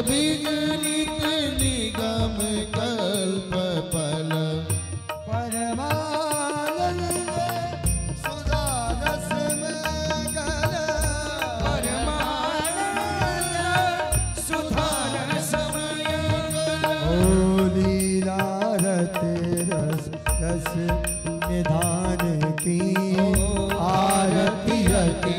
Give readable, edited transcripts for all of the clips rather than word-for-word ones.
बीज नित निगम कल्प फल परमानंद सुधा रस में गल परमानंद सुधा रस में गल लीला रते रस रस निधान की आरती रति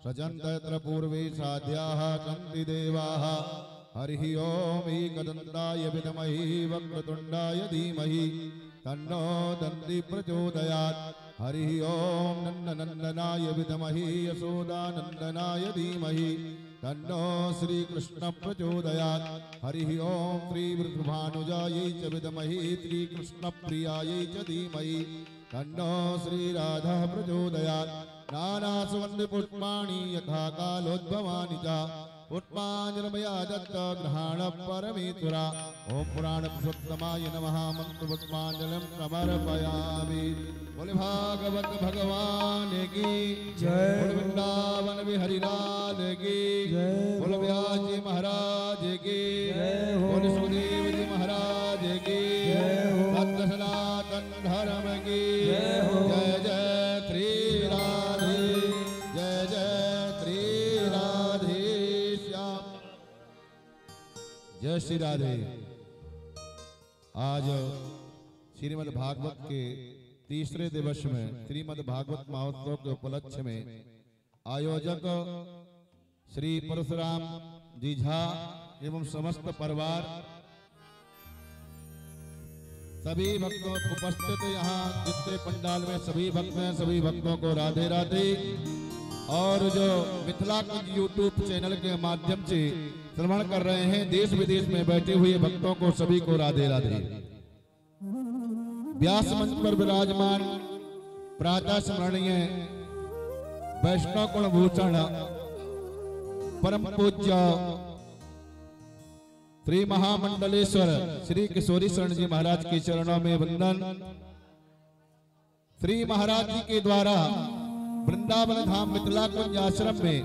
सजन्तत्र पूर्वे साध्याः सन्ति देवाः हरिः ओम् एकदन्ताय विद्महे वक्रतुण्डाय धीमहि तन्नो दन्ति प्रचोदयात् हरिः ओम् नन्दनन्दनाय विद्महे यशोदानन्दनाय धीमहि तन्नो श्रीकृष्ण प्रचोदयात् हरिः ओम् श्रीवृषभानुजायै च विद्महे श्रीकृष्णप्रियायै च धीमहि तन्नो श्रीराधा प्रचोदयात् नानासुगन्धिपुष्पाणि यथा कालोद्भवानि च पुष्पाञ्जलिमया दत्त गृहाण परमेश्वरा ओम पुराणपुरुषोत्तमाय नमः मंत्रपुष्पाञ्जलिं समर्पयामि। बोले भागवत भगवान की जय, बोले वृंदावन बिहारी लाल की जय, बोले व्यास जी महाराज की जय, बोले सुखदेव जी महाराज की जय, सत्य सनातन धर्म जय श्री राधे। आज श्रीमद् भागवत के तीसरे दिवस में श्रीमद् भागवत महोत्सव के उपलक्ष्य में आयोजक श्री परशुराम जी झा एवं समस्त परिवार सभी भक्तों उपस्थित यहाँ जितने पंडाल में सभी भक्त हैं, सभी भक्तों को राधे राधे। और जो मिथिला कुंज यूट्यूब चैनल के माध्यम से श्रवण कर रहे हैं, देश विदेश में बैठे हुए भक्तों को सभी को राधे राधे। व्यास मंच पर विराजमान प्रातः स्मरणीय वैष्णव गुण भूषण परम पूज्य श्री महामंडलेश्वर श्री किशोरी शरण जी महाराज के चरणों में वंदन। श्री महाराज जी के द्वारा वृंदावन धाम मिथिला कुंज आश्रम में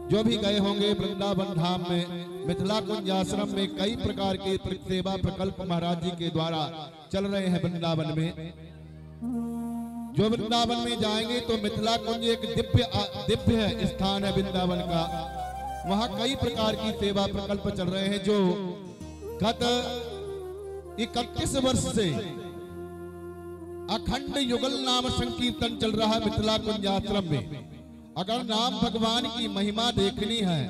जो भी गए होंगे, वृंदावन धाम में मिथिला कुंज आश्रम में कई प्रकार के सेवा प्रकल्प महाराज जी के द्वारा चल रहे हैं। वृंदावन में जो वृंदावन में जाएंगे तो मिथिला कुंज एक दिव्य स्थान है वृंदावन का। वहां कई प्रकार की सेवा प्रकल्प चल रहे हैं जो गत 31 वर्ष से अखंड युगल नाम संकीर्तन चल रहा है मिथिला कुंज आश्रम में। अगर नाम भगवान की महिमा देखनी है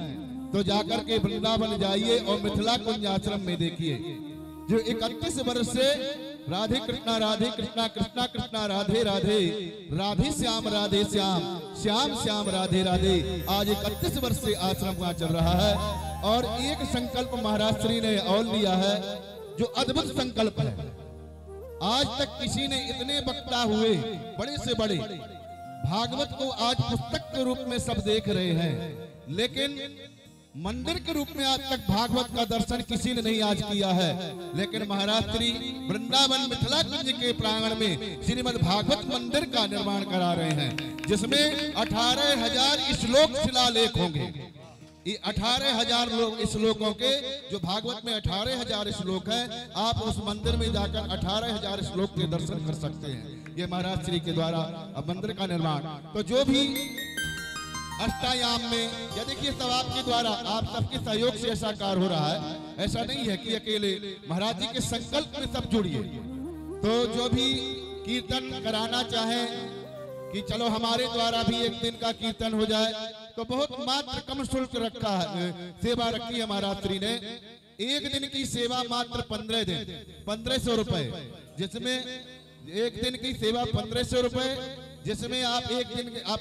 तो जाकर के वृंदावन जाइए और मिथिला कुंज आश्रम में देखिए। जो 31 वर्ष से राधे कृष्णा कृष्णा कृष्णा राधे राधे, राधे श्याम राधे श्याम, श्याम श्याम राधे राधे, आज 31 वर्ष से आश्रम का चल रहा है। और एक संकल्प महाराज श्री ने और लिया है जो अद्भुत संकल्प है। आज तक किसी ने इतने वक्ता हुए बड़े से बड़े भागवत को आज पुस्तक के रूप में सब देख रहे हैं, लेकिन मंदिर के रूप में आज तक भागवत का दर्शन किसी ने नहीं आज किया है। लेकिन महाराज श्री वृंदावन मिथिला कुंज के प्रांगण में श्रीमद् भागवत मंदिर का निर्माण करा रहे हैं, जिसमें 18,000 श्लोक शिलालेख होंगे। ये 18,000 श्लोकों के जो भागवत में 18,000 श्लोक है, आप उस मंदिर में जाकर 18,000 श्लोक के दर्शन कर सकते हैं। ये महाराज श्री के द्वारा अब मंदिर का निर्माण, तो जो भी अष्टायाम में या देखिए सब आपके द्वारा आप सबके सहयोग से ऐसा कार्य हो रहा है। ऐसा नहीं है कि अकेले महाराज जी के संकल्प में सब जुड़िए। तो जो भी कीर्तन कराना चाहे कि चलो हमारे द्वारा भी एक दिन का कीर्तन हो जाए, तो बहुत मात्र कम शुल्क रखा है, सेवा रखी है महाराज श्री ने। एक दिन की सेवा मात्र 15 दिन 1500 रुपए, जिसमें एक दिन की सेवा 1500 रुपए, जिसमें आप एक दिन आप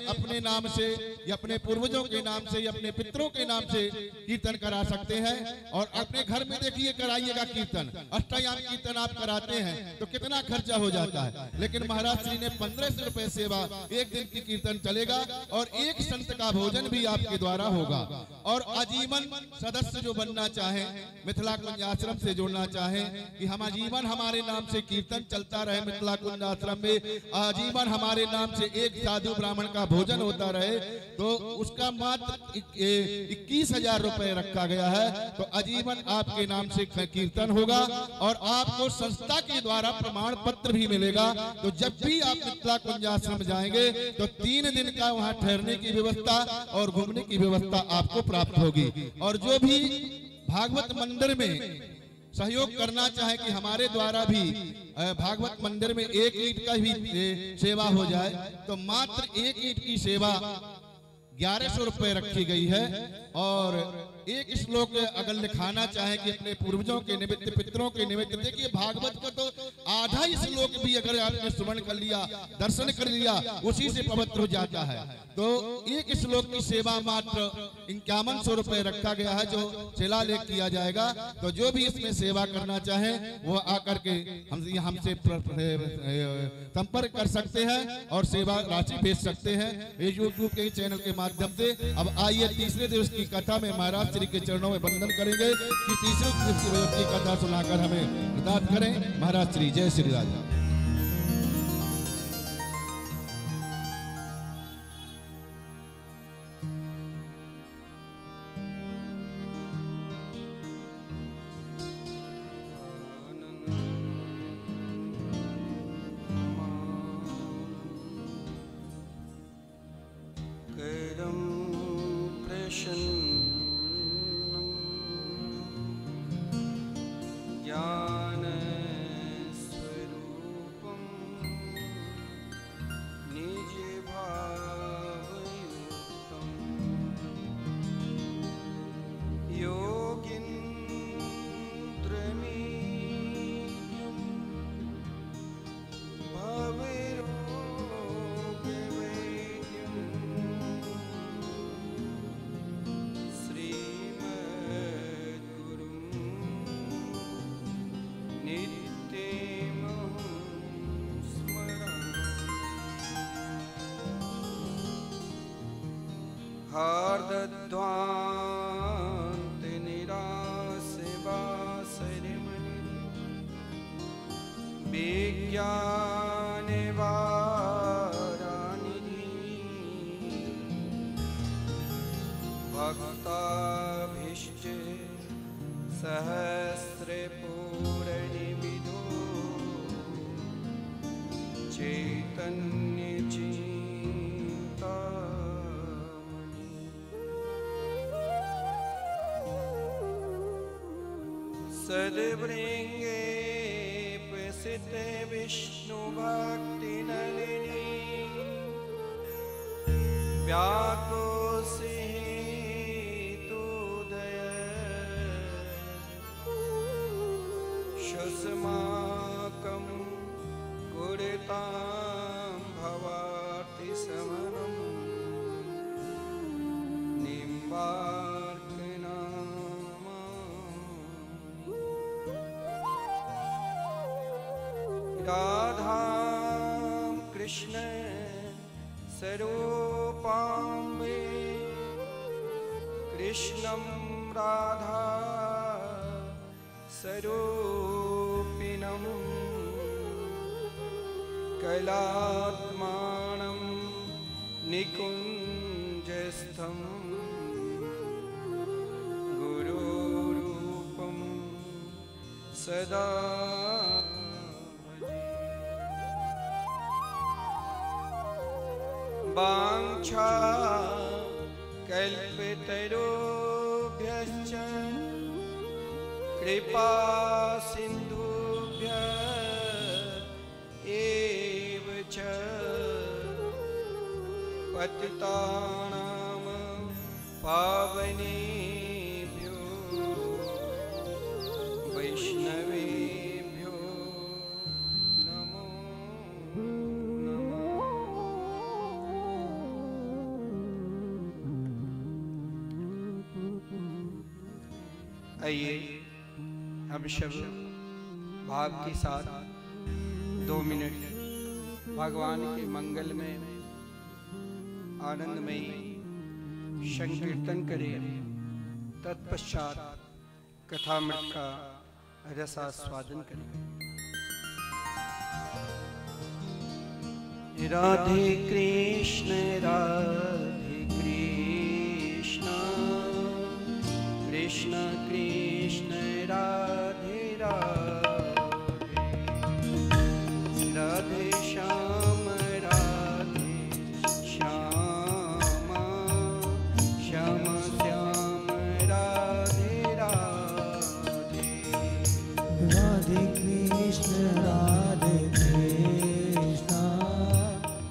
अपने नाम से या अपने पूर्वजों के नाम से या अपने पितरों के नाम से कीर्तन करा सकते हैं। और अपने घर में देखिए कराइएगा कीर्तन, अष्टयाम कीर्तन आप कराते हैं तो कितना खर्चा हो जाता है। लेकिन महाराज श्री ने 1500 रुपए सेवा, एक दिन की कीर्तन चलेगा और एक संत का भोजन भी आपके द्वारा होगा। और आजीवन सदस्य जो बनना चाहे, मिथिला कुंज आश्रम से जुड़ना चाहे कि हम आजीवन हमारे नाम से कीर्तन चलता रहे मिथिला कुंज आश्रम में, आजीवन हमारे नाम से एक साधु ब्राह्मण का भोजन होता रहे, तो उसका मात्र 21,000 रुपए रखा गया है। तो आजीवन आपके नाम से कीर्तन होगा और आपको संस्था के द्वारा प्रमाण पत्र भी मिलेगा। तो जब भी आप मिथिला कुंज आश्रम जाएंगे तो 3 दिन का वहां ठहरने की व्यवस्था और घूमने की व्यवस्था आपको प्राप्त होगी। और जो भी भागवत मंदिर में सहयोग करना चाहे कि हमारे द्वारा भी भागवत मंदिर में 1 ईंट का भी सेवा हो जाए, तो मात्र 1 ईंट की सेवा 1100 रुपए रखी गई है। और एक श्लोक अगर लिखाना चाहे कि अपने पूर्वजों के निमित्त, पितरों के निमित्त, देखिए भागवत का तो आधा ही श्लोक भी अगर आपने श्रवण कर लिया, दर्शन कर लिया, उसी से पवित्र हो जाता है। तो एक श्लोक की सेवा मात्र 5100 रुपए रखा गया है, जो शिलालेख किया जाएगा। तो जो भी इसमें सेवा करना चाहे वो आकर के हमसे संपर्क कर सकते हैं और सेवा राशि भेज सकते हैं ये यूट्यूब के चैनल के माध्यम से। अब आइए तीसरे दिवस की कथा में महाराज श्री के चरणों में वंदन करेंगे कि तीसरे दिवस की कथा सुनाकर हमें प्रदान करें महाराज श्री। जय श्री राजा। विज्ञानवाराणिधि भक्ताभीष्ट सहस्रपूरणिविदो चैतन्यचिन्तामणि सद्वृङ्गे प्रसिद्धे विष्णुभक्तिनलिनी व्याकोऽसि हेतुदय शुष्माकं कुरुतां भवार्ति समनं राधां कृष्ण स्वरूपां मे कृष्णं राधा स्वरूपिणं कलात्मानं निकुञ्जस्थं गुरुरूपं सदा वाञ्छा कल्पतरुभ्यश्च कृपा सिन्धुभ्यः एव च पतितानां पावनेभ्यो वैष्णवेभ्यो नमो आइए हम सब भाव के साथ 2 मिनट भगवान के मंगल में आनंदमयी संकीर्तन करें। तत्पश्चात कथामृत का रसास्वादन करें। राधे कृष्ण कृष्ण कृष्ण राधे राधे राधे श्याम श्याम श्याम श्याम राधे राधे राधे कृष्ण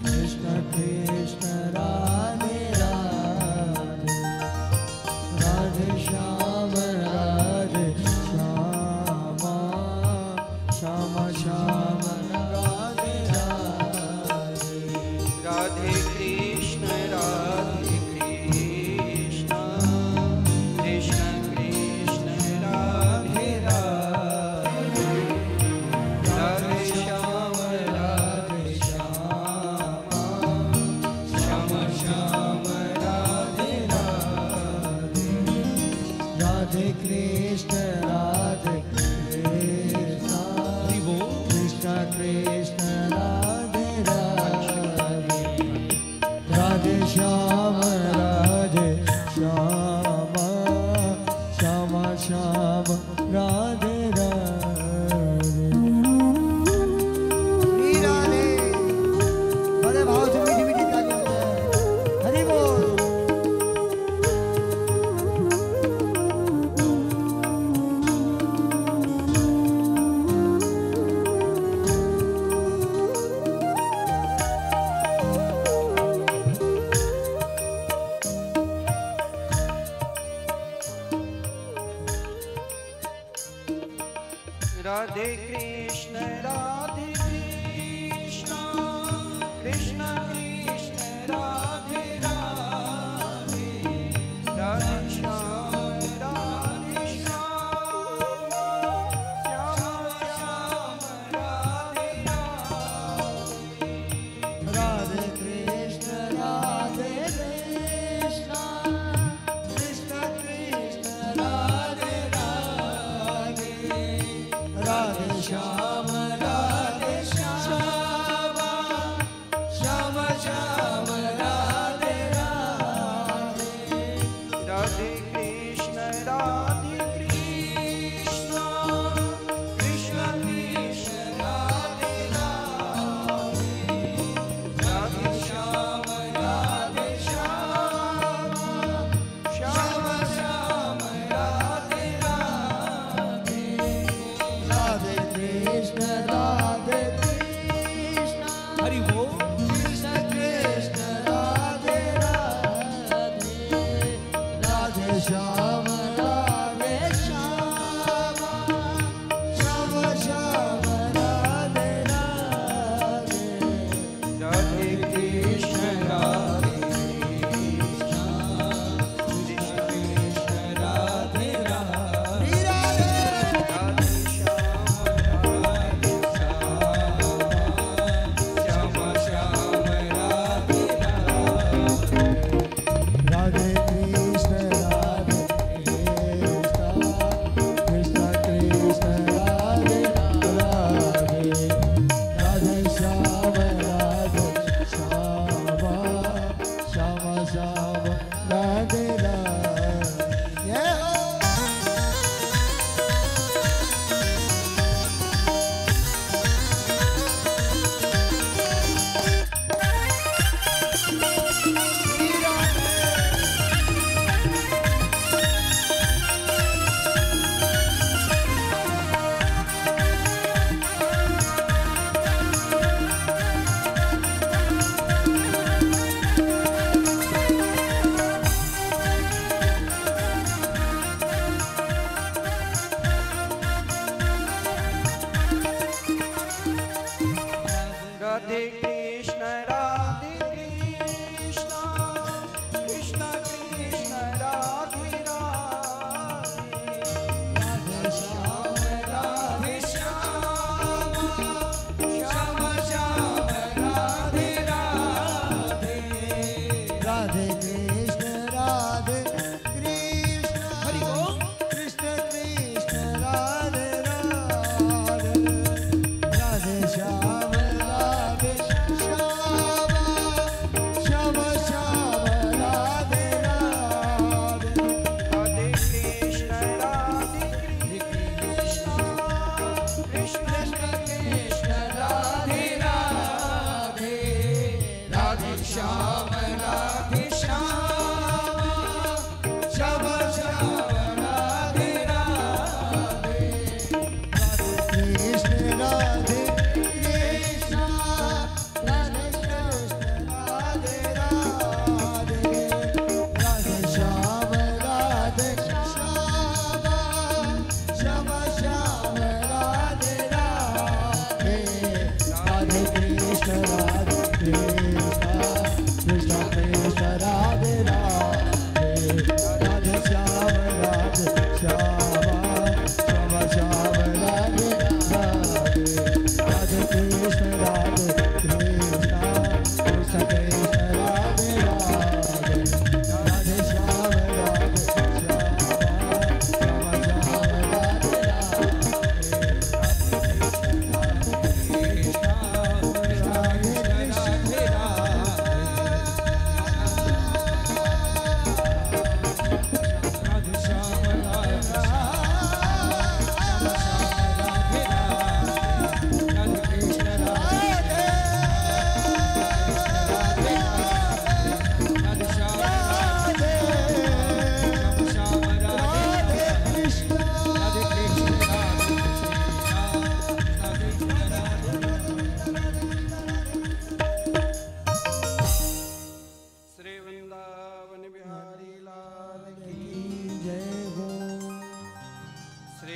कृष्ण कृष्ण राधे राधे राधे श्याम श्याम श्याम राधे राधे राधे कृष्ण कृष्ण कृष्ण राधे राधे राधे श्याम श्याम श्याम राधे राधे राधे कृष्ण कृष्ण कृष्ण राधे राधे राधे श्याम श्याम श्याम राधे राधे राधे बड़े भाव से मीठी मीठी तालियां हरि बोल। राधे कृष्ण कृष्ण कृष्ण राधे राधे राधे श्याम श्याम श्याम राधे राधे कृष्ण कृष्ण कृष्ण राधे राधे राधे श्याम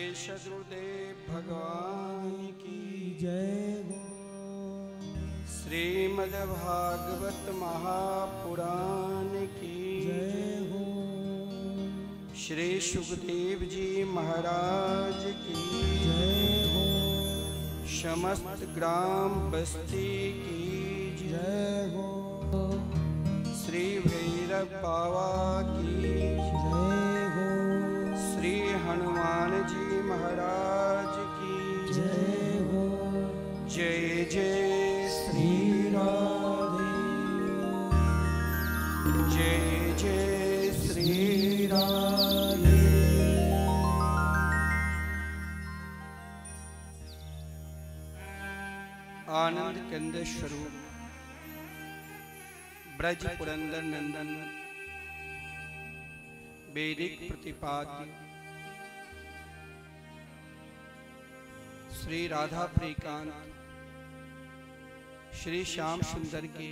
श्री सद्गुरुदेव भगवान की जय हो। श्रीमद्भागवत महापुराण की जय हो। श्री सुखदेव जी महाराज की जय हो। समस्त ग्राम बस्ती की जय हो। श्री भैरव बाबा की जय हो। श्री हनुमान जी महाराज की जय हो। जय जय श्री राधे, जय जय श्री राधे। आनंद कंद स्वरूप ब्रज पुरंदर नंदन वैदिक प्रतिपाद्य श्री राधा प्रियकांत श्री श्याम सुंदर के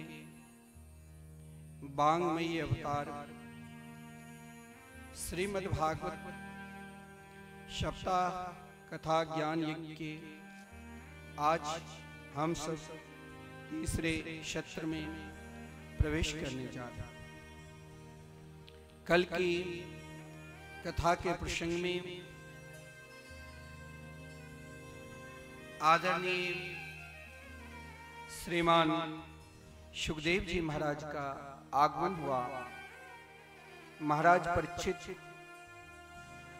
वांगमयी अवतार श्रीमद्भागवत सप्ताह कथा ज्ञान यज्ञ के आज हम सब तीसरे सत्र में प्रवेश करने जा रहे हैं। कल की कथा के प्रसंग में आदरणीय श्रीमान सुखदेव जी महाराज का आगमन हुआ। महाराज परीक्षित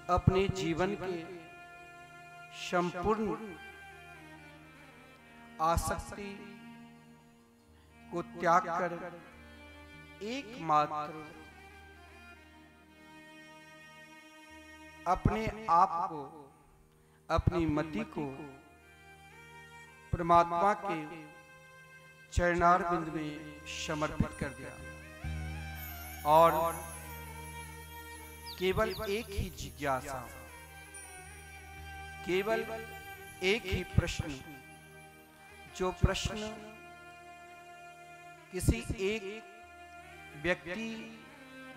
अपने जीवन के संपूर्ण आसक्ति को त्याग कर एकमात्र अपने आप को, अपनी मति को परमात्मा के चरणारविंद में समर्पित कर दिया और केवल एक ही जिज्ञासा, केवल एक ही प्रश्न, जो प्रश्न किसी एक व्यक्ति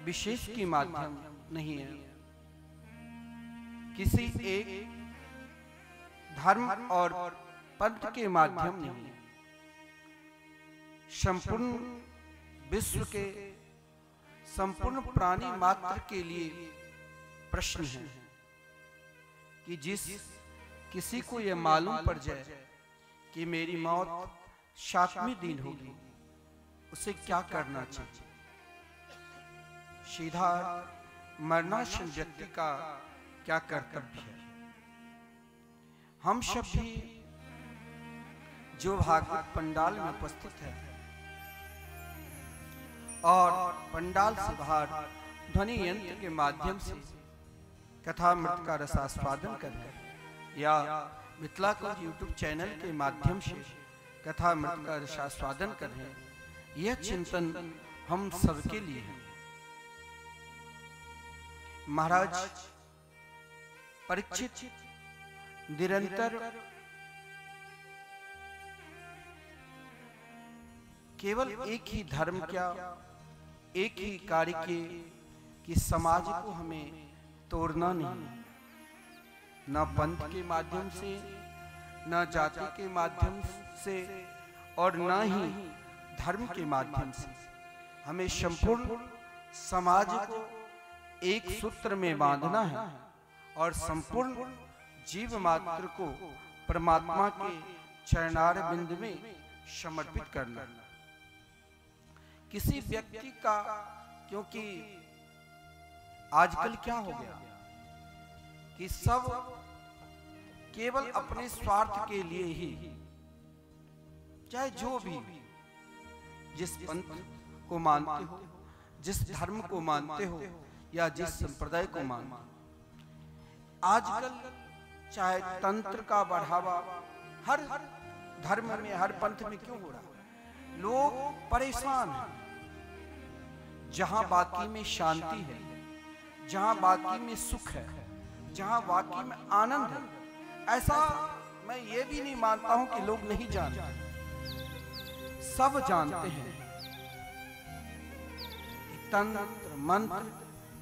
विशेष के माध्यम नहीं है, किसी एक धर्म और पंथ के माध्यम नहीं है, संपूर्ण विश्व के संपूर्ण प्राणी मात्र के लिए प्रश्न है कि जिस किसी को यह मालूम पड़ जाए कि मेरी मौत 7वें दिन होगी, उसे क्या करना चाहिए। सीधा मरणासन व्यक्ति का क्या कर्तव्य है। हम सब भी जो भागवत पंडाल में उपस्थित है और पंडाल से बाहर ध्वनि यंत्र के माध्यम से कथामृत का रसास्वादन कर या मिथिला को यूट्यूब चैनल के माध्यम से कथामृत का रसास्वादन कर रहे हैं, यह चिंतन हम सबके लिए है। महाराज परीक्षित निरंतर केवल एक ही धर्म क्या, एक ही कार्य के कि समाज को हमें तोड़ना नहीं, न पंथ के माध्यम से, न जाति के माध्यम से और न ही धर्म के माध्यम से। हमें संपूर्ण समाज को एक सूत्र में बांधना है और संपूर्ण जीव मात्र को परमात्मा के चरणारविंद में समर्पित करना। किसी व्यक्ति का, क्योंकि आजकल क्या हो गया कि सब केवल अपने स्वार्थ के लिए ही, चाहे जो भी जिस पंथ को मानते हो, जिस धर्म को मानते हो या जिस संप्रदाय को मानते हो, आजकल चाहे तंत्र का बढ़ावा हर धर्म में, हर पंथ में क्यों हो रहा है। लोग परेशान हैं। जहां बाकी में शांति है, जहां बाकी में सुख है, जहां बाकी में आनंद है, ऐसा मैं ये भी नहीं मानता हूं कि लोग नहीं जानते, सब जानते हैं। तंत्र मंत्र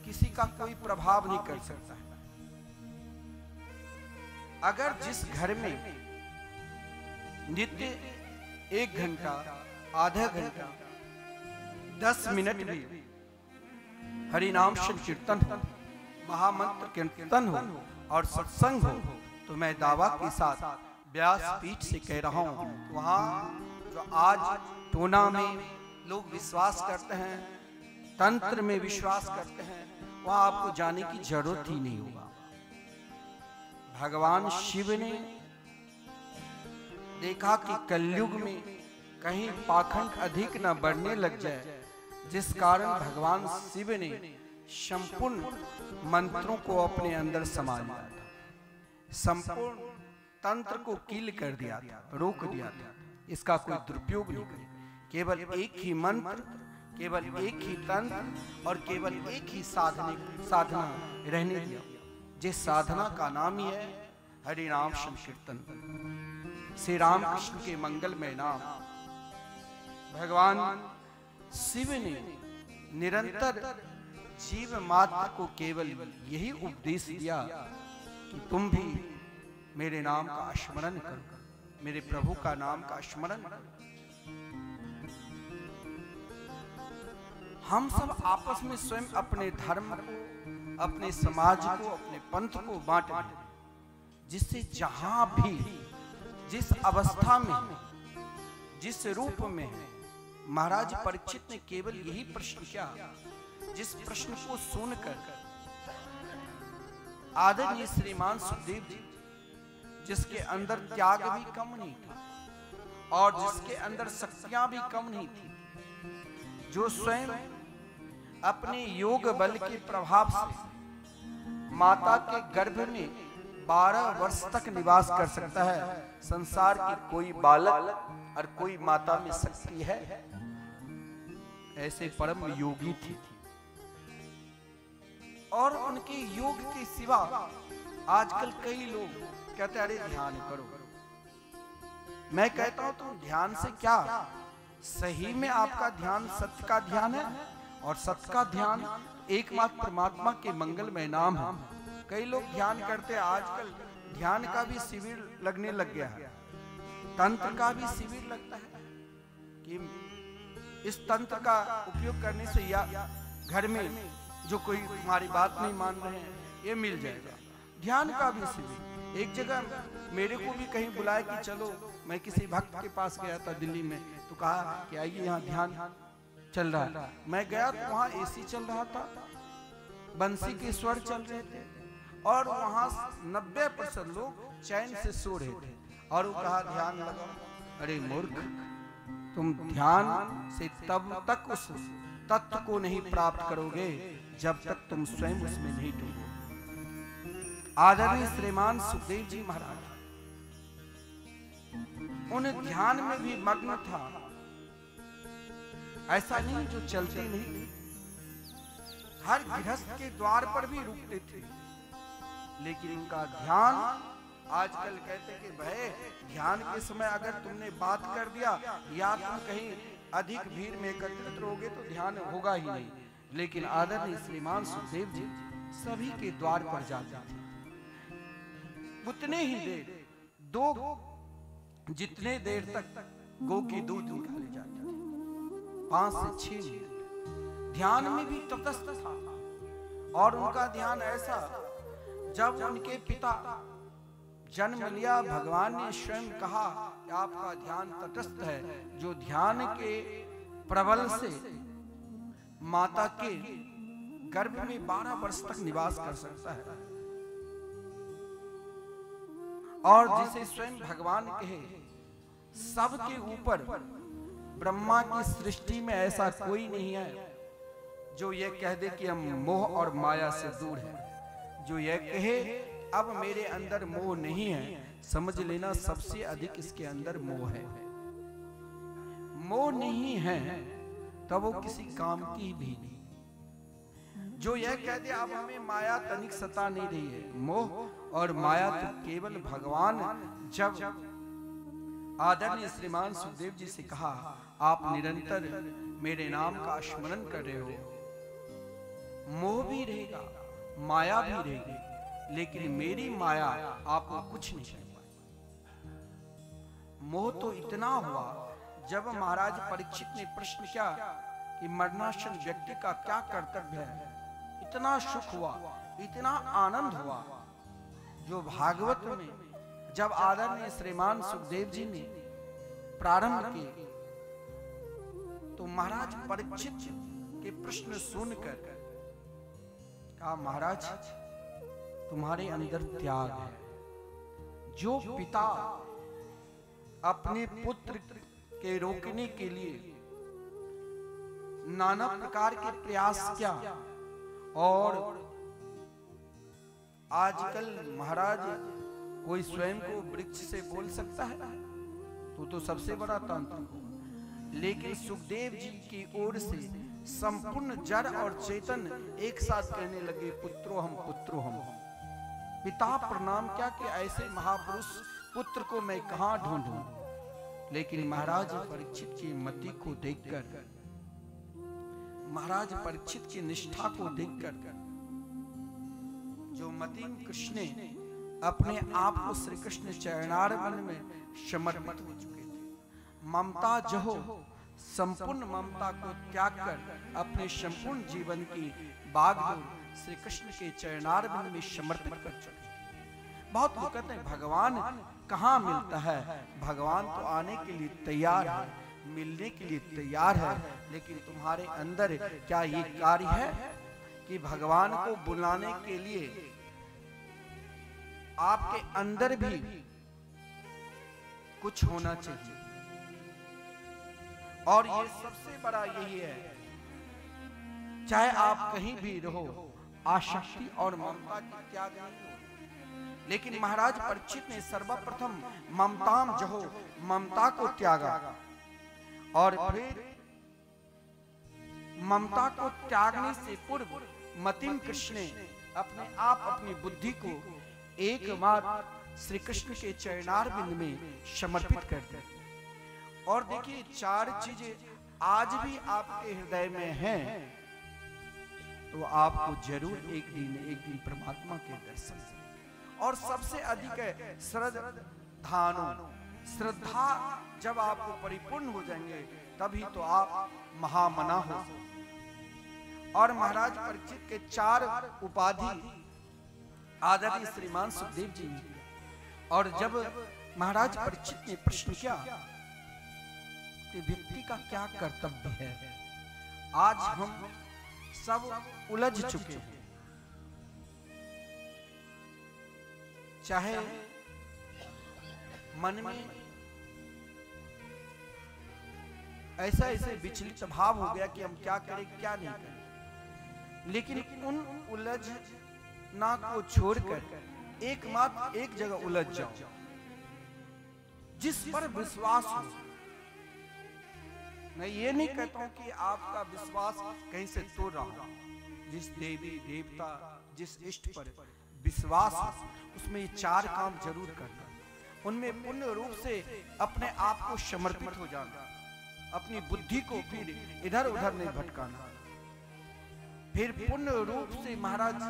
किसी का कोई प्रभाव नहीं कर सकता है। अगर जिस घर में नित्य 1 घंटा, आधा घंटा, 10 मिनट भी हरिनाम संकीर्तन हो, महामंत्र कीर्तन हो और सत्संग हो, तो मैं दावा के साथ व्यासपीठ से कह रहा हूं, वहां जो आज टोना में लोग विश्वास करते हैं, तंत्र में विश्वास करते हैं, वहां आपको जाने की जरूरत ही नहीं होगा। भगवान शिव ने देखा कि कलयुग में कहीं पाखंड अधिक न बढ़ने लग जाए, जिस कारण भगवान शिव ने संपूर्ण मंत्रों को अपने अंदर समा लिया था, संपूर्ण तंत्र को कील कर दिया था, रोक दिया था, इसका कोई दुरुपयोग नहीं करे। केवल एक ही मंत्र, केवल एक ही तंत्र और केवल एक ही साधना रहने दिया, जिस साधना का नाम ही है हरिनाम संकीर्तन। श्री रामकृष्ण के मंगलमय नाम। भगवान शिव ने निरंतर जीव मात्र को केवल यही उपदेश दिया कि तुम भी मेरे नाम का स्मरण करो, मेरे प्रभु का नाम का स्मरण करो। हम सब आपस में स्वयं अपने धर्म को, अपने समाज को, अपने पंथ को बांट दें, जिससे जहां भी, जिस अवस्था में, जिस रूप में है, महाराज परीक्षित ने केवल यही प्रश्न किया, जिस प्रश्न को सुनकर आदरणीय श्रीमान सुखदेव जी, जिसके अंदर त्याग भी कम नहीं था और जिसके अंदर शक्तियां भी कम नहीं थी, जो स्वयं अपने योग बल के प्रभाव से माता के गर्भ में 12 वर्ष तक निवास कर सकता है। संसार की कोई बालक और कोई माता में शक्ति है? ऐसे परम योगी थी और उनके योग के सिवा आजकल कई लोग कहते अरे ध्यान करो। मैं कहता हूं तुम ध्यान से क्या, सही में आपका ध्यान सत्य का ध्यान है और सत्य का ध्यान एकमात्र परमात्मा के मंगलमय नाम है। कई लोग ध्यान करते हैं, आजकल ध्यान का भी शिविर लगने लग गया है, तंत्र का भी शिविर लगता है कि इस तंत्र का उपयोग करने से या घर में जो कोई तुम्हारी बात नहीं मान रहे हैं ये मिल जाएगा। ध्यान का भी शिविर। एक जगह मेरे को भी कहीं बुलाया कि चलो, मैं किसी भक्त के पास गया था दिल्ली में, तो कहा कि आइए यहाँ ध्यान चल रहा है। मैं गया तो वहाँ एसी चल रहा था, बंसी के स्वर चल रहे थे और वहाँ 90% लोग चैन से सो रहे थे और वो कहा ध्यान लगाओ। अरे मूर्ख, तुम ध्यान से तब तक उस तत्व को नहीं प्राप्त करोगे जब तक तुम स्वयं उसमें नहीं डूबो। आदरणीय श्रीमान सुखदेव जी महाराज उन ध्यान में भी मग्न था। ऐसा नहीं जो चलते नहीं, हर गृहस्थ के द्वार पर भी रुकते थे, लेकिन उनका ध्यान, आजकल कहते कि भाई ध्यान के समय अगर तुमने बात कर दिया या तुम कहीं अधिक भीड़ में एकत्रित रहोगे तो ध्यान होगा ही नहीं। लेकिन आदरणीय श्रीमान सुखदेव जी सभी के द्वार पर जाते थे, उतने ही देर, जितने देर तक गौ के दूध निकाले जाते थे, 5 से 6 मिनट ध्यान में भी तटस्थ था। और उनका ध्यान ऐसा, जब उनके पिता जन्म लिया, भगवान ने स्वयं कहा कि आपका ध्यान तटस्थ है, जो ध्यान के प्रबल से माता के गर्भ में 12 वर्ष तक निवास कर सकता है। और जिसे स्वयं भगवान कहे, सबके ऊपर ब्रह्मा की सृष्टि में ऐसा कोई नहीं है जो ये कह दे कि हम मोह और माया से दूर हैं। जो ये कहे अब मेरे अंदर मोह नहीं है, समझ लेना सबसे अधिक इसके अंदर मोह है। मोह नहीं है तब वो किसी काम की भी नहीं। जो यह कह दे अब हमें माया तनिक सता नहीं रही है, मोह और माया तो केवल भगवान। जब आदरणीय श्रीमान सुखदेव जी से कहा आप निरंतर मेरे नाम का स्मरण कर रहे हो, मोह भी रहेगा, माया भी रहेगी, लेकिन मेरी माया आपको कुछ नहीं कर पाई। मोह तो इतना हुआ जब महाराज परीक्षित ने प्रश्न किया कि मरणासन व्यक्ति का क्या कर्तव्य है। इतना सुख हुआ, इतना आनंद हुआ, जो भागवत में जब आदरणीय श्रीमान सुखदेव जी ने प्रारंभ किए तो महाराज परीक्षित के प्रश्न सुनकर कहा, महाराज तुम्हारे अंदर त्याग है। जो पिता अपने पुत्र के रोकने के लिए नाना प्रकार के प्रयास किया, और आजकल महाराज कोई स्वयं को वृक्ष से बोल सकता है तो सबसे बड़ा तांत्रिक होगा, लेकिन सुखदेव जी की ओर से संपूर्ण जड़ और चेतन एक साथ कहने लगे, पुत्रो हम, पुत्रो हम। पिता प्रणाम क्या कि ऐसे महापुरुष पुत्र को मैं कहां ढूंढूं। लेकिन महाराज परीक्षित की मति को देखकर, महाराज परीक्षित की निष्ठा को देखकर, जो मतीन कृष्ण ने अपने आप को श्री कृष्ण चरणारविंद में समर्पित हो चुके थे, ममता जहो संपूर्ण ममता को त्याग कर अपने संपूर्ण जीवन की बागडोर श्री कृष्ण के चरणारविंद में समर्पित कर चुके। बहुत लोग कहते हैं भगवान कहाँ मिलता है, भगवान तो आने के लिए तैयार है, मिलने के लिए तैयार है, लेकिन तुम्हारे अंदर क्या ये कार्य है कि भगवान को बुलाने के लिए आपके अंदर भी कुछ होना चाहिए। और ये सबसे बड़ा यही है, चाहे आप कहीं भी रहो, आसक्ति और ममता की त्याग नहीं हो। लेकिन महाराज परीक्षित ने सर्वप्रथम ममताम जहो, ममता को त्यागा, और फिर ममता को त्यागने से पूर्व मतीन कृष्ण ने अपने आप अपनी बुद्धि को एकमात्र श्री कृष्ण के चरणारविंद में समर्पित कर दिया। और देखिए, चार चीजें आज भी आपके हृदय में हैं, तो आपको जरूर एक दिन परमात्मा के दर्शन। और सबसे अधिक है श्रद्धा जब आपको परिपूर्ण हो जाएंगे तभी तो आप महामना हो। और महाराज परीक्षित के चार उपाधि आदरणीय श्रीमान सुखदेव जी ने। और जब महाराज परीक्षित ने प्रश्न किया कि व्यक्ति का क्या कर्तव्य है, आज हम सब उलझ चुके हैं। चाहे मन में ऐसा ऐसे विचलित भाव हो गया कि हम क्या करें क्या नहीं करें, लेकिन उन उलझना को छोड़कर एकमात्र एक जगह उलझ जाओ, जिस पर विश्वास हो। मैं ये नहीं कहता हूं कि आपका विश्वास कहीं से तोड़ रहा हूं। जिस देवी देवता जिस इष्ट पर विश्वास हो, उसमें ये चार काम जरूर करना। उनमें पूर्ण रूप से अपने आप को समर्पित हो जाना, अपनी बुद्धि को फिर इधर उधर नहीं भटकाना, फिर पूर्ण रूप से महाराज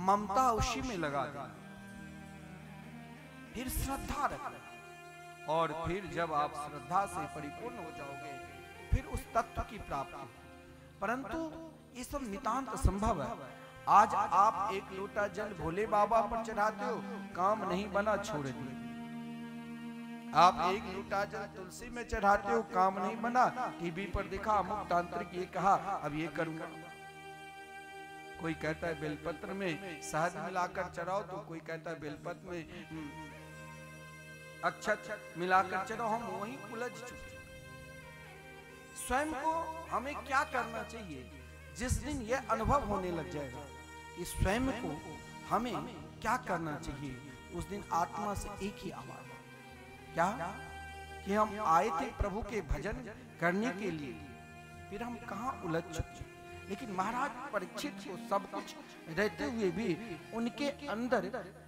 ममता उसी में लगा देना, फिर श्रद्धा रखना, और फिर जब आप श्रद्धा से परिपूर्ण हो जाओगे फिर उस तत्व की प्राप्ति। परंतु ये सब नितांत असंभव है। आज आप एक लोटा जल भोले बाबा पर चढ़ाते हो, काम नहीं बना, छोड़ दिए। आप एक लोटा जल तुलसी में चढ़ाते हो, काम नहीं बना, टीवी पर देखा अमुक तांत्रिक ये कहा, अब ये करूंगा। कोई कहता है बेलपत्र में शहद मिलाकर चढ़ाओ, तो कोई कहता है बेलपत्र में अक्षत मिलाकर चढ़ाओ। हम वहीं उलझ चुके। स्वयं को हमें क्या करना चाहिए? जिस दिन यह अनुभव होने लग जाएगा कि स्वयं को हमें क्या करना चाहिए, उस दिन आत्मा से एक ही आवाज, क्या कि हम आए थे प्रभु के भजन करने के लिए, फिर हम कहां उलझ चुके। लेकिन महाराज परीक्षित को सब कुछ रहते हुए भी उनके अंदर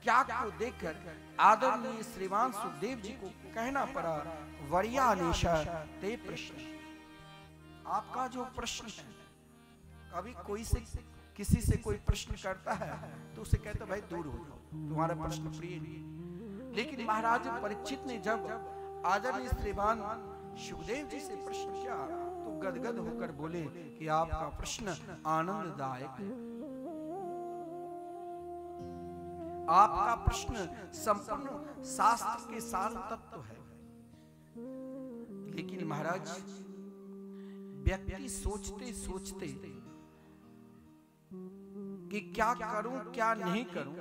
त्याग को देखकर आदरणीय श्रीमान सुखदेव जी को कहना पड़ा, वरियानेशा ते प्रश्न। आपका जो प्रश्न है, कभी कोई से किसी से कोई प्रश्न करता है तो उसे कहते भाई दूर हो जाओ, तुम्हारा प्रश्न प्रिय नहीं। लेकिन महाराज परीक्षित ने जब आदरणीय श्रीमान सुखदेव जी से प्रश्न किया तो गदगद होकर बोले कि आपका प्रश्न आनंददायक है, आपका प्रश्न संपूर्ण शास्त्र के सार तत्व है। लेकिन महाराज व्यक्ति सोचते सोचते कि क्या करूं क्या नहीं करूं,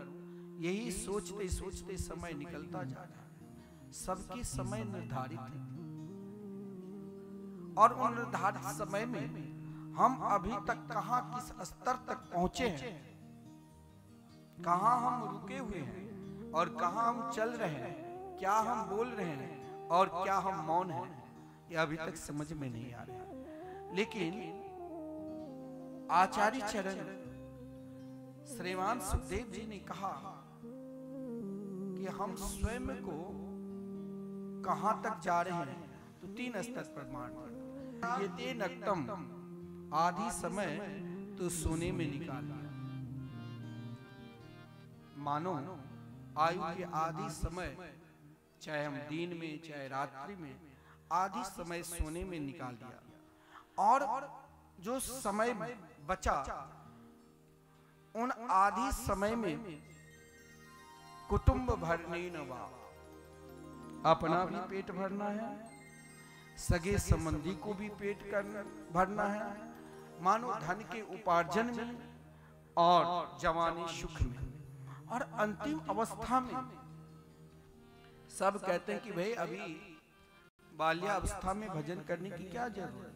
यही सोचते सोचते समय निकलता जा रहा है। सबके समय निर्धारित है और उन निर्धारित समय में हम अभी तक कहां किस स्तर तक पहुंचे हैं, कहां हम रुके हुए हैं और कहां हम चल रहे हैं, क्या हम बोल रहे हैं और क्या हम मौन हैं, ये अभी तक समझ में नहीं आ रहा। लेकिन आचार्य चरण श्रीमान सुखदेव जी ने कहा कि हम स्वयं को कहां तक जा रहे हैं, तो 3 स्तर पर मान ये ते नक्तम, आधी समय तो सोने में निकाल दिया। मानो आयु के आधी समय, चाहे हम दिन में चाहे रात्रि में, आधी समय सोने में निकाल दिया और जो समय बचा उन आधी समय में कुटुंब भरने नवा, अपना भी पेट भरना है, सगे संबंधी को भी पेट भरना है, मानो धन के उपार्जन में और जवानी सुख में, और अंतिम अवस्था में सब कहते हैं कि भाई अभी बाल्यावस्था में भजन करने की क्या जरूरत,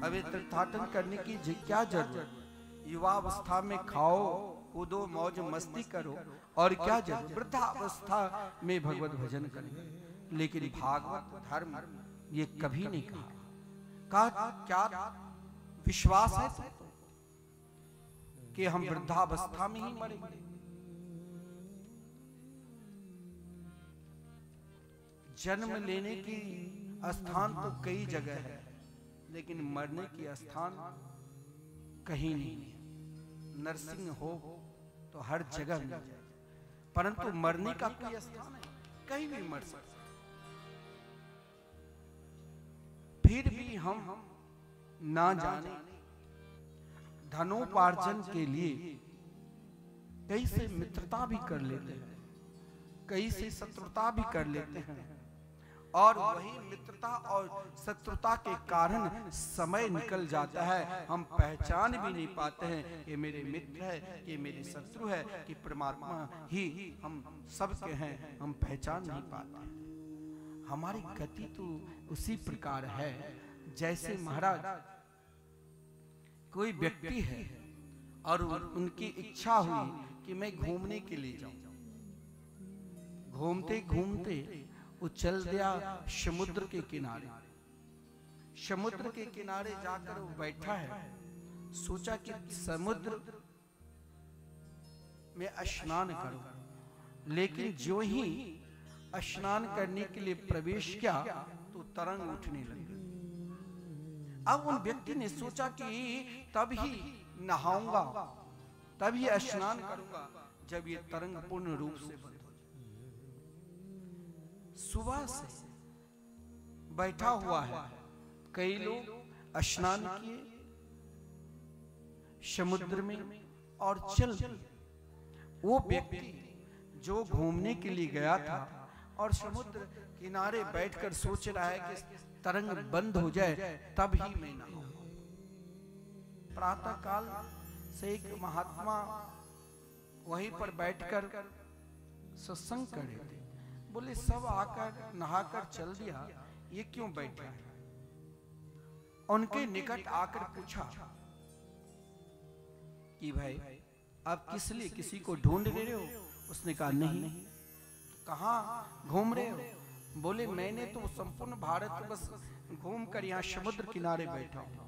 अभी तीर्थाटन करने की क्या जरूरत, युवावस्था में खाओ कूदो मौज मस्ती करो और क्या जरूरत, वृद्धावस्था में भगवत भजन करें। लेकिन भागवत धर्म ये कभी नहीं कहा क्या विश्वास है तो कि हम वृद्धावस्था में ही मरेंगे। जन्म लेने की स्थान तो कई जगह है, लेकिन मरने की स्थान कहीं नहीं है। नर्सिंग हो तो हर जगह मिल जाए, परंतु मरने का कोई स्थान है, कहीं भी मर सकते। फिर भी हम ना जाने धनोपार्जन के लिए कई से मित्रता भी कर लेते हैं, कई से शत्रुता भी कर लेते हैं, और वही मित्रता और शत्रुता के कारण समय निकल जाता है, हम पहचान भी नहीं पाते हैं ये मेरे मित्र है, ये मेरे शत्रु है, कि परमात्मा ही हम सबके हैं, हम पहचान नहीं पाते। हमारी गति तो उसी प्रकार है जैसे महाराज कोई व्यक्ति है और उनकी इच्छा हुई कि मैं घूमने के लिए जाऊं, घूमते घूमते वो चल दिया समुद्र के किनारे। समुद्र के किनारे जाकर वो बैठा है, सोचा कि समुद्र में स्नान करूं, लेकिन जो ही स्नान करने के लिए प्रवेश किया तो तरंग उठने लगी। अब उन व्यक्ति ने सोचा कि तब ही नहाऊंगा, तब ही स्नान करूंगा जब ये तरंग पूर्ण रूप से बंद हो जाए। सुबह से बैठा हुआ है, कई लोग स्नान किए समुद्र में और चल दिए। वो व्यक्ति जो घूमने के लिए गया था और समुद्र किनारे बैठकर सोच रहा है कि तरंग बंद हो जाए तब ही मैं नहाऊंगा। प्रातः काल से एक महात्मा वहीं पर बैठकर सत्संग कर रहे थे। बोले सब आकर नहाकर चल दिया, ये क्यों बैठा है? उनके निकट आकर पूछा कि भाई आप किस लिए किसी को ढूंढ रहे हो? उसने कहा नहीं। कहाँ घूम रहे हो? बोले मैंने तो संपूर्ण भारत बस घूम कर यहाँ समुद्र किनारे बैठा हूँ,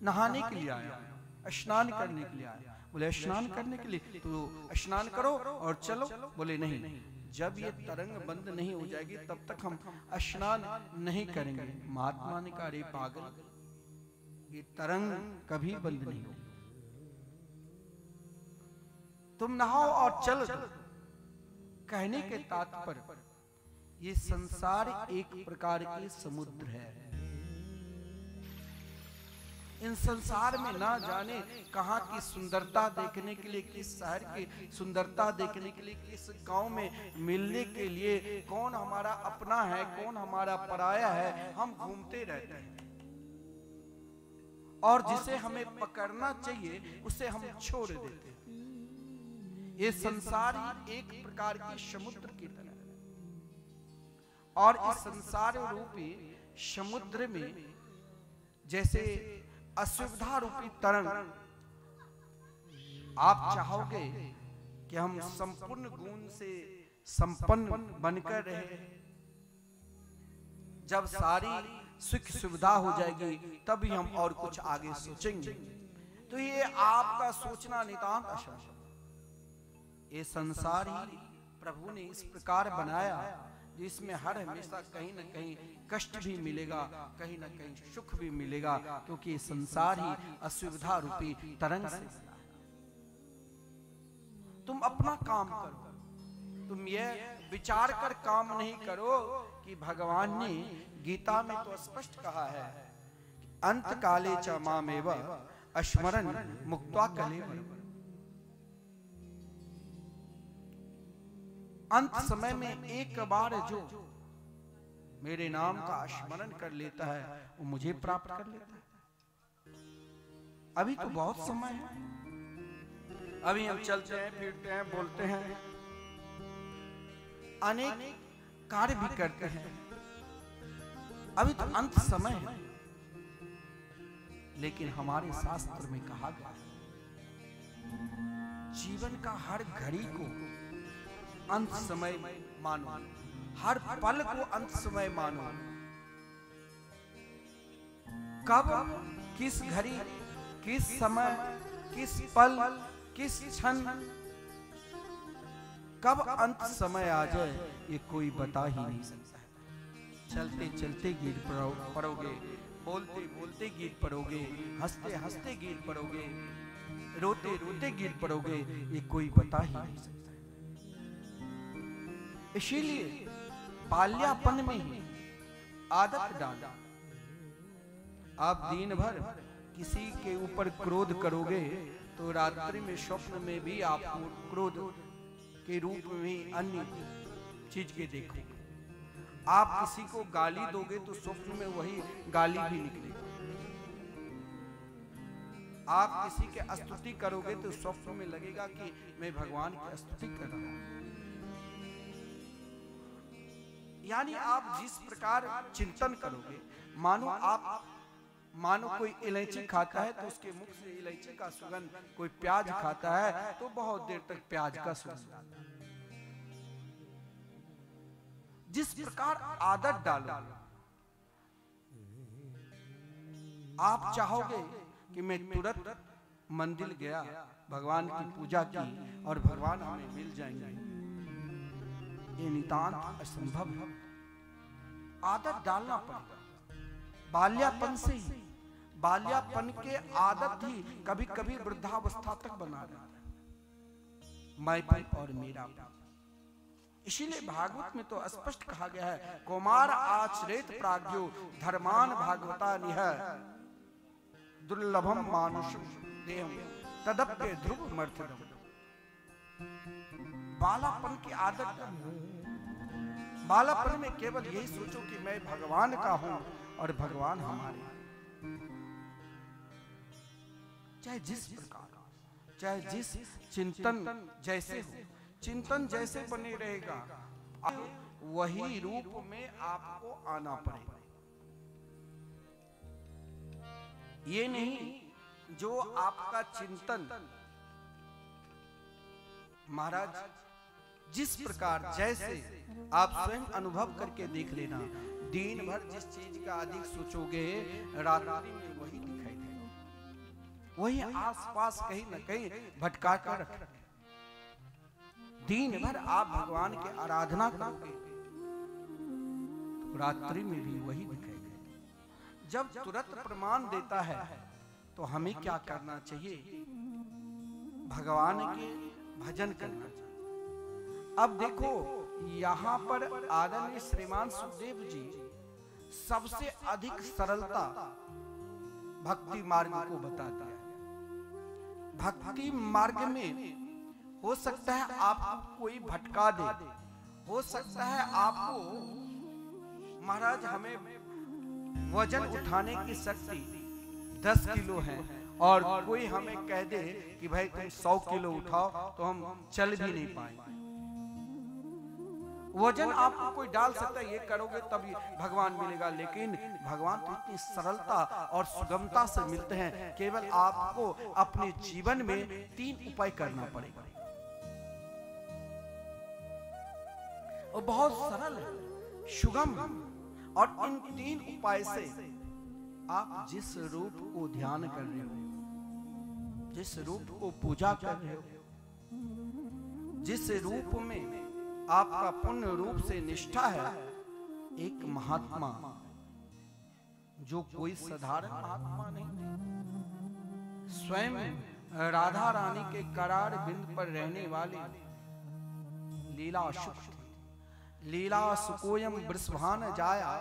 नहाने के लिए आया, स्नान करने के लिए आया। बोले स्नान करने के लिए? तो स्नान करो और चलो। बोले नहीं, जब ये तरंग बंद नहीं हो जाएगी तब तक हम स्नान नहीं करेंगे। महात्मा ने कहा अरे पागल, ये तरंग कभी बंद नहीं होगी, तुम नहाओ और चल दो। कहने के तात्पर्य ये संसार एक प्रकार के समुद्र है। इन संसार में ना जाने कहां की सुंदरता देखने के लिए, किस शहर की सुंदरता देखने के लिए, किस गांव में मिलने के लिए, कौन हमारा अपना है, कौन हमारा पराया है, हम घूमते रहते हैं। और जिसे हमें पकड़ना चाहिए उसे हम छोड़ देते हैं। ये संसार ही एक प्रकार के समुद्र की तरह है। और इस संसार रूपी समुद्र में जैसे असुविधा रूपी तरंग, आप चाहोगे कि हम संपूर्ण गुण से संपन्न बनकर रहे। जब सारी सुख सुविधा हो जाएगी तभी हम और कुछ आगे सोचेंगे। तो ये आपका सोचना नितांत असंभव। ये संसार ही प्रभु ने इस प्रकार बनाया जिसमें हर हमेशा कहीं न कहीं कष्ट भी मिलेगा, कहीं न कहीं सुख भी मिलेगा, क्योंकि संसार ही असुविधा रूपी तरंग से बना है। तुम अपना काम करो। तुम यह विचार कर काम नहीं करो कि भगवान ने गीता में तो स्पष्ट कहा है कि अंत काले च मामेव स्मरन् मुक्त्वा कलेवरम्। अंत समय में एक बार जो मेरे नाम का स्मरण कर लेता है वो मुझे प्राप्त कर लेता है। अभी तो बहुत समय है। अभी हम चलते हैं, फिरते हैं, बोलते हैं, अनेक कार्य भी करते हैं। अभी तो अंत समय है। लेकिन हमारे शास्त्र में कहा गया जीवन का हर घड़ी को अंत समय मानो, हर पल को अंत समय मानो। कब, किस घड़ी, किस समय, किस पल, किस क्षण कब अंत समय आ जाए ये कोई बता ही नहीं सकता है। चलते चलते गिर पड़ोगे, बोलते बोलते गिर पड़ोगे, हंसते हंसते गिर पड़ोगे, रोते रोते गिर पड़ोगे, ये कोई बता ही नहीं सकता। इसीलिए बाल्यापन में ही आदत डाला। आप दिन भर किसी के ऊपर क्रोध करोगे तो रात्रि में स्वप्न में भी आप क्रोध के रूप में अन्य चीज के देखोगे। आप किसी को गाली दोगे तो स्वप्न में वही गाली भी निकलेगी। आप किसी के स्तुति करोगे तो स्वप्न में लगेगा कि मैं भगवान की स्तुति कर रहा हूं। यानी आप जिस प्रकार चिंतन करोगे, मानो कोई इलायची खाता है तो उसके मुख से इलायची का सुगंध, कोई प्याज खाता है तो बहुत देर तक प्याज का सुगंध आता है। जिस प्रकार आदत डालो, आप चाहोगे कि मैं तुरंत मंदिर गया, भगवान की पूजा की और भगवान हमें मिल जाएंगे, ये नितांत असंभव है। आदत डालना पड़ेगा बाल्यापन से ही। बाल्यापन के आदत ही कभी कभी वृद्धावस्था तक बना देता है, मैंपन और मेरापन। इसीलिए भागवत में तो स्पष्ट कहा गया है, कौमार आचरेत प्राज्ञो धर्मान भागवता निह दुर्लभम मानुषम देहम तदप्य ध्रुव मर्त्यदम। बालापन की आदत, बालापन में केवल यही सोचो कि मैं भगवान का हूं और भगवान हमारे। चाहे जिस प्रकार, चाहे जिस चिंतन जैसे हो, चिंतन जैसे बने रहेगा, वही रूप में आपको आना पड़ेगा। ये नहीं जो आपका चिंतन, महाराज जिस प्रकार जैसे आप स्वयं अनुभव करके देख लेना, दिन भर जिस चीज का अधिक सोचोगे रात्रि में वही दिखाई देगा, वही आसपास कहीं न कहीं भटका कर रखे। दिन भर आप भगवान की आराधना करोगे तो रात्रि में भी वही दिखाई देगा। जब तुरंत प्रमाण देता है तो हमें क्या करना चाहिए? भगवान के भजन करना चाहते। अब देखो यहाँ पर आदरणीय श्रीमान सुखदेव जी सबसे अधिक सरलता भक्ति मार्ग को बताता है। भक्ति मार्ग में हो सकता है आपको कोई भटका दे, हो सकता है आपको महाराज हमें वजन उठाने की शक्ति 10 किलो है और कोई हमें कह दे कि भाई तुम 100 किलो उठाओ तो हम चल भी नहीं पाएंगे। वजन आपको कोई डाल सकता है, ये करोगे तभी भगवान मिलेगा, लेकिन भगवान तो इतनी सरलता और सुगमता से मिलते हैं। केवल आपको अपने जीवन में 3 उपाय करना पड़ेगा और बहुत सरल है, सुगम, और इन 3 उपाय से आप जिस रूप को ध्यान कर रहे हो, जिस रूप को पूजा कर रहे हो, जिस रूप में आपका पूर्ण रूप से निष्ठा है, एक महात्मा जो कोई साधारण महात्मा नहीं, स्वयं राधा रानी के करार बिंद पर रहने वाले लीला सुख, लीला सुकोयम वृषभान जाया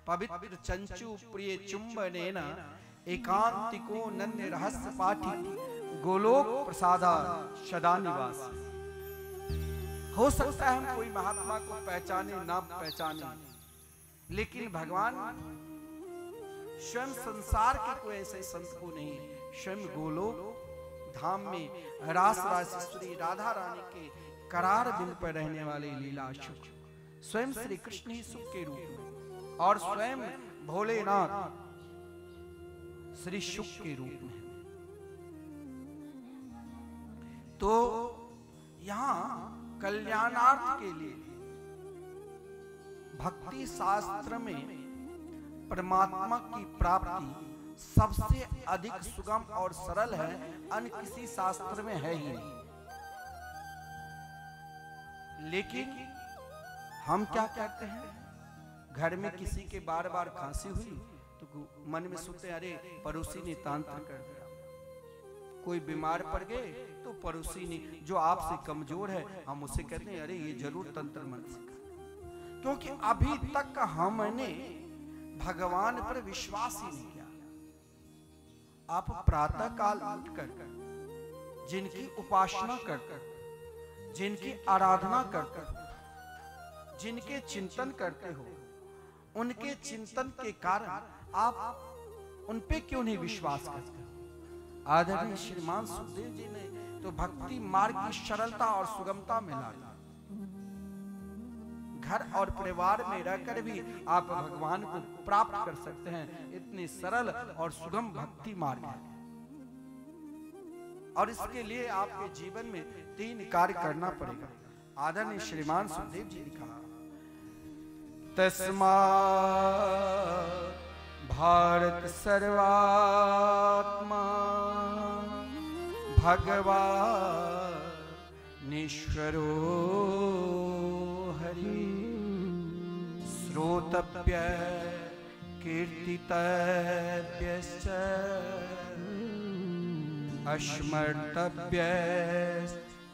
पवित्र चंचु प्रिय चुंबनेन एकांतिको नन्य रहस्य पाठी गोलोक प्रसादा सदा निवास। हो सकता है हम कोई महात्मा को पहचाने ना पहचाने, लेकिन भगवान स्वयं संसार के कोई ऐसे संत को नहीं, स्वयं गोलोक धाम में रास राजेश्वरी राधा रानी के करार बिंद पर रहने वाले लीला सुख, स्वयं श्री कृष्ण ही सुख के रूप में और स्वयं भोलेनाथ श्री सुख के रूप में। तो यहां कल्याणार्थ के लिए भक्ति शास्त्र में परमात्मा की प्राप्ति सबसे अधिक सुगम और सरल है, अन्य किसी शास्त्र में है ही नहीं। लेकिन हम क्या कहते हैं, घर में किसी के बार बार खांसी हुई तो मन में सोचते हैं अरे पड़ोसी ने तंत्र कर दिया, कोई बीमार पड़ गए तो पड़ोसी ने जो आपसे कमजोर है हम उसे कहते हैं अरे ये जरूर तंत्र मंत्र सीखा, क्योंकि अभी तक हमने भगवान पर विश्वास ही नहीं किया। आप प्रातः काल उठकर जिनकी उपासना करकर, जिनकी आराधना करकर, जिनके चिंतन करते हो, उनके चिंतन के कारण आप उन पे क्यों नहीं विश्वास करते? आदरणीय श्रीमान सुखदेव जी ने तो भक्ति मार्ग की सरलता और सुगमता में ला दी। घर और परिवार में रहकर भी आप भगवान को प्राप्त कर सकते हैं, इतनी सरल और सुगम भक्ति मार्ग है। और इसके लिए आपके जीवन में 3 कार्य करना पड़ेगा। आदरणीय श्रीमान सुखदेव जी ने कहा तस्मा भारत सर्वात्मा भगवान ईश्वरो हरि श्रोतव्य कीर्तितव्यश्च अस्मर्तव्य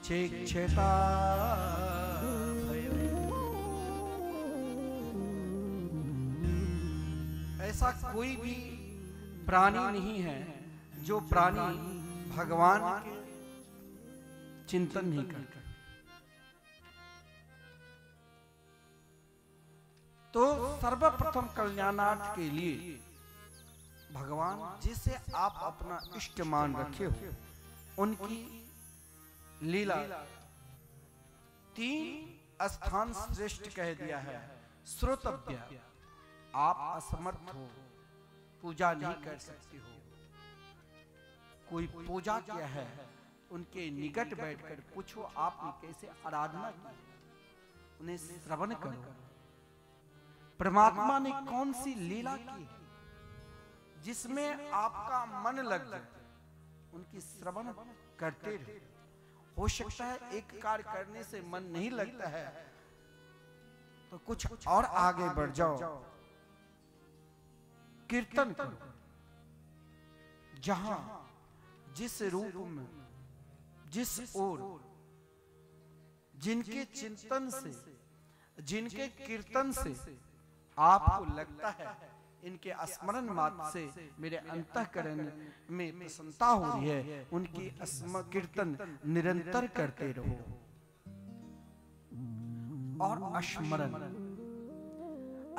चिक्षता। ऐसा कोई भी प्राणी नहीं है जो प्राणी भगवान के चिंतन नहीं करता। तो सर्वप्रथम कल्याणार्थ के लिए भगवान जिसे आप अपना इष्ट मान रखे हो, उनकी लीला 3 स्थान श्रेष्ठ कह दिया है। श्रोतव्य, आप असमर्थ हो, पूजा नहीं कर सकते हो, कोई पूजा किया है उनके निकट बैठकर पूछो आपने कैसे आराधना की, उन्हें श्रवण करो, परमात्मा ने कौन सी लीला की जिसमें आपका मन लग जाए, उनकी श्रवण करते रहो। हो सकता है एक कार्य करने से मन नहीं लगता है तो कुछ और आगे बढ़ जाओ, कीर्तन करो, जहां जिस रूप में जिस ओर जिनके चिंतन से, जिनके कीर्तन से आपको लगता है इनके स्मरण मात्र से मेरे अंतःकरण में प्रसन्नता हो रही है, उनकी कीर्तन निरंतर करते रहो। और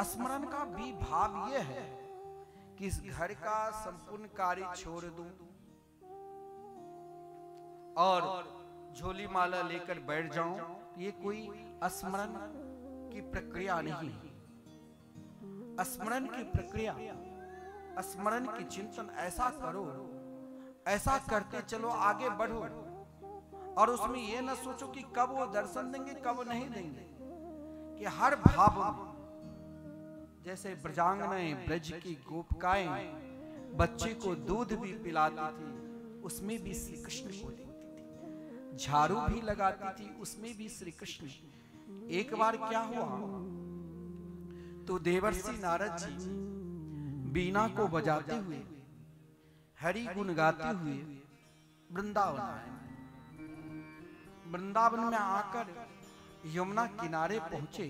स्मरण का भी भाव यह है कि इस घर का संपूर्ण कार्य छोड़ दूं और झोली माला लेकर बैठ जाऊं, ये कोई स्मरण की प्रक्रिया नहीं। स्मरण की प्रक्रिया, स्मरण की चिंतन ऐसा करो, ऐसा करते चलो, आगे बढ़ो, और उसमें ये न सोचो कि कब वो दर्शन देंगे कब नहीं देंगे, कि हर भाव में, जैसे ब्रजांगनाएं, ब्रज की गोपिकाएं बच्चे को दूध भी पिलाती थी, उसमें भी श्री कृष्ण को देखती थी, झाड़ू भी लगाती थी, उसमें भी श्री कृष्ण। एक बार क्या हुआ, तो देवर्षि नारद जी बीना को बजाते हुए, हरि गुण गाते हुए वृंदावन आए। वृंदावन में आकर यमुना किनारे पहुंचे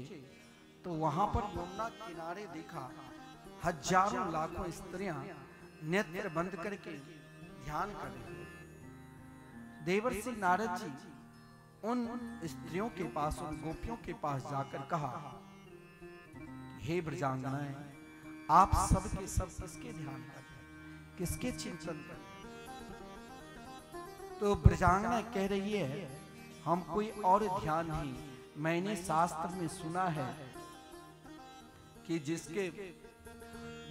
तो वहां पर यमुना किनारे देखा हजारों लाखों स्त्रियां नेत्र बंद करके ध्यान कर रही। देवर्षि नारद जी उन स्त्रियों के पास, उन गोपियों के पास जाकर कहा, हे ब्रजांगनाएं, आप सब के सब किसके ध्यान कर रहे हैं, किसके चिंतन कर रहे हैं? तो ब्रजांगना कह रही है, हम कोई और ध्यान नहीं, मैंने शास्त्र में सुना है कि जिसके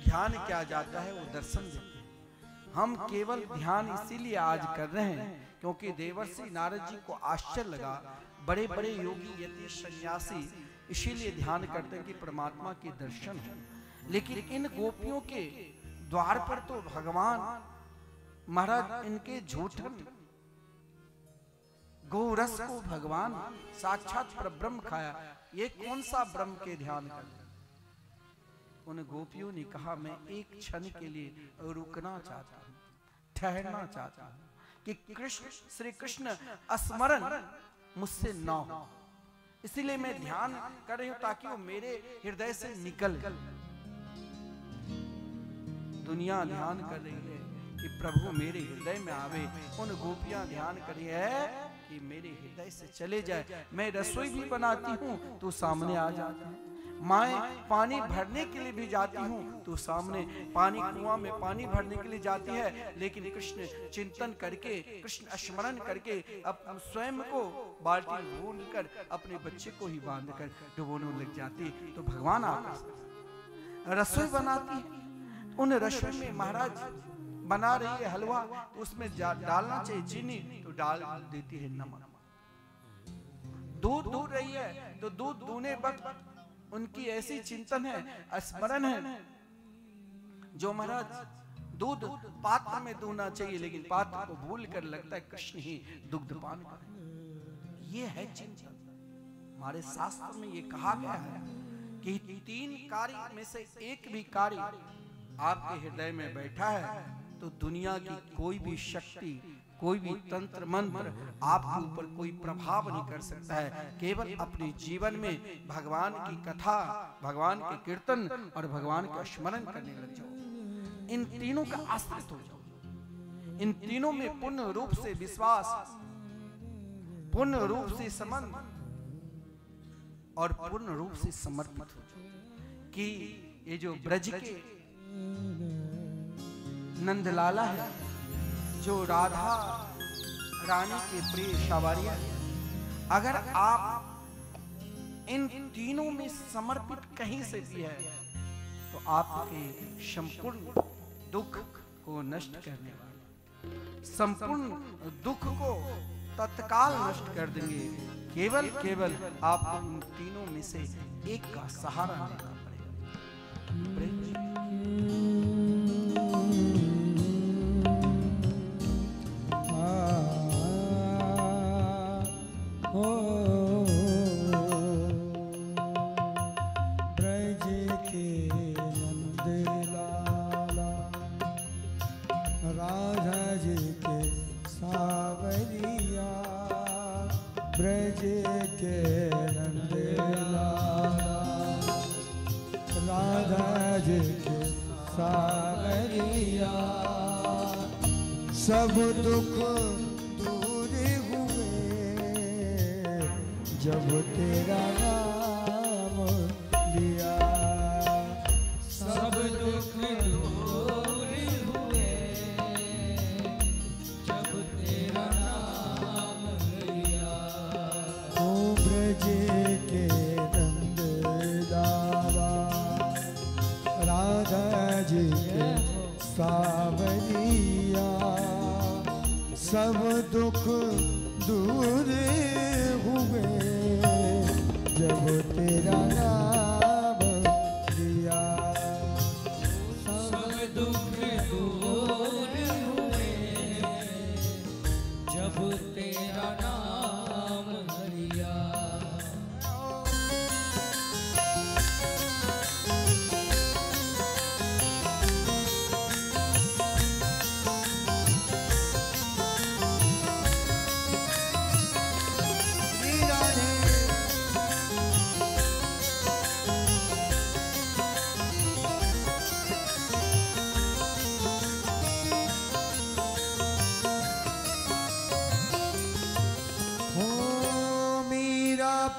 ध्यान किया जाता है वो दर्शन देते हैं। हम केवल ध्यान इसीलिए आज कर रहे हैं क्योंकि देवर्षि नारद जी को आश्चर्य लगा, बड़े बड़े योगी यति सन्यासी इसीलिए ध्यान करते हैं कि परमात्मा के दर्शन हो, लेकिन इन गोपियों के द्वार पर तो भगवान महाराज इनके झूठन गोरस को भगवान साक्षात परब्रह्म खाया, ये कौन सा ब्रह्म के ध्यान करते? उन गोपियों ने कहा, मैं एक क्षण के लिए रुकना चाहता हूं, ठहरना चाहता हूं कि कृष्ण, श्री कृष्ण स्मरण मुझसे ना हो, इसीलिए मैं ध्यान कर रही हूं ताकि वो मेरे हृदय से निकल। दुनिया ध्यान कर रही है कि प्रभु मेरे हृदय में आवे, उन गोपियां ध्यान कर रही है कि मेरे हृदय से चले जाए। मैं रसोई भी बनाती हूँ तो सामने आ जाता है, मैं पानी भरने के लिए भी जाती हूँ तो सामने, पानी कुआं में पानी भरने के लिए जाती है, लेकिन कृष्ण चिंतन करके, कृष्ण स्मरण करके अब स्वयं को बाल्टी भून कर अपने बच्चे को ही बांध कर डुबोने लग जाती। तो भगवान आकर रसोई बनाती है, उन रसोई में महाराज बना रही है हलवा, तो उसमें डालना चाहिए चीनी, तो डाल देती है नमक। दूध दूध रही है तो दूध दूने वक्त उनकी ऐसी चिंतन है, स्मरण है, जो महाराज दूध पात्र में दूना चाहिए लेकिन पात्र को भूल कर लगता है कृष्ण ही दुग्धपान करें। ये है चिंतन। हमारे शास्त्र में ये कहा गया है कि 3 कार्य में से एक भी कार्य आपके हृदय में बैठा है तो दुनिया की कोई भी शक्ति, कोई भी तंत्र मंत्र आपके ऊपर कोई प्रभाव नहीं कर सकता है। केवल अपने जीवन में भगवान की कथा, भगवान के कीर्तन और भगवान का स्मरण करने लग जाओ, इन तीनों का आश्रित हो जाओ, इन तीनों में पूर्ण रूप से विश्वास, पूर्ण रूप से संबंध और पूर्ण रूप से समर्पित हो जाओ कि ये जो ब्रज के नंदलाला है, जो राधा रानी के प्रिय सवारियां, अगर आप इन तीनों में समर्पित कहीं से भी है तो आपके संपूर्ण दुख को नष्ट करने वाले, संपूर्ण दुख को तत्काल नष्ट कर देंगे। केवल आपको इन तीनों में से एक का सहारा लेना पड़ेगा। ब्रज के नंदलाला, राधा जी के सावरिया, ब्रज के के सावरिया सब दुख दूर हुए जब तेरा नाम लिया। सब दुख दूर हुए जब तेरा नाम लिया। ओ ब्रज के नंद दादा राधा जी के सावरिया सब दुख दूर हुए जब तेरा नाम लिया। सब दुख दूर हुए जब तेरा नाम लिया।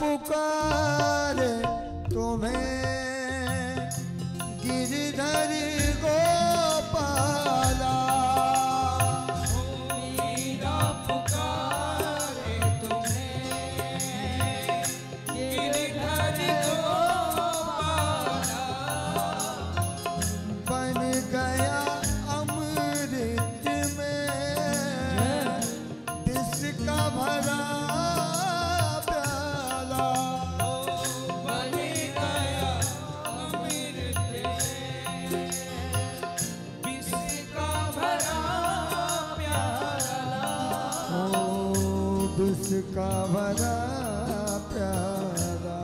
पुकार तुम्हें गिरधर गोपाला। मेरा पुकार तुम्हें गिरधर गोपाला। बन गया अमृत में विष का भरा का भरा प्याला।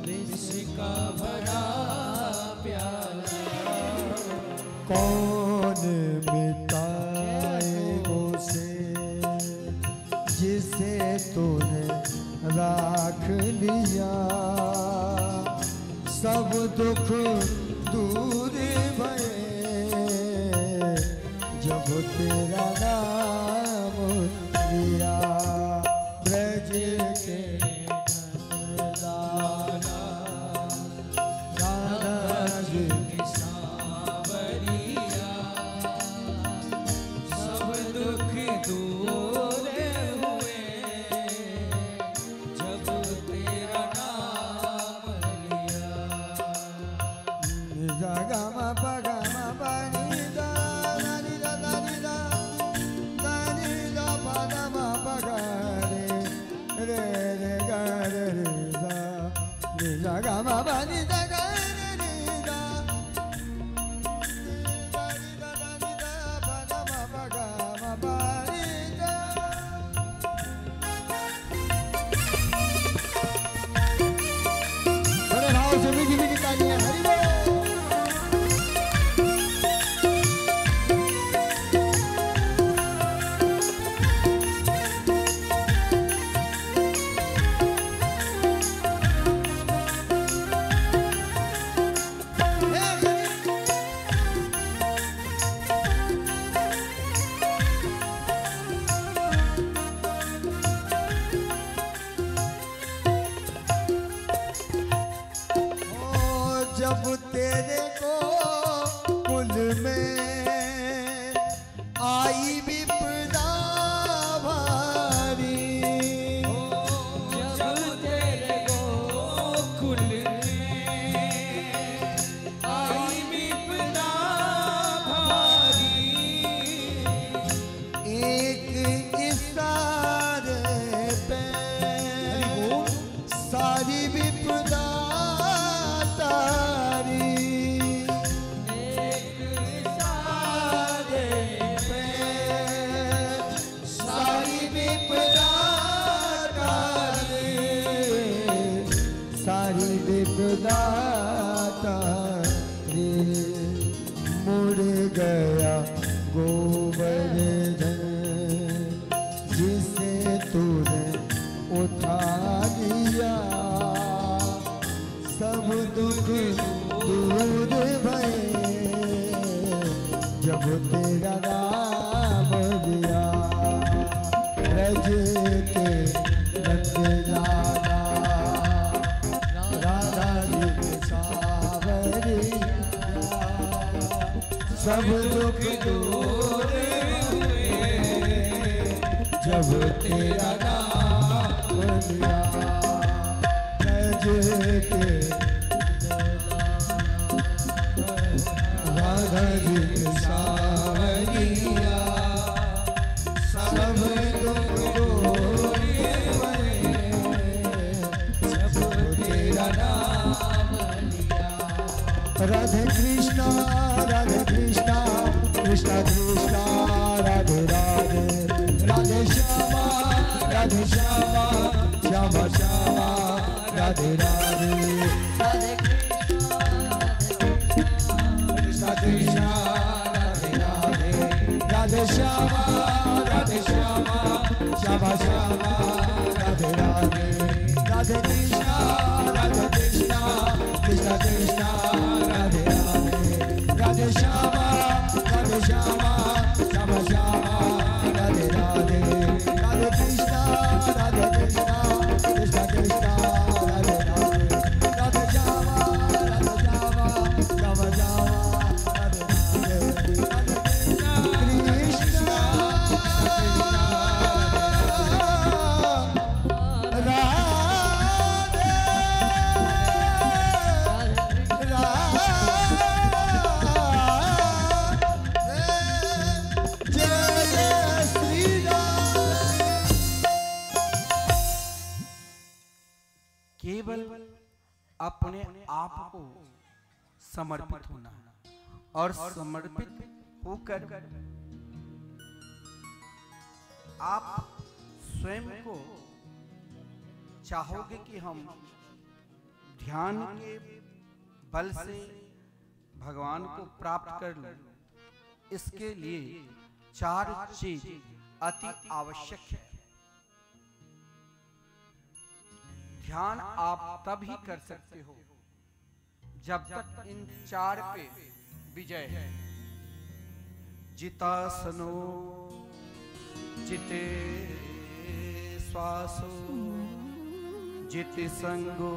विष का भरा प्याला। कौन मिटाए उसे जिसे तूने राख लिया। सब दुख दूर भये जब तेरा नाम लिया। ब्रज के लाला राधा जी के सावरिया सब दुख दूर हुए जब तेरा नाम लिया। जगा मा पगा मा पानी दा नी दा नी दा नी दा पगा मा पगा रे रे गा रे दा नी जगा मा पानी दा गा रे दा नी दा पगा मा पगा मा पानी दा। बड़े भाव से मीठी मीठी तालियां हरि बोल। जब तेरे को कुल में आई विपदा भारी। जब तेरे गोकुल में आई विपदा भारी। एक इशारे पे सारी विपदा विपदाता रे मुड़ गया गोवर्धन जिसे तूने उठा लिया। सब दुख भये जब तेरा नाम लिया। रज के नंद लाला राधा जी के सावरिया, सब दुख दूर हुए जब तेरा नाम लिया। रज के राधा जी के सावरिया, सब दुख दूर हुए जब तेरा नाम लिया। राधे कृष्णा कृष्णा कृष्णा राधे राधे, राधे श्यामा श्यामा श्यामा श्यामा राधे राधे, राधे कृष्णा कृष्णा राधे राधे, राधे श्यामा श्यामा श्यामा राधे राधे, राधे कृष्णा कृष्णा कृष्णा राधे राधे, राधे श्यामा श्यामा श्यामा राधे राधे, राधे कृष्णा कृष्णा कृष्णा राधे राधे, राधे श्यामा श्यामा राधे राधे, राधे कृष्णा केवल अपने आप को समर्पित होना और समर्पित होकर आप स्वयं को चाहोगे कि हम ध्यान के बल से भगवान को प्राप्त कर लें। इसके लिए 4 चीज अति आवश्यक है। ध्यान आप तब ही कर सकते हो जब तक इन 4 पे विजय है। जितासनो जिते श्वासो जिति संगो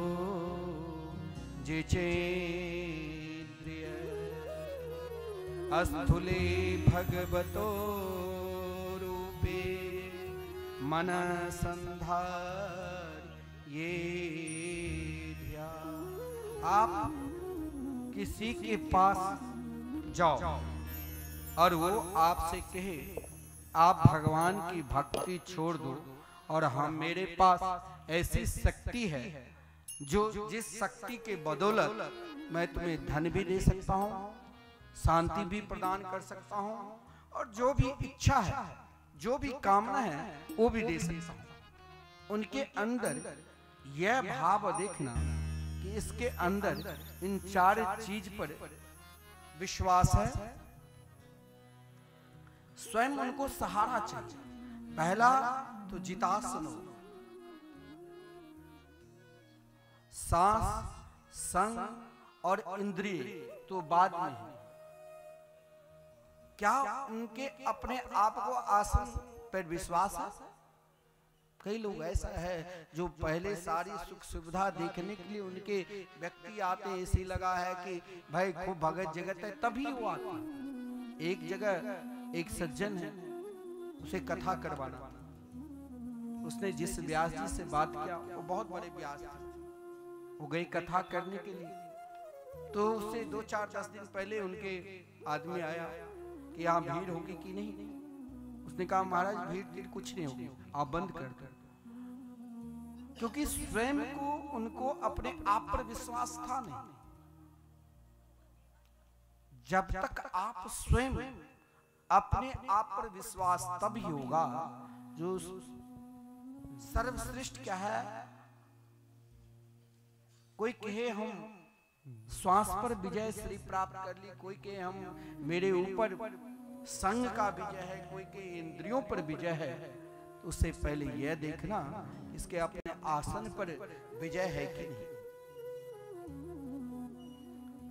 जिचेन्द्रिय अस्थूले भगवतो रूपे मन संधार ये ध्यान। आप किसी के पास जाओ और वो आपसे कहे आप भगवान की भक्ति छोड़ दो और हम मेरे पास ऐसी शक्ति है जो जिस शक्ति के बदौलत मैं तुम्हें धन भी दे सकता हूँ, शांति भी प्रदान कर सकता हूँ और जो भी इच्छा है, जो भी कामना है वो भी दे सकता हूँ। उनके अंदर यह भाव देखना कि इसके अंदर इन 4 चीज पर विश्वास है। स्वयं उनको सहारा चाहिए। पहला तो जितासन, सांस, संग और इंद्रिय तो बाद में है। क्या उनके अपने आप को आसन पर विश्वास है? कई लोग ऐसा है जो पहले सारी सुख सुविधा देखने के लिए उनके व्यक्ति आते हैं, ऐसी लगा है कि भाई खूब भगत जगत है तभी वो आते हैं। एक जगह एक सज्जन है, उसे कथा करवाना, उसने जिस व्यास जी से बात किया वो बहुत बड़े व्यास थे, वो गई कथा करने के लिए। तो उससे 2-4-10 दिन पहले उनके आदमी आया कि यहाँ भीड़ होगी कि नहीं। उसने कहा महाराज भीड़ कुछ नहीं होगी, आप बंद कर दो। क्योंकि स्वयं को उनको अपने आप पर विश्वास था नहीं। जब तक आप स्वयं अपने आप पर विश्वास तभी होगा जो सर्वश्रेष्ठ क्या है। कोई कहे हम श्वास पर विजय श्री प्राप्त कर ली, कोई कहे हम मेरे ऊपर संग का विजय है, कोई के इंद्रियों पर विजय है। तो उससे पहले यह देखना इसके अपने आसन पर विजय है कि नहीं।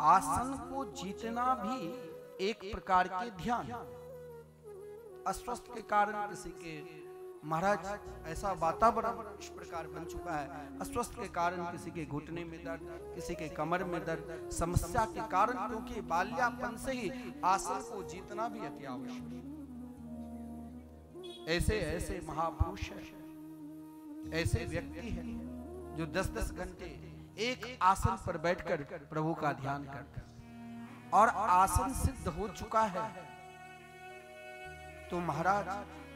आसन को जीतना भी एक प्रकार के ध्यान। अस्वस्थ के कारण किसी के महाराज ऐसा वातावरण इस प्रकार बन चुका है, अस्वस्थ के कारण किसी के घुटने में दर्द, किसी के कमर में दर्द, समस्या के कारण, क्योंकि बाल्यापन से ही आसन को जीतना भी अति आवश्यक है। ऐसे ऐसे महापुरुष हैं, ऐसे व्यक्ति हैं जो 10-10 घंटे एक आसन पर बैठकर प्रभु का ध्यान करते हैं और आसन सिद्ध हो चुका है, तो महाराज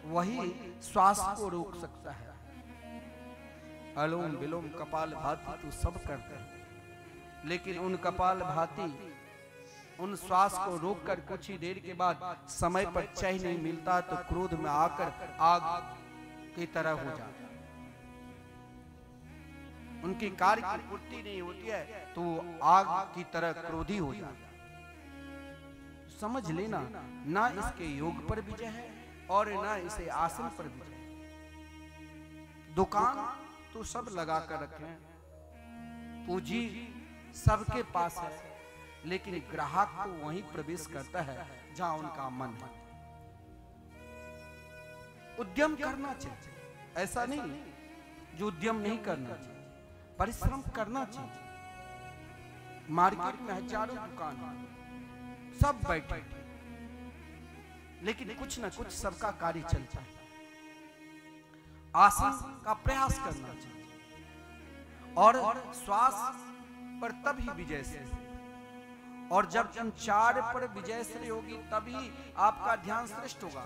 वही श्वास को रोक सकता है। अनुलोम विलोम कपाल भाती तो सब करते हैं, लेकिन उन कपाल भाती, उन श्वास को रोककर कुछ ही देर के बाद समय पर चैन नहीं मिलता तो क्रोध में आकर आग की तरह हो जाता है। उनकी कार्य की पूर्ति नहीं होती है तो आग की तरह क्रोधी हो जाता है। समझ लेना, ना इसके योग पर विजय है और ना इसे आसन पर विजय। दुकान तो सब लगा कर रखे, पूंजी सबके पास है, लेकिन ग्राहक तो वहीं प्रवेश करता है जहां उनका मन है। उद्यम करना चाहिए, ऐसा नहीं जो उद्यम नहीं करना चाहिए, परिश्रम करना चाहिए। मार्केट में हजारों दुकान सब बैठे, लेकिन कुछ ना कुछ सबका कार्य चलता है। आसन का प्रयास करना चाहिए और श्वास पर तभी विजय से, और जब इन 4 पर विजय श्री होगी तभी आपका ध्यान श्रेष्ठ होगा।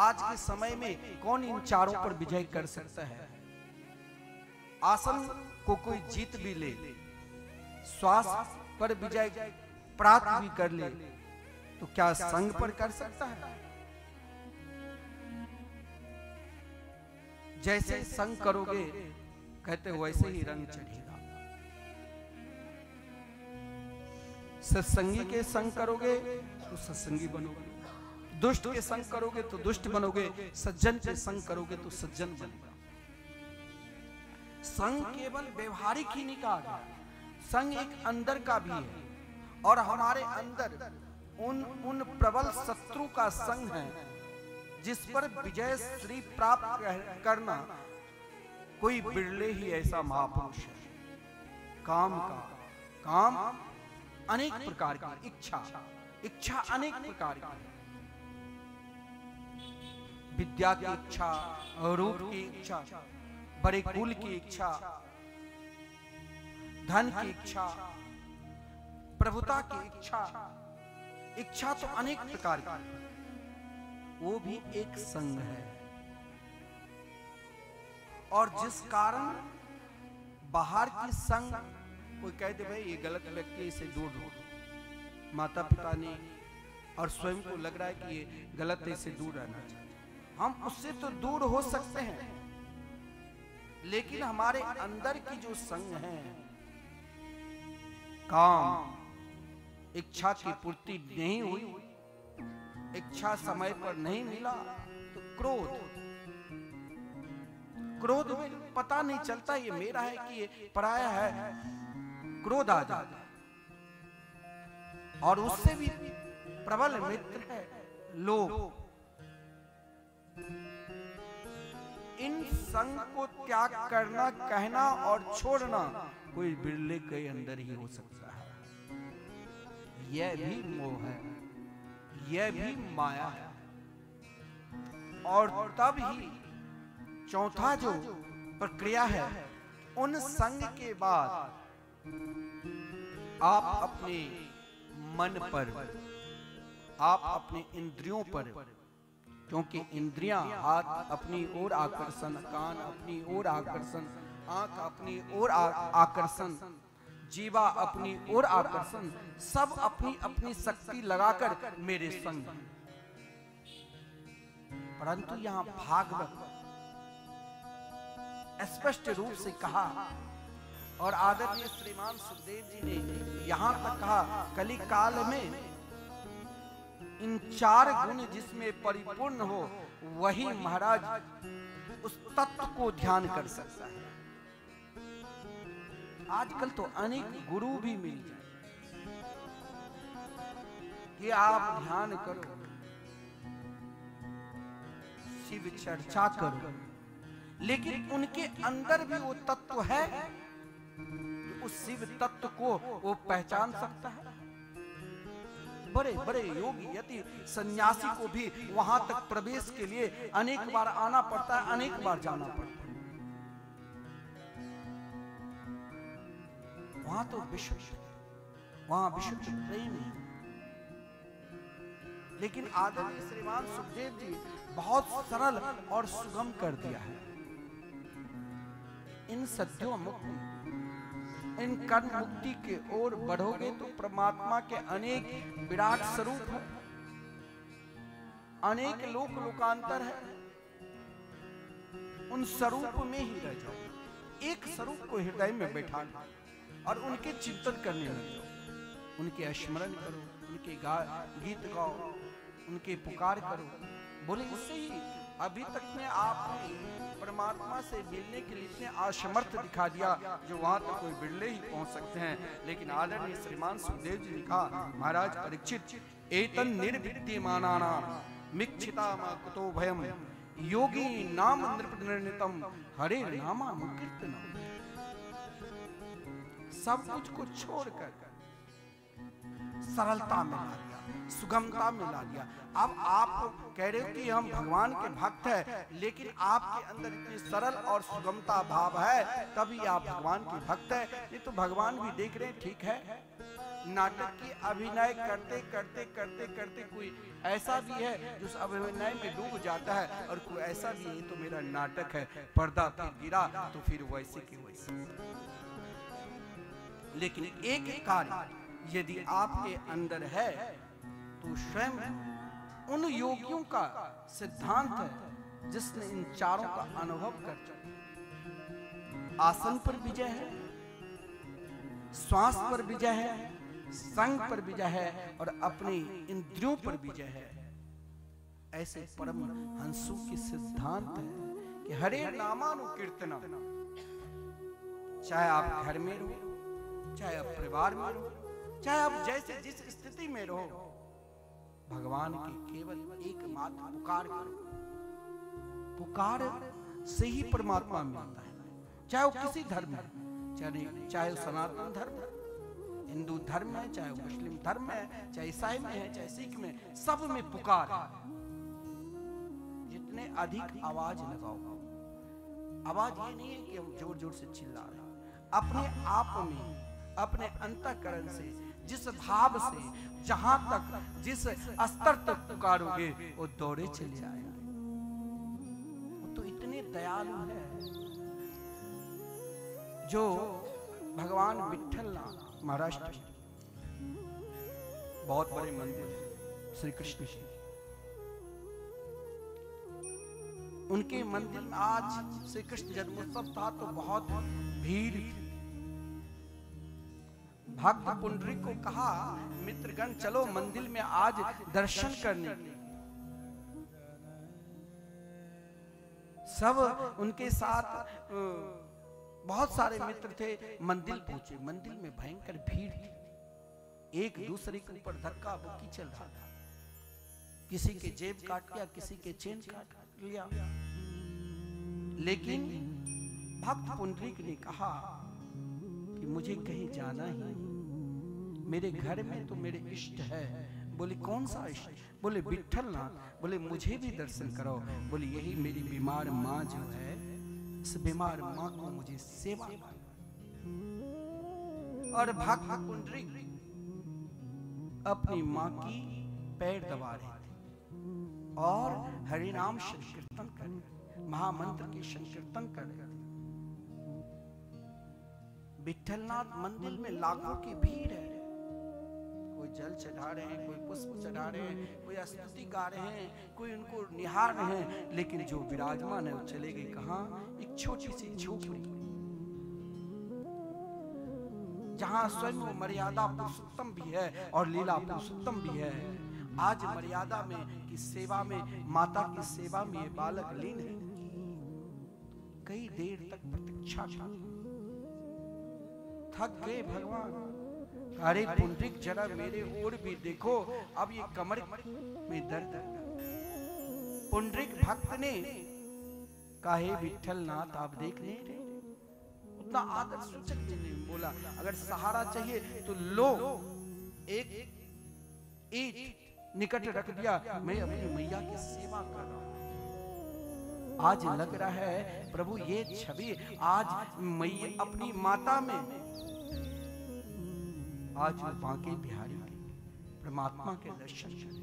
आज के समय में कौन इन 4 पर विजय कर सकता है? आसन को कोई जीत भी ले, श्वास पर विजय प्राप्त भी कर ले, तो क्या संग पर कर सकता है? जैसे संग करोगे कहते वैसे ही रंग चढ़ेगा। सत्संगी के संग करोगे तो सत्संगी बनोगे, दुष्ट के संग करोगे तो दुष्ट बनोगे, सज्जन के संग करोगे तो सज्जन बनोगे। संग केवल व्यवहारिक ही नहीं कहा, संग एक अंदर का भी है, और हमारे अंदर उन प्रबल शत्रु का संग है जिस पर विजय श्री प्राप्त करना कोई बिरले ही ऐसा महापुरुष है। काम अनेक प्रकार की, इच्छा अनेक प्रकार की, विद्या की इच्छा, रूप की इच्छा, बड़े कुल की इच्छा, धन की इच्छा, प्रभुता की इच्छा तो अनेक प्रकार की, वो भी एक संग है। और जिस कारण बाहर की संग, कोई कह दे भाई ये गलत व्यक्ति, इसे दूर रहो, माता पिता ने और स्वयं को लग रहा है कि ये गलत है, इसे दूर रहना चाहिए, हम उससे तो दूर हो सकते हैं, लेकिन हमारे अंदर की जो संग है, काम, इच्छा की पूर्ति नहीं हुई, इच्छा समय पर नहीं मिला, तो क्रोध में पता नहीं चलता ये मेरा है कि ये पराया है, क्रोध आ जाता है। और उससे भी प्रबल मित्र है लोभ। इन संग को त्याग करना, कहना और छोड़ना कोई बिरले के अंदर ही हो सकता है। यह भी मोह है, यह भी माया है। और तब ही चौथा जो प्रक्रिया है, उन संग के बाद आप अपने मन पर, आप अपने इंद्रियों पर, क्योंकि इंद्रियां, हाथ अपनी ओर आकर्षण, कान अपनी ओर आकर्षण, आंख अपनी ओर आकर्षण, जीवा अपनी ओर आकर्षण, सब अपनी अपनी शक्ति लगाकर मेरे संग। परंतु यहां भागवत स्पष्ट रूप से कहा, और आदरणीय श्रीमान सुखदेव जी ने यहां तक कहा, कली काल में इन 4 गुण जिसमें परिपूर्ण हो, वही महाराज उस तत्व को ध्यान कर सकता है। आजकल तो अनेक गुरु भी मिल जाए, कि आप ध्यान करो, शिव चर्चा करो, लेकिन उनके अंदर भी वो तत्व है, उस शिव तत्व को वो पहचान सकता है। बड़े बड़े योगी यति सन्यासी को भी वहां तक प्रवेश के लिए अनेक बार आना पड़ता है, अनेक बार जाना पड़ता है। वहां तो विशुद्ध, वहां विशुद्ध प्रेम है। लेकिन आदरणीय श्रीमान सुखदेव जी बहुत सरल और सुगम कर दिया है। इन सद्यो मुक्ति, इन कर्म मुक्ति के ओर बढ़ोगे तो परमात्मा के अनेक विराट स्वरूप है, अनेक लोक लोकांतर है, उन स्वरूप में ही रह जाओ। एक स्वरूप को हृदय में बैठा लो और उनके चिंतन करने लग जाओ, उनके स्मरण करो, उनके गीत गाओ, उनके पुकार करो। बोले इससे ही अभी तक में आपने परमात्मा से मिलने के लिए इतने असमर्थ दिखा दिया जो वहां तक कोई बिरले ही पहुंच सकते हैं। लेकिन आदरणीय श्रीमान सुखदेव जी ने कहा, महाराज परीक्षित, एतन निर्विद्यमानानाम मिक्षिता मा कुतो भयम योगी नाम नृपनिर्णितम हरे नामानु कीर्तनम। सब कुछ को छोड़कर सरलता में ला दिया, सुगमता में ला दिया। अब आप कह रहे हो कि हम भगवान के भक्त हैं, लेकिन आपके अंदर इतनी सरल और सुगमता भाव है, तभी आप भगवान के भक्त हैं। ये तो भगवान भी देख रहे हैं, ठीक है। नाटक की अभिनय करते करते करते करते कोई ऐसा भी है जो अभिनय में डूब जाता है, और कोई ऐसा भी है तो मेरा नाटक है, पर्दा फिर गिरा तो फिर वैसे के वैसे। लेकिन एक कार्य यदि आपके अंदर है तो स्वयं उन योगियों का सिद्धांत है जिसने इन चारों का अनुभव कर चुका। आसन पर विजय है, श्वास पर विजय है, संग पर विजय है, और अपनी इंद्रियों पर विजय है। ऐसे परम हंसों की सिद्धांत है कि हरे नामानु कीर्तनम। चाहे आप घर में रहो, चाहे आप परिवार में रहो, चाहे आप जैसे जिस स्थिति में रहो, भगवान की केवल एकमात्र पुकार करो। पुकार से ही परमात्मा मिलता है। चाहे वो किसी धर्म है, चाहे वो सनातन धर्म है, हिंदू धर्म है, चाहे वो मुस्लिम धर्म है, चाहे ईसाई में है, चाहे सिख में, सब में पुकार है। जितने अधिक आवाज लगाओ, आवाज ये नहीं है कि हम जोर जोर से चिल्ला रहे हैं, अपने आप में, अपने अंतःकरण से, जिस भाव से, जहां तक, जिस स्तर तक पुकारोगे वो दौड़े चले आएंगे। वो तो इतने दयालु है। जो भगवान विट्ठलनाथ महाराष्ट्र बहुत बड़े मंदिर श्री कृष्ण जी, उनके मंदिर में आज श्री कृष्ण जन्मोत्सव था तो बहुत भीड़ थी। भक्त पुंडरीक को कहा, मित्रगण चलो मंदिर में आज दर्शन करने। सब उनके साथ बहुत सारे मित्र थे, मंदिर पहुंचे। मंदिर में भयंकर भीड़ थी, एक दूसरे के ऊपर धक्का मुक्की चल रहा था। किसी के जेब काट लिया, किसी के चेन काट लिया। लेकिन भक्त पुंडरीक ने कहा कि मुझे कहीं जाना ही नहीं, मेरे घर में तो मेरे इष्ट है। बोले कौन सा इष्ट? बोले विट्ठलनाथ। बोले मुझे भी दर्शन कराओ। बोले यही मेरी बीमार माँ जो है, इस बीमार माँ को मुझे सेवा। और भक्त पुंडरीक अपनी माँ की पैर दबा रहे थे और हरिनाम संकीर्तन कर रहे थे, महामंत्र के संकीर्तन कर रहे थे। विट्ठलनाथ मंदिर में लाखों की भीड़ है। कोई जल चढ़ा रहे हैं, कोई पुष्प चढ़ा रहे हैं, कोई स्तुति गा रहे हैं, कोई उनको निहार रहे हैं। लेकिन जो विराजमान है वो चले गए कहां? एक छोटी सी झोपड़ी, जहां स्वयं वो मर्यादा पुरुषोत्तम भी है और लीला पुरुषोत्तम भी है। आज मर्यादा में की सेवा में, माता की सेवा में ये बालक लीन है। कई देर तक प्रतीक्षा की, थक गए भगवान, अरे पुंडरीक जरा मेरे ओर भी देखो, अब ये कमर में दर्द। पुंडरीक भक्त ने कहे विठल नाथ आप देख नहीं रहे, उतना आदर सूचक ने बोला अगर सहारा चाहिए तो लो, एक ईंट निकट रख दिया, मैं अपनी मैया की सेवा कर रहा हूं। आज लग रहा है प्रभु ये छवि आज मैया अपनी माता में, आज बांके बिहारी के परमात्मा के दर्शन करें।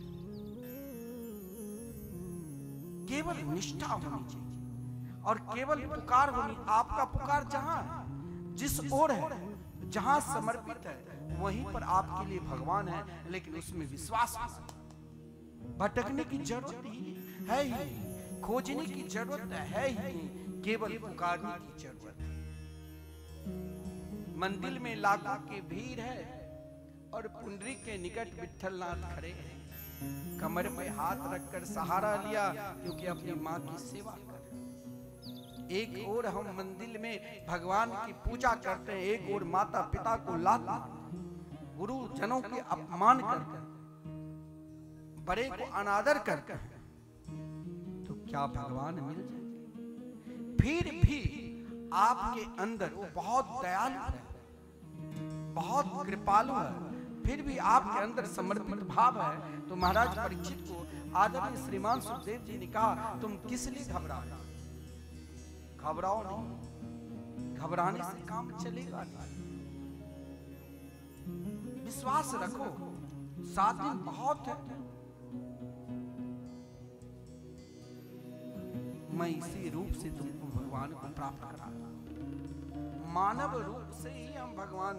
केवल निष्ठा होनी चाहिए और केवल पुकार होनी। आपका पुकार जहां जिस ओर है, जहां समर्पित है, वहीं पर आपके लिए भगवान है, लेकिन उसमें विश्वास भटकने की जरूरत ही है ही नहीं, खोजने की जरूरत है ही नहीं, केवल पुकारने की जरूरत है। मंदिर में लाखों की भीड़ है और पुंडरीक के निकट विठलनाथ खड़े हैं, कमर पे हाथ रखकर सहारा लिया, क्योंकि अपनी माँ की सेवा कर। एक ओर हम मंदिर में भगवान की पूजा करते हैं, एक ओर माता पिता को लात गुरु जनों के अपमान करते हैं, बड़े को अनादर करते हैं, तो क्या भगवान मिल जाएंगे? फिर भी आपके अंदर वो बहुत दयालु है, बहुत कृपालु है, फिर भी आपके अंदर समर्पित भाव है। तो महाराज परीक्षित को आदरणीय श्रीमान सुखदेव जी ने कहा तुम किस लिए घबराओ? घबराओ नहीं, घबराने से काम चलेगा नहीं, विश्वास रखो, 7 दिन बहुत है। मैं इसी रूप से तुमको भगवान को प्राप्त करा, मानव रूप से ही हम भगवान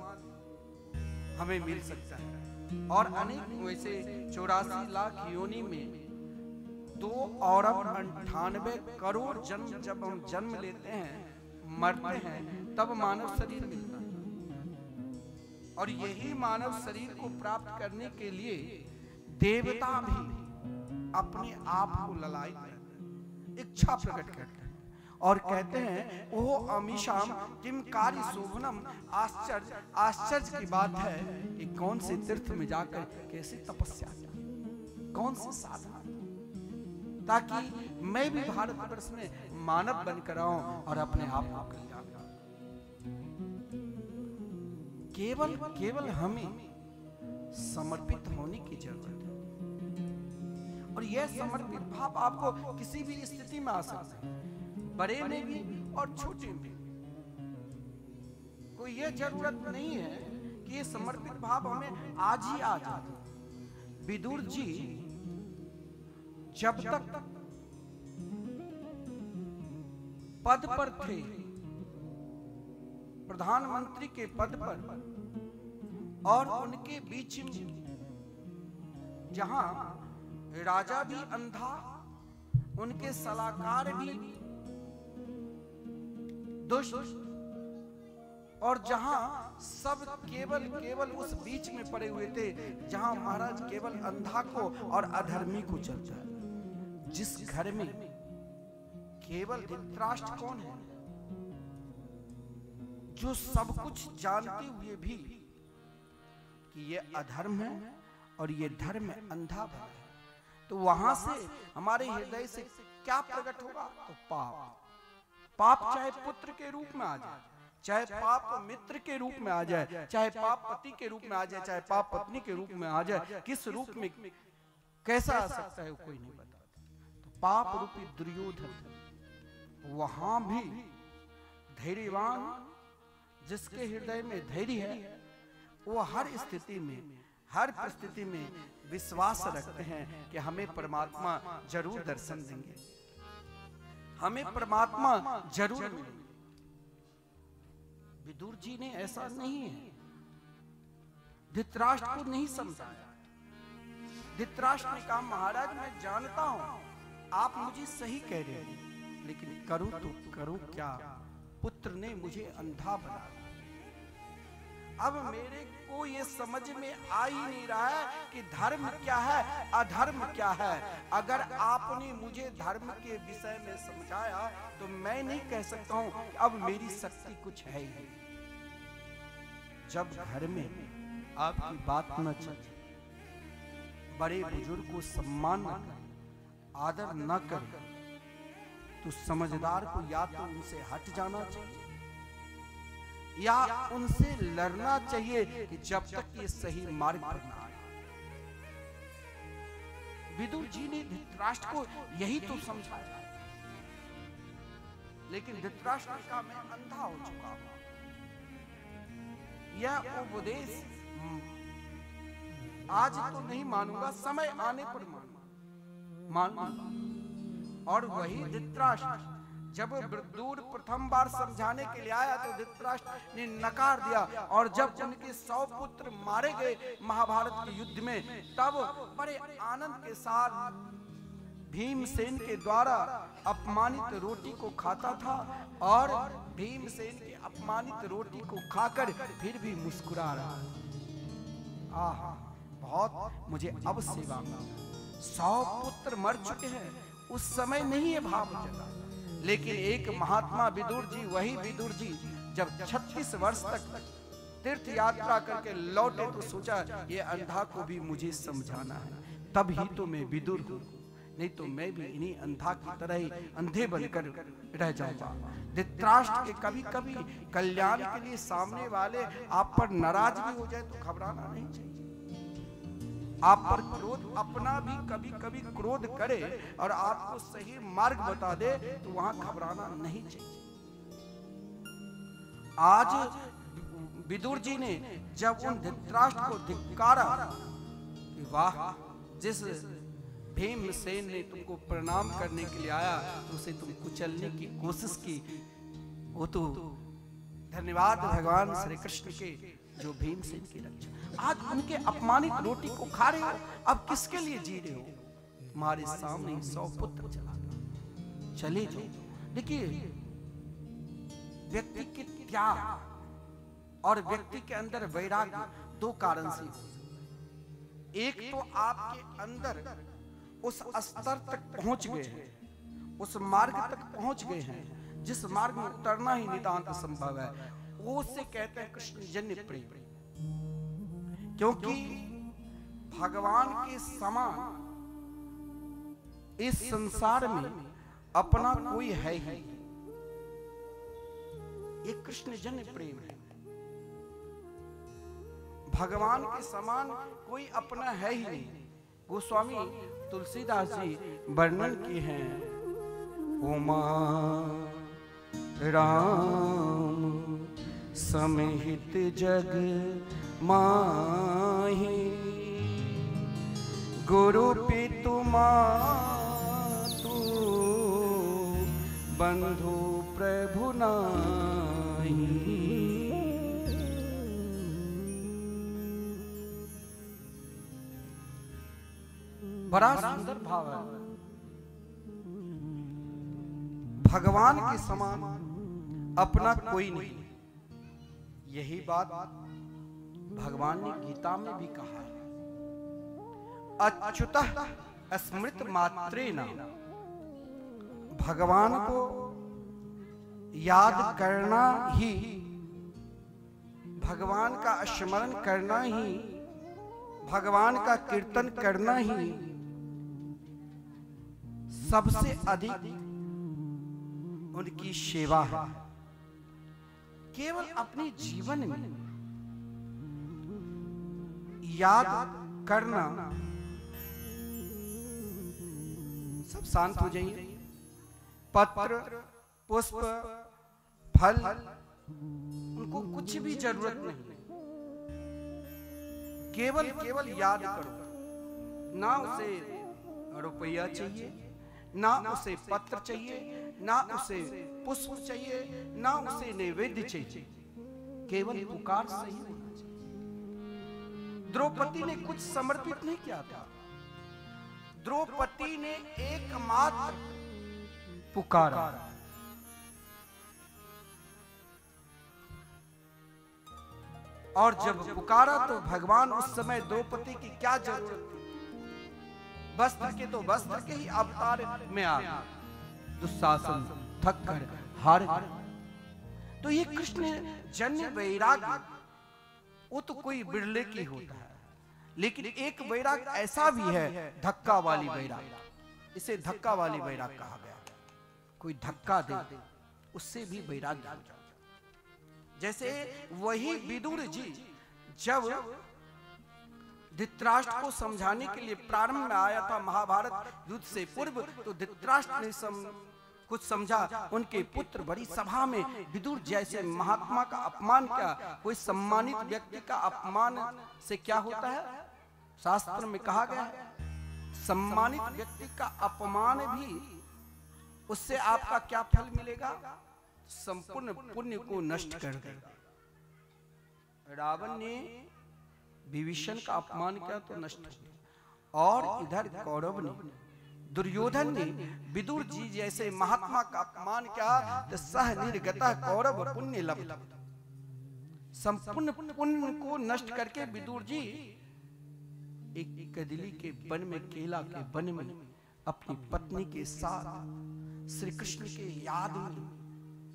हमें मिल सकता है। और अनेक वैसे 84 लाख योनि में 2 अरब 98 करोड़ जन्म जब हम जन्म लेते हैं, मरते हैं, तब मानव शरीर मिलता है। और यही मानव शरीर को प्राप्त करने के लिए देवता भी अपने आप को ललाई करते, इच्छा प्रकट करते हैं और कहते हैं ओ अमीशाम किम कार्य शोभनम। आश्चर्य आश्चर्य की बात है कि कौन से तीर्थ में जाकर कैसे तपस्या की, कौन से साधना, ताकि मैं भी भारतवर्ष में मानव बनकर आऊं और अपने आप को कल्याण करूं। केवल केवल हमें समर्पित होने की जरूरत है, और यह समर्पित भाव आपको किसी भी स्थिति में आ सकता है, बड़े में भी और छोटे में। कोई यह जरूरत नहीं है कि ये समर्पित भाव हमें आज ही आ जाए। विदुर जी जब तक पद पर थे, प्रधानमंत्री के पद पर, और उनके बीच में जहां राजा भी अंधा, उनके सलाहकार भी दुष्ट, और जहां सब केवल केवल उस बीच में पड़े हुए थे जहां महाराज केवल अंधा को और अधर्मी को चलता है। जिस घर में केवल धृतराष्ट्र कौन है, जो सब कुछ जानते हुए भी कि ये अधर्म है और ये धर्म है, अंधा है, तो वहां से हमारे हृदय से क्या प्रकट होगा? तो पाप। पाप चाहे पुत्र के रूप में आ जाए, चाहे पाप मित्र के रूप में आ जाए, चाहे पाप पति के रूप में आ जाए, चाहे पाप पत्नी के रूप में आ जाए, किस रूप में कैसा आ सकता है वो कोई नहीं बताता। तो पाप रूपी दुर्योधन वहां भी धैर्यवान, जिसके हृदय में धैर्य है, वो हर स्थिति में, हर परिस्थिति में विश्वास रखते हैं कि हमें परमात्मा जरूर दर्शन देंगे, हमें परमात्मा जरूर मिलेंगे। विदुर जी ने ऐसा नहीं है, धृतराष्ट्र को नहीं समझाया। धृतराष्ट्र ने कहा महाराज मैं जानता हूं आप मुझे सही कह रहे हैं, लेकिन करूं तो करूं क्या, पुत्र ने मुझे अंधा बना दिया। अब मेरे को ये समझ में आ ही नहीं रहा है कि धर्म क्या है, अधर्म क्या है। अगर आपने मुझे धर्म के विषय में समझाया तो मैं नहीं कह सकता हूं कि अब मेरी शक्ति कुछ है ही। जब घर में आपकी बात न चले, बड़े बुजुर्ग को सम्मान न करे, आदर न करे, तो समझदार को या तो उनसे हट जाना चाहिए या उनसे लड़ना चाहिए कि जब तक ये सही मार्ग पर न आए। विदुर जी ने धृतराष्ट्र को यही तो समझाया, लेकिन धृतराष्ट्र ने कहा मैं अंधा हो चुका हूं, यह उपदेश आज तो नहीं मानूंगा, समय आने पर मानूंगा। और वही धृतराष्ट्र जब विदुर प्रथम बार समझाने के लिए आया तो धृतराष्ट्र ने नकार दिया, और जब उनके 100 पुत्र मारे गए महाभारत के युद्ध में, तब बड़े आनंद के साथ भीमसेन के द्वारा अपमानित रोटी को खाता था, और भीमसेन की अपमानित रोटी को खाकर फिर भी मुस्कुरा रहा है। आहा, बहुत मुझे अब सेवा में 100 पुत्र मर चुके हैं, उस समय नहीं है भाव जगा, लेकिन एक महात्मा विदुर जी, वही विदुर जी जब 36 वर्ष तक तीर्थ यात्रा करके लौटे तो सोचा ये अंधा को भी मुझे समझाना है, तब ही तो मैं विदुर हूं, नहीं तो मैं भी इन्हीं अंधा की तरह ही अंधे बनकर रह जाऊंगा। धृतराष्ट्र के कभी कभी कल्याण के लिए सामने वाले आप पर नाराज भी हो जाए तो घबराना नहीं चाहिए। आप पर क्रोध अपना भी कभी कभी क्रोध करे और आपको सही मार्ग बता दे तो वहां घबराना नहीं चाहिए। आज विदुर जी ने जब उन धृतराष्ट्र को धिक्कारा कि वाह, जिस भीमसेन ने तुमको प्रणाम करने के लिए आया तो उसे तुम कुचलने की कोशिश की, वो तो धन्यवाद भगवान श्री कृष्ण के जो भीमसेन की रक्षा। आज उनके अपमानित रोटी को खा रहे हो, अब किसके लिए जी रहे हो? तुम्हारे सामने 100 पुत्र चले जाओ। देखिए, व्यक्ति के त्याग और व्यक्ति के अंदर वैराग्य दो कारण से, एक तो आपके अंदर उस स्तर तक पहुंच गए हैं, उस मार्ग तक पहुंच गए हैं जिस मार्ग में उतरना ही नितांत संभव है, वो उससे कहते हैं कृष्ण जन्य प्रेम। क्योंकि भगवान के समान इस संसार में अपना कोई है ही, ये कृष्ण जन्य प्रेम है। भगवान के समान कोई अपना है ही नहीं। गोस्वामी तुलसीदास जी वर्णन किए हैं, उमा राम समेत जग माही, गुरु पितु मातु बंधु प्रभु नाही। बड़ा सुंदर भाव है। भगवान के समान अपना कोई नहीं। यही बात भगवान ने गीता में भी कहा है, अच्युतः स्मृत मात्रेण। भगवान को याद करना ही, भगवान का स्मरण करना ही, भगवान का कीर्तन करना ही सबसे अधिक उनकी सेवा है। केवल अपने जीवन में याद करना, सब शांत हो जाइए, पत्र पुष्प फल उनको कुछ भी जरूरत नहीं, केवल याद करो। ना उसे रुपया चाहिए, ना उसे पत्र चाहिए, ना उसे पुष्प चाहिए, ना उसे नैवेद्य चाहिए, केवल पुकार सही होना चाहिए। द्रौपदी ने कुछ समर्पित नहीं किया था, द्रौपदी ने एकमात्र पुकारा। और जब पुकारा तो भगवान उस समय द्रौपदी की क्या जरूरत थी? वस्त्र के तो वस्त्र के ही अवतार में आ गए। दुशासन थक कर हार गए। तो ये कृष्ण जन्य वैराग्य वो तो कोई बिरले की होता है, लेकिन एक वैराग ऐसा भी है धक्का वाली वैराग, इसे धक्का वाली वैराग कहा गया। कोई धक्का दे उससे भी वैराग्य हो जाता। जैसे वही विदुर जी जब धृतराष्ट्र को समझाने के लिए प्रारंभ में आया था महाभारत युद्ध से पूर्व, तो धृतराष्ट्र ने कुछ समझा, उनके पुत्र बड़ी सभा में विदुर जैसे महात्मा का अपमान किया। कोई सम्मानित व्यक्ति का अपमान से क्या होता है, शास्त्र में कहा गया है, सम्मानित व्यक्ति का अपमान भी उससे आपका क्या फल मिलेगा, संपूर्ण पुण्य को नष्ट कर देगा। रावण ने विभीषण का अपमान किया तो नष्ट हो गया, और इधर कौरव ने, दुर्योधन ने विदुर जी जैसे महात्मा का अपमान किया तो सह निर्गतः कौरव पुण्य लब्ध, संपूर्ण पुण्य को नष्ट करके विदुर जी एक कदली के वन में, केला के वन में अपनी पत्नी के साथ श्री कृष्ण के याद में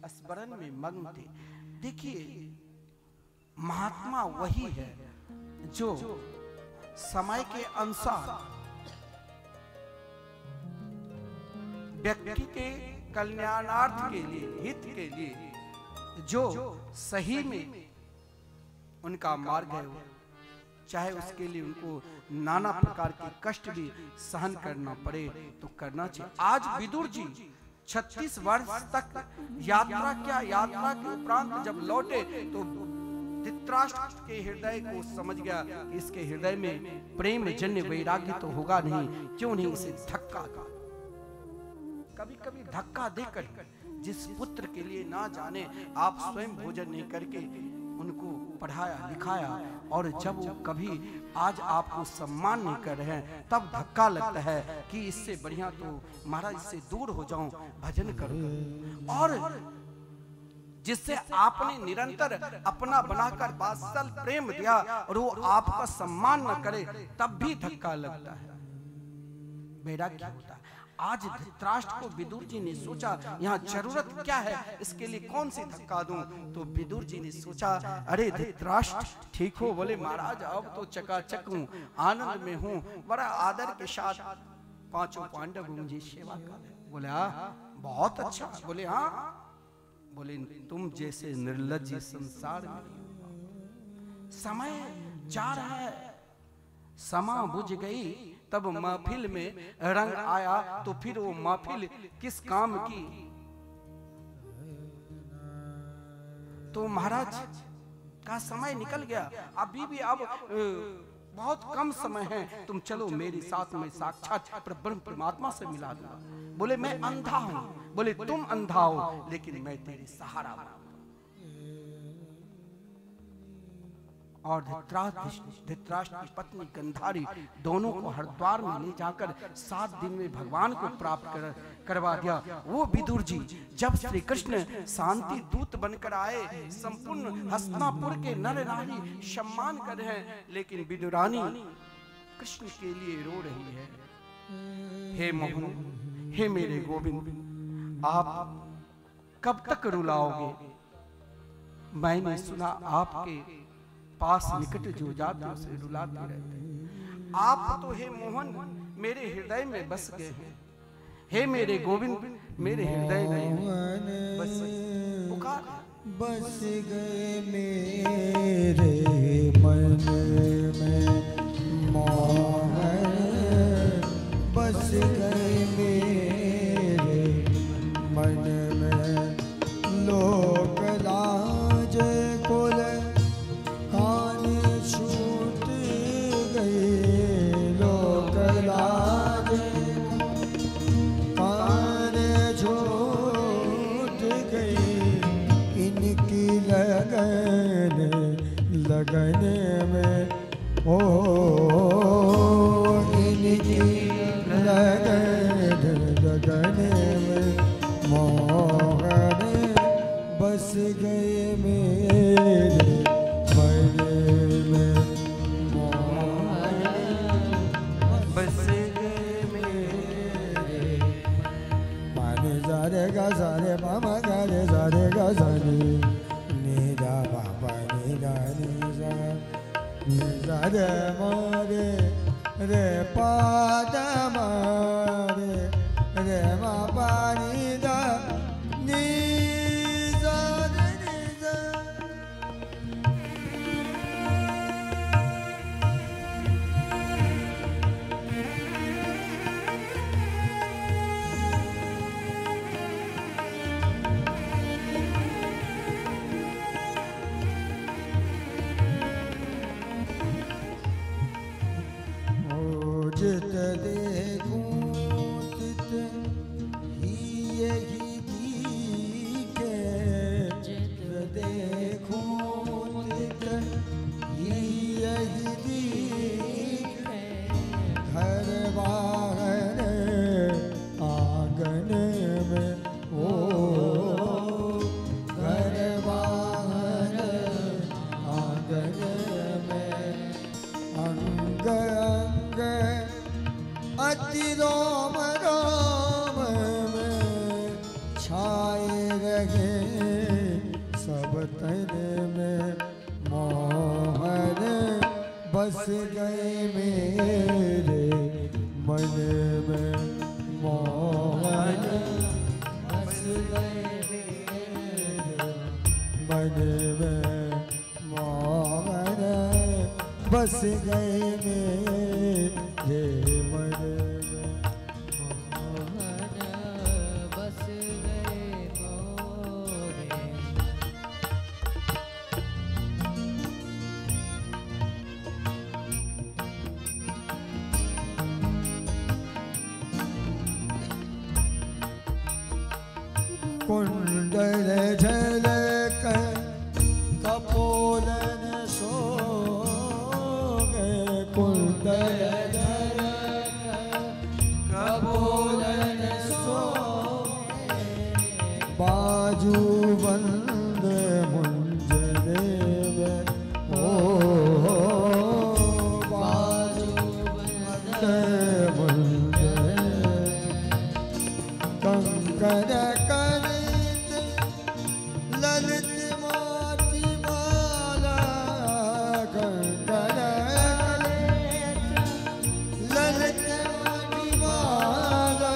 स्मरण में मग्न थे। देखिए महात्मा वही है जो समय के अनुसार व्यक्ति के कल्याणार्थ के लिए, हित के लिए जो सही में उनका मार्ग है, चाहे उसके लिए उनको नाना प्रकार के कष्ट भी सहन करना पड़े तो करना चाहिए। आज विदुर जी 36 वर्ष तक यात्रा किया, यात्रा के उपरांत जब लौटे तो धृतराष्ट्र के हृदय को समझ गया कि इसके हृदय में प्रेम जन्य वैराग्य तो होगा नहीं, क्यों नहीं इसे धक्का दे। कभी कभी धक्का देकर जिस पुत्र के लिए ना जाने आप स्वयं भोजन नहीं करके उनको पढ़ाया लिखाया, और जब वो कभी आज आपको सम्मान नहीं कर रहे हैं तब धक्का लगता है कि इससे बढ़िया तो महाराज इससे दूर हो जाऊं, भजन करूं। और जिससे आपने निरंतर अपना बनाकर वात्सल प्रेम दिया और वो आपका सम्मान न करे तब भी धक्का लगता है, वैराग्य होता है। आज धृतराष्ट्र को विदुर जी ने सोचा यहाँ जरूरत क्या है, इसके लिए कौन सी धक्का दूं, तो विदुर जी ने सोचा अरे धृतराष्ट्र ठीक हो, बोले महाराज अब तो चकाचक हूँ, आनंद में हूँ, बड़ा आदर के साथ पांचों पांडव मुझे सेवा कर। बोले हाँ बहुत अच्छा, बोले हाँ, बोले तुम जैसे निर्लज्ज संसार में। समय जा रहा है, समा बुझ गई, तब महफिल में रंग आया तो फिर वो महफिल किस काम की। तो महाराज का समय निकल गया, अभी भी अब बहुत कम समय है, तुम चलो मेरे साथ में साक्षात ब्रह्म परमात्मा से मिला दूंगा। बोले मैं अंधा हूं, बोले तुम अंधा हो लेकिन मैं तेरे सहारा हूं। और धृतराष्ट्र की पत्नी गंधारी दोनों को हरिद्वार में ले जाकर 7 दिन में भगवान को प्राप्त करवा दिया। वो विदुर जी जब श्री कृष्ण शांति दूत बनकर आए, संपूर्ण हस्तिनापुर के नर नारी सम्मान कर रहे हैं, लेकिन विदुरानी कृष्ण के लिए रो रही है। हे मोहन, हे मेरे गोविंद, आप कब तक रुलाओगे? मैंने सुना आपके पास निकट जो जाते उसे रुलाते रहते। आप तो हे मोहन मेरे हृदय में बस गए हैं, हे मेरे गोविंद मेरे हृदय में बस गए मेरे मन में मोहन, बस गए मेरे मन में लोक लाज कुल कान छूट गए, लोक लाज कान छूट गई, इनकी लगन लगन में ओ, इनकी लगन लगन में मोहन, बस गए मेरे मन में मोहन, बस गए मेरे। पानी सारे गा सारे मामा गा रे सारे गा सारे, नी दा बाबा नी दा नी सा। रे मोरे रे पाद मारे रे मा पानी दा नी सा रे नी सा। जित देखूं तित ही यही दिखे, जित देखूं तित ही यही दिखे, घर बाहर आंगन में ओ, घर बाहर आंगन में अंग अंग अति रोम रोम में छाए रहे सब तन में मोहन बस गए मेरे मन में मोहन बस गए मेरे मन में मोहन बस गए मेरे मन में मोहन बस गए मोरे। कुंडल झलक कपोलन सोगे, कुंडल झलक कपोलन सोगे, बाजू बंद मुंजरे में ओ, बाजू बंद मुंजरे, कंकर करित ललित मोती माला, कंकर करित ललित मोती माला,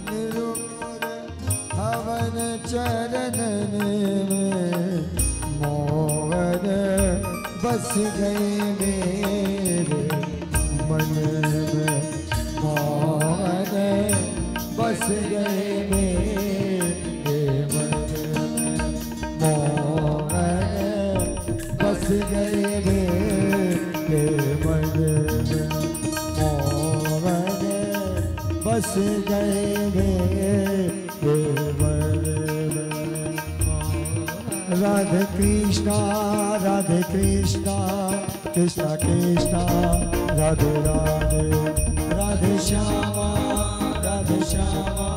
निरुमुर हवन चरण में मोहन बस गए मेरे मन में मोहन बस गए मेरे मन में मोहन बस गए मेरे मन में मोहन बस गए मेरे मन में। राधे कृष्णा कृष्णा कृष्णा राधे राधे, राधे श्यामा श्यामा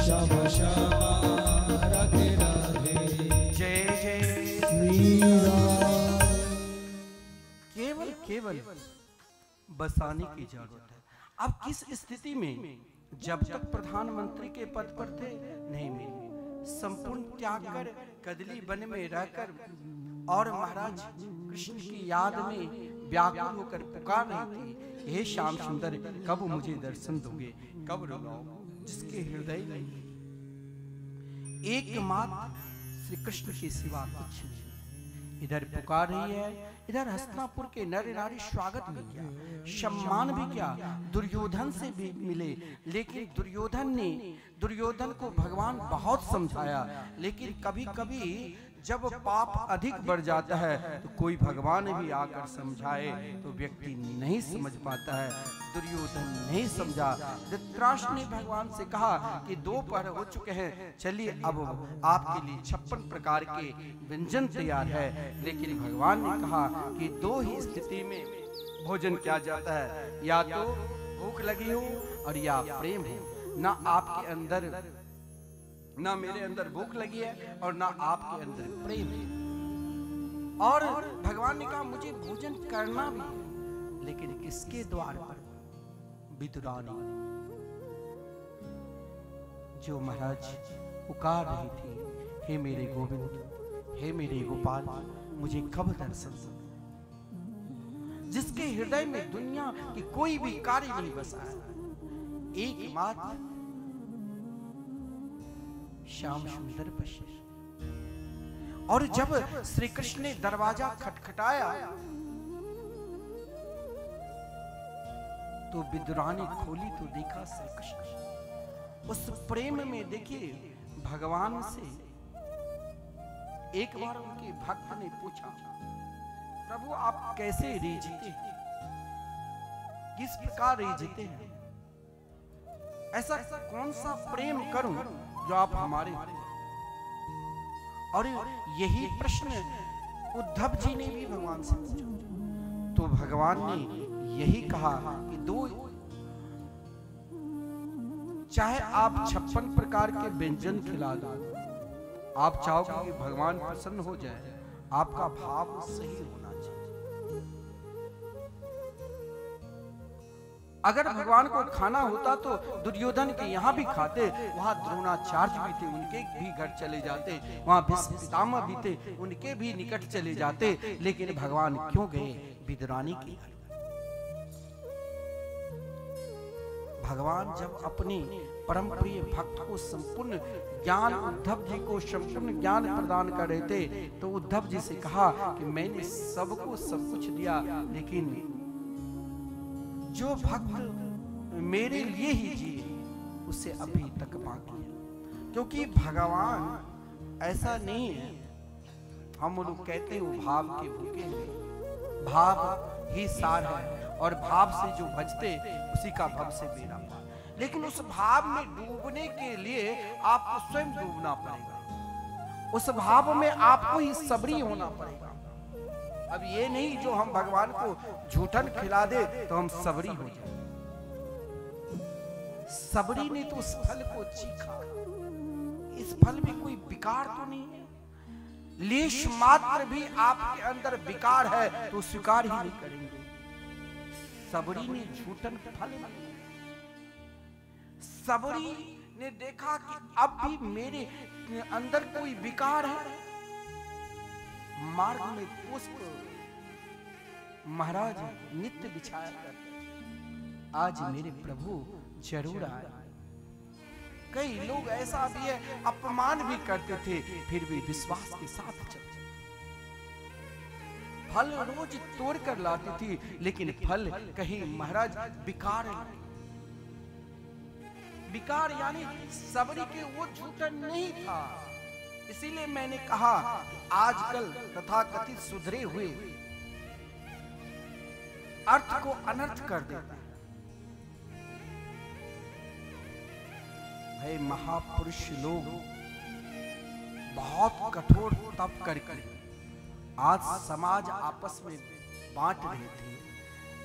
श्यामा श्यामा राधे राधे। जय जय श्री राम। केवल केवल बसाने की जरूरत है। अब किस स्थिति में? जब तक प्रधानमंत्री के पद पर थे नहीं मिले, संपूर्ण त्याग कर कदली वन में रहकर और महाराज कृष्ण की याद में व्याकुल होकर पुकार रही थी, हे श्याम सुंदर कब मुझे दर्शन दोगे, कब रुलाओगे? जिसके हृदय में एकमात्र श्री कृष्ण के सिवा कुछ नहीं। इधर पुकार रही है, इधर हस्तिनापुर के नर नारी स्वागत भी किया, सम्मान भी किया, दुर्योधन से भी मिले, लेकिन दुर्योधन को भगवान बहुत समझाया, लेकिन कभी कभी जब पाप अधिक बढ़ जाता है तो कोई भगवान भी आकर समझाए तो व्यक्ति नहीं समझ पाता है। दुर्योधन नहीं समझा। धृतराष्ट्र ने भगवान से कहा कि दोपहर हो चुके हैं, चलिए अब आपके लिए 56 प्रकार के व्यंजन तैयार है। लेकिन भगवान ने कहा कि दो ही स्थिति में भोजन किया जाता है, या तो भूख लगी हो और या प्रेम हो। ना आपके अंदर, ना मेरे अंदर भूख लगी है और ना आपके अंदर प्रेम है। और भगवान ने कहा मुझे भोजन करना भी है, लेकिन किसके द्वार पर? विदुरानी, जो महाराज पुकार रही थी, हे मेरे गोविंद, हे मेरे गोपाल, मुझे कब दर्शन? जिसके हृदय में दुनिया की कोई भी कार्य नहीं बसा है, एकमात्र श्याम सुंदर बसे। और जब श्री कृष्ण ने दरवाजा खटखटाया तो विदुरानी खोली तो देखा श्री कृष्ण। उस प्रेम में देखिए भगवान से एक बार उनके भक्त ने पूछा, प्रभु आप कैसे रीझते हैं, किस प्रकार रीझते हैं, ऐसा कौन सा प्रेम करूं जो आप हमारे। और यही प्रश्न उद्धव जी ने भी भगवान से पूछा, तो भगवान ने यही कहा कि दो, चाहे आप 56 प्रकार के व्यंजन खिला दो, आप चाहोगे कि भगवान प्रसन्न हो जाए, आपका भाव सही होना चाहिए। अगर भगवान को खाना होता तो दुर्योधन के यहाँ भी खाते, वहां द्रोणाचार्य भी थे, उनके भी घर चले जाते, वहां भीष्म पितामह भी थे, उनके भी निकट चले जाते, लेकिन भगवान क्यों गए विदुरानी के घर। भगवान जब अपने परम प्रिय भक्त को संपूर्ण ज्ञान, उद्धव जी को संपूर्ण ज्ञान प्रदान कर रहे थे, तो उद्धव जी से कहा कि मैंने सबको सब कुछ दिया, लेकिन जो भक्त मेरे लिए ही जिए उसे अभी तक बाकी है। क्योंकि भगवान ऐसा नहीं है, हम लोग कहते हैं वो भाव के भूखे हैं, भाव ही सार है, और भाव से जो भजते उसी का भव से मेरा भाव। लेकिन उस भाव में डूबने के लिए आपको स्वयं डूबना पड़ेगा, उस भाव में आपको ही सबरी होना पड़ेगा। अब ये नहीं जो हम भगवान को झूठन खिला दे तो हम सबरी हो जाए। सबरी ने तो उस फल को चीखा, इस फल में कोई विकार तो नहीं है, लेश मात्र भी आपके अंदर विकार है तो स्वीकार ही नहीं करेंगे। सबरी ने झूठन फल नहीं, सबरी ने देखा कि अब भी मेरे अंदर कोई विकार है। मार्ग में पुष्प महाराज नित्य बिछाया करते, आज मेरे प्रभु जरूर आए। कई लोग ऐसा भी है अपमान भी करते थे, फिर भी विश्वास के साथ चलते। फल रोज तोड़ कर लाती थी, लेकिन फल कहीं महाराज विकार नहीं। विकार यानी सबरी के वो झूठा नहीं था। इसीलिए मैंने कहा आजकल तथाकथित सुधरे हुए अर्थ को अनर्थ कर देते हैं। भाई महापुरुष लोग बहुत कठोर तप करके आज समाज आपस में बांट रहे थे,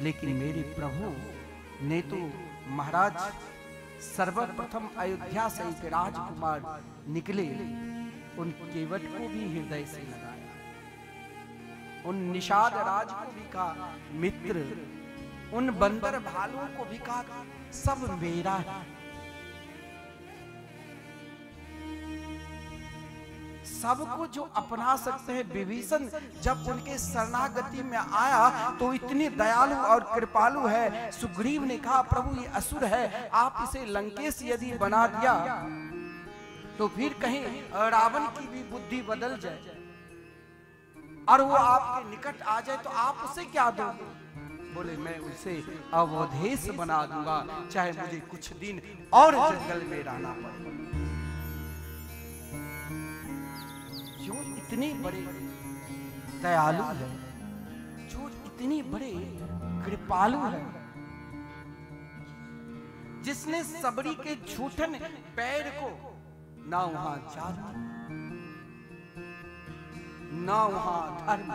लेकिन मेरे प्रभु ने तो महाराज सर्वप्रथम अयोध्या से एक राजकुमार निकले, उन केवट को भी हृदय से लगाया, उन निषाद राज को भी कहा मित्र, उन बंदर भालुओं को भी कहा सब मेरा है। सबको जो अपना सकते हैं। विभीषण जब उनके शरणागति में आया तो इतने दयालु और कृपालु है। सुग्रीव ने कहा प्रभु ये असुर है, आप इसे लंकेश यदि बना दिया तो फिर कहीं रावण की भी बुद्धि बदल जाए और वो आपके निकट आ जाए तो आप उसे क्या दोगे? बोले मैं उसे अवधेश बना दूंगा, चाहे मुझे कुछ दिन और जंगल में रहना पड़े। जो इतने बड़े दयालु है, जो इतने बड़े कृपालु है, जिसने सबरी के झूठन पैर को ना वहां जाति ना वहां धर्म,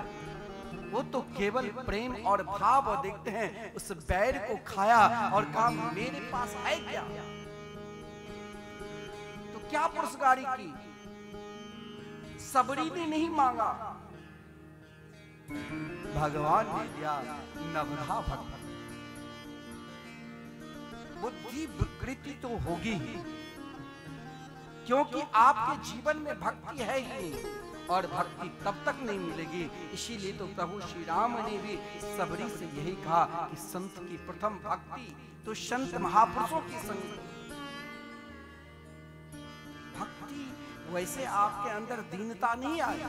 वो तो केवल प्रेम और भाव देखते हैं। उस बैर को खाया और कहा मेरे पास है क्या? तो क्या पुरस्कारी की? सबरी ने नहीं मांगा, भगवान ने दिया। नवधा भक्त बुद्धि विकृति तो होगी ही, क्योंकि आपके जीवन में भक्ति है ही नहीं, और भक्ति भक्ति तब तक नहीं मिलेगी। इसीलिए तो प्रभु श्री राम ने भी सबरी से यही कहा कि संत की प्रथम भक्ति तो संत महापुरुषों की संग भक्ति। वैसे आपके अंदर दीनता नहीं आई,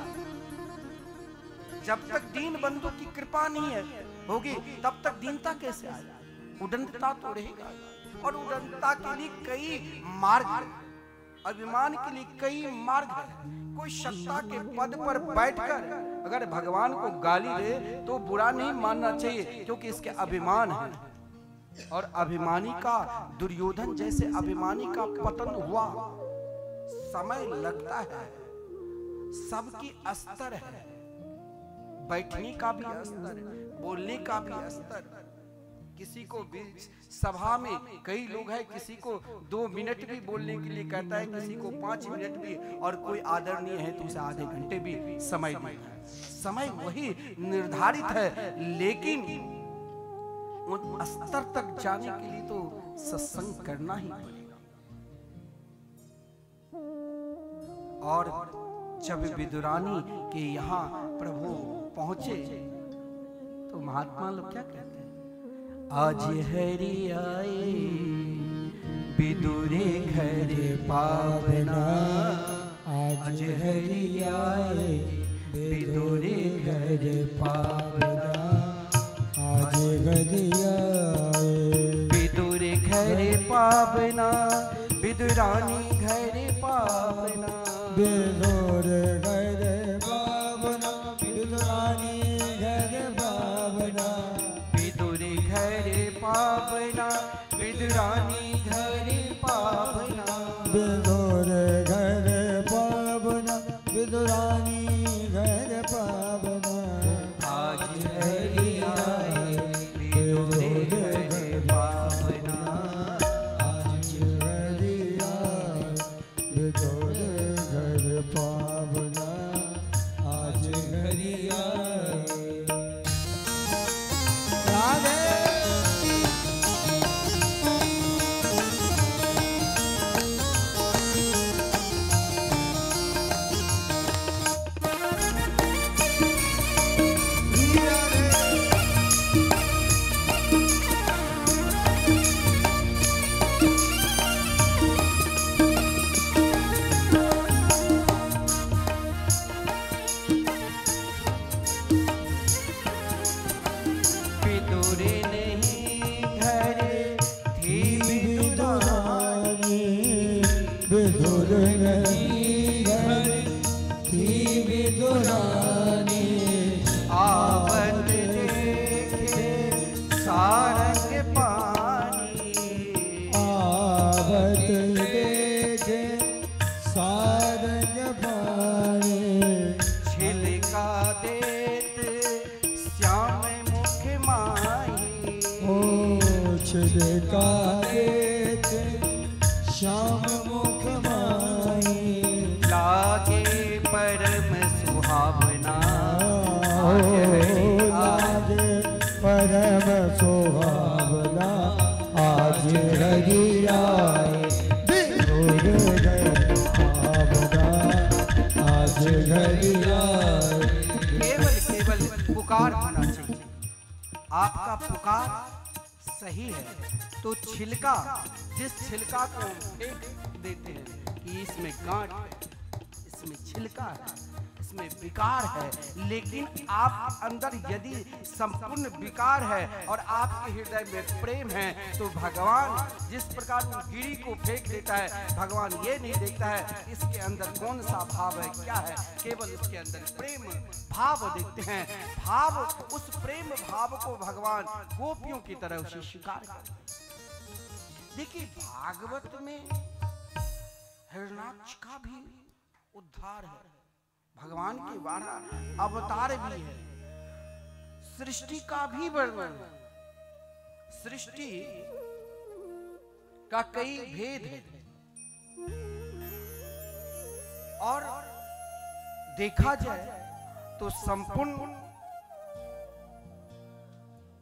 जब तक दीन बंधु की कृपा नहीं है होगी तब तक दीनता कैसे आएगी? उदंडता तो रहेगा, और उदंडता के लिए कई मार्ग है, अभिमान के लिए कई मार्ग है। कोई सत्ता के पद पर बैठकर अगर भगवान को गाली दे तो बुरा नहीं मानना चाहिए, क्योंकि इसके अभिमान है। और अभिमानी का, दुर्योधन जैसे अभिमानी का पतन हुआ, समय लगता है, सबकी अस्तर है, बैठने का भी अस्तर है, बोलने का भी अस्तर। किसी को भी सभा में कई लोग हैं, किसी को 2 मिनट भी बोलने के लिए कहता है, किसी को 5 मिनट भी, और कोई आदरणीय है तो उसे आधे घंटे भी समय देता है। समय वही निर्धारित है, लेकिन उस स्तर तक जाने के लिए तो सत्संग करना ही पड़ेगा। और जब विदुरानी के यहाँ प्रभु पहुंचे तो महात्मा लोग क्या कहते हैं? आज हरि आए विदुरे घर पावना, आज हरि आए विदुरे घर पावना, आज हरि आए विदुरे घर पावना, विदुरानी घर पावना, विदुर घर पावना, विदुरानी घर पावना, विदुरे घर पावना, विदुरानी घर पावना, विदुर घर पावना, विदुरानी घर पावना, आज हरि आए विदुरे घर पावना, आज हरि आए विदुर घर पावना, आज हरि आए। राधे विदुरे नहीं घर थी विदुरानी, विदुर नहीं घर थी विदुरानी, आवत देखे सारंग पानी, आवत देखे सारंग पानी, छिलका देत श्याम मुख माही, ओ छिलका देते श्याम मुख माही, लागे परम सुहावना, लागे परम सुहावना, आज हरि आए विदुर घर पावना, आज हरि आए। केवल केवल पुकार होना चाहिए। आपका पुकार सही है तो छिलका, जिस छिलका को फेंक देते हैं कि इसमें गांठ है, इसमें छिलका है, इसमें विकार है, लेकिन आप अंदर यदि संपूर्ण विकार है और आपके हृदय में प्रेम है तो भगवान जिस प्रकार उस गिरी को फेंक देता है, भगवान ये नहीं देखता है इसके अंदर कौन सा भाव है, क्या है, केवल उसके अंदर प्रेम भाव देखते हैं। भाव, उस प्रेम भाव को भगवान गोपियों की तरह उसे स्वीकार करते हैं। देखिए भागवत में हिरण्याक्ष का भी उद्धार है, भगवान के 12 अवतार भी है, सृष्टि का भी वर्णन है। सृष्टि का कई भेद है और देखा जाए तो संपूर्ण